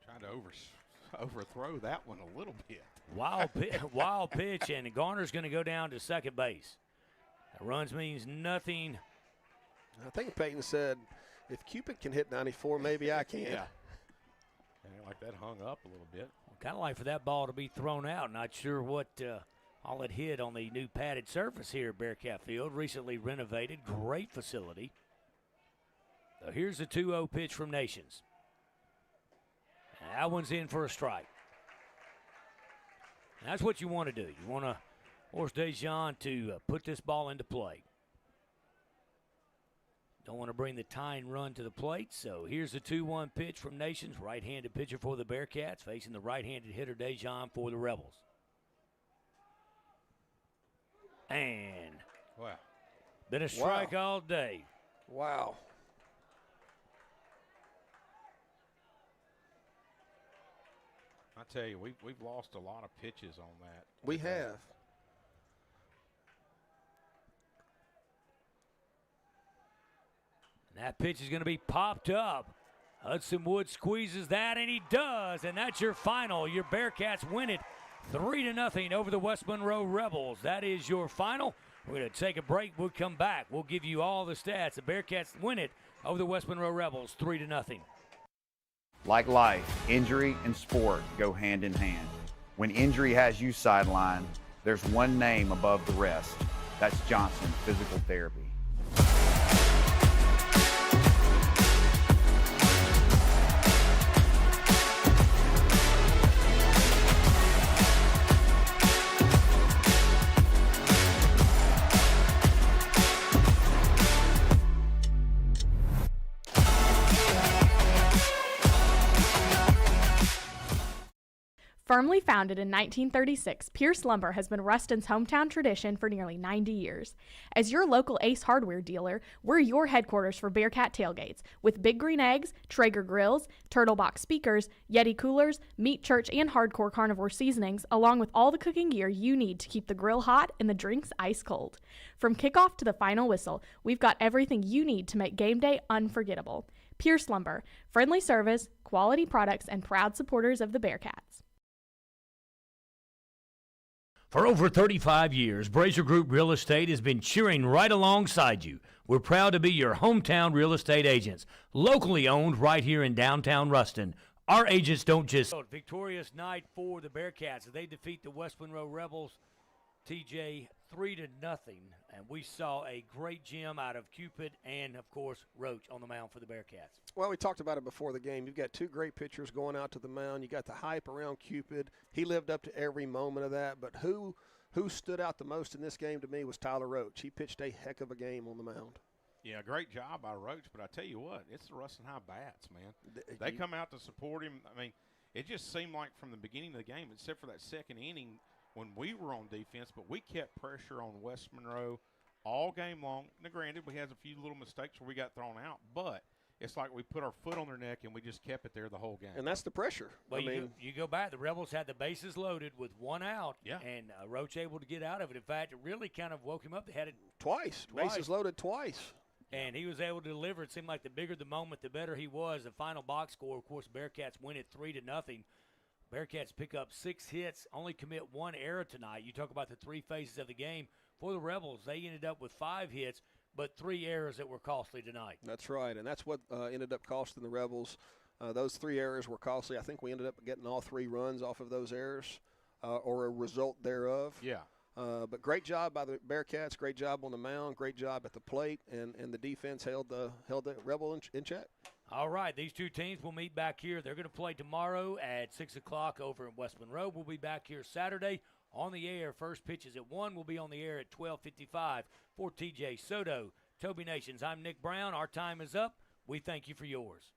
Speaker 2: Trying to overthrow that one a little bit.
Speaker 1: Wild pitch, and Garner's going to go down to second base. That runs means nothing.
Speaker 3: I think Peyton said, if Cupid can hit 94, maybe I can.
Speaker 2: Yeah. Like that hung up a little bit.
Speaker 1: Kind of like for that ball to be thrown out. Not sure what all it hit on the new padded surface here at Bearcat Field. Recently renovated. Great facility. So here's the 2-0 pitch from Nations. And that one's in for a strike. And that's what you want to do. You want to force Dejan to put this ball into play. Don't want to bring the tying run to the plate, so here's the 2-1 pitch from Nations. Right-handed pitcher for the Bearcats, facing the right-handed hitter Dejan for the Rebels. And
Speaker 2: wow,
Speaker 1: been a strike all day.
Speaker 3: Wow.
Speaker 2: I tell you, we've lost a lot of pitches on that.
Speaker 3: We have.
Speaker 1: That pitch is going to be popped up. Hudson Wood squeezes that, and he does. And that's your final. Your Bearcats win it 3-0 over the West Monroe Rebels. That is your final. We're going to take a break. We'll come back. We'll give you all the stats. The Bearcats win it over the West Monroe Rebels 3-0.
Speaker 8: Like life, injury and sport go hand in hand. When injury has you sidelined, there's one name above the rest. That's Johnson Physical Therapy.
Speaker 10: Firmly founded in 1936, Pierce Lumber has been Ruston's hometown tradition for nearly 90 years. As your local Ace Hardware dealer, we're your headquarters for Bearcat tailgates, with Big Green Eggs, Traeger grills, Turtle Box speakers, Yeti coolers, meat church and hardcore carnivore seasonings, along with all the cooking gear you need to keep the grill hot and the drinks ice cold. From kickoff to the final whistle, we've got everything you need to make game day unforgettable. Pierce Lumber, friendly service, quality products, and proud supporters of the Bearcats.
Speaker 1: For over 35 years, Brazier Group Real Estate has been cheering right alongside you. We're proud to be your hometown real estate agents, locally owned right here in downtown Ruston. Our agents don't just... Victorious night for the Bearcats. They defeat the West Monroe Rebels, TJ, 3-0. And we saw a great gem out of Cupid and, of course, Roach on the mound for the Bearcats.
Speaker 3: Well, we talked about it before the game. You've got two great pitchers going out to the mound. You got the hype around Cupid. He lived up to every moment of that. But who stood out the most in this game to me was Tyler Roach. He pitched a heck of a game on the mound.
Speaker 2: Yeah, great job by Roach. But I tell you what, it's the Ruston High Bats, man. They come out to support him. I mean, it just seemed like from the beginning of the game, except for that second inning when we were on defense, but we kept pressure on West Monroe all game long. Now, granted, we had a few little mistakes where we got thrown out, but it's like we put our foot on their neck and we just kept it there the whole game.
Speaker 3: And that's the pressure.
Speaker 1: Well, you go back. The Rebels had the bases loaded with one out, and Roach able to get out of it. In fact, it really kind of woke him up. They had it
Speaker 3: twice. Bases loaded twice.
Speaker 1: And he was able to deliver. It seemed like the bigger the moment, the better he was. The final box score, of course, Bearcats win it 3-0. Bearcats pick up 6 hits, only commit 1 error tonight. You talk about the 3 phases of the game. For the Rebels, they ended up with 5 hits, but 3 errors that were costly tonight.
Speaker 3: That's right, and that's what ended up costing the Rebels. Those 3 errors were costly. I think we ended up getting all 3 runs off of those errors or a result thereof.
Speaker 2: Yeah.
Speaker 3: But great job by the Bearcats, great job on the mound, great job at the plate, and the defense held the Rebel in check.
Speaker 1: All right, these two teams will meet back here. They're going to play tomorrow at 6 o'clock over in West Monroe. We'll be back here Saturday on the air. First pitch is at 1. We'll be on the air at 12:55 for TJ Soto. Toby Nations, I'm Nick Brown. Our time is up. We thank you for yours.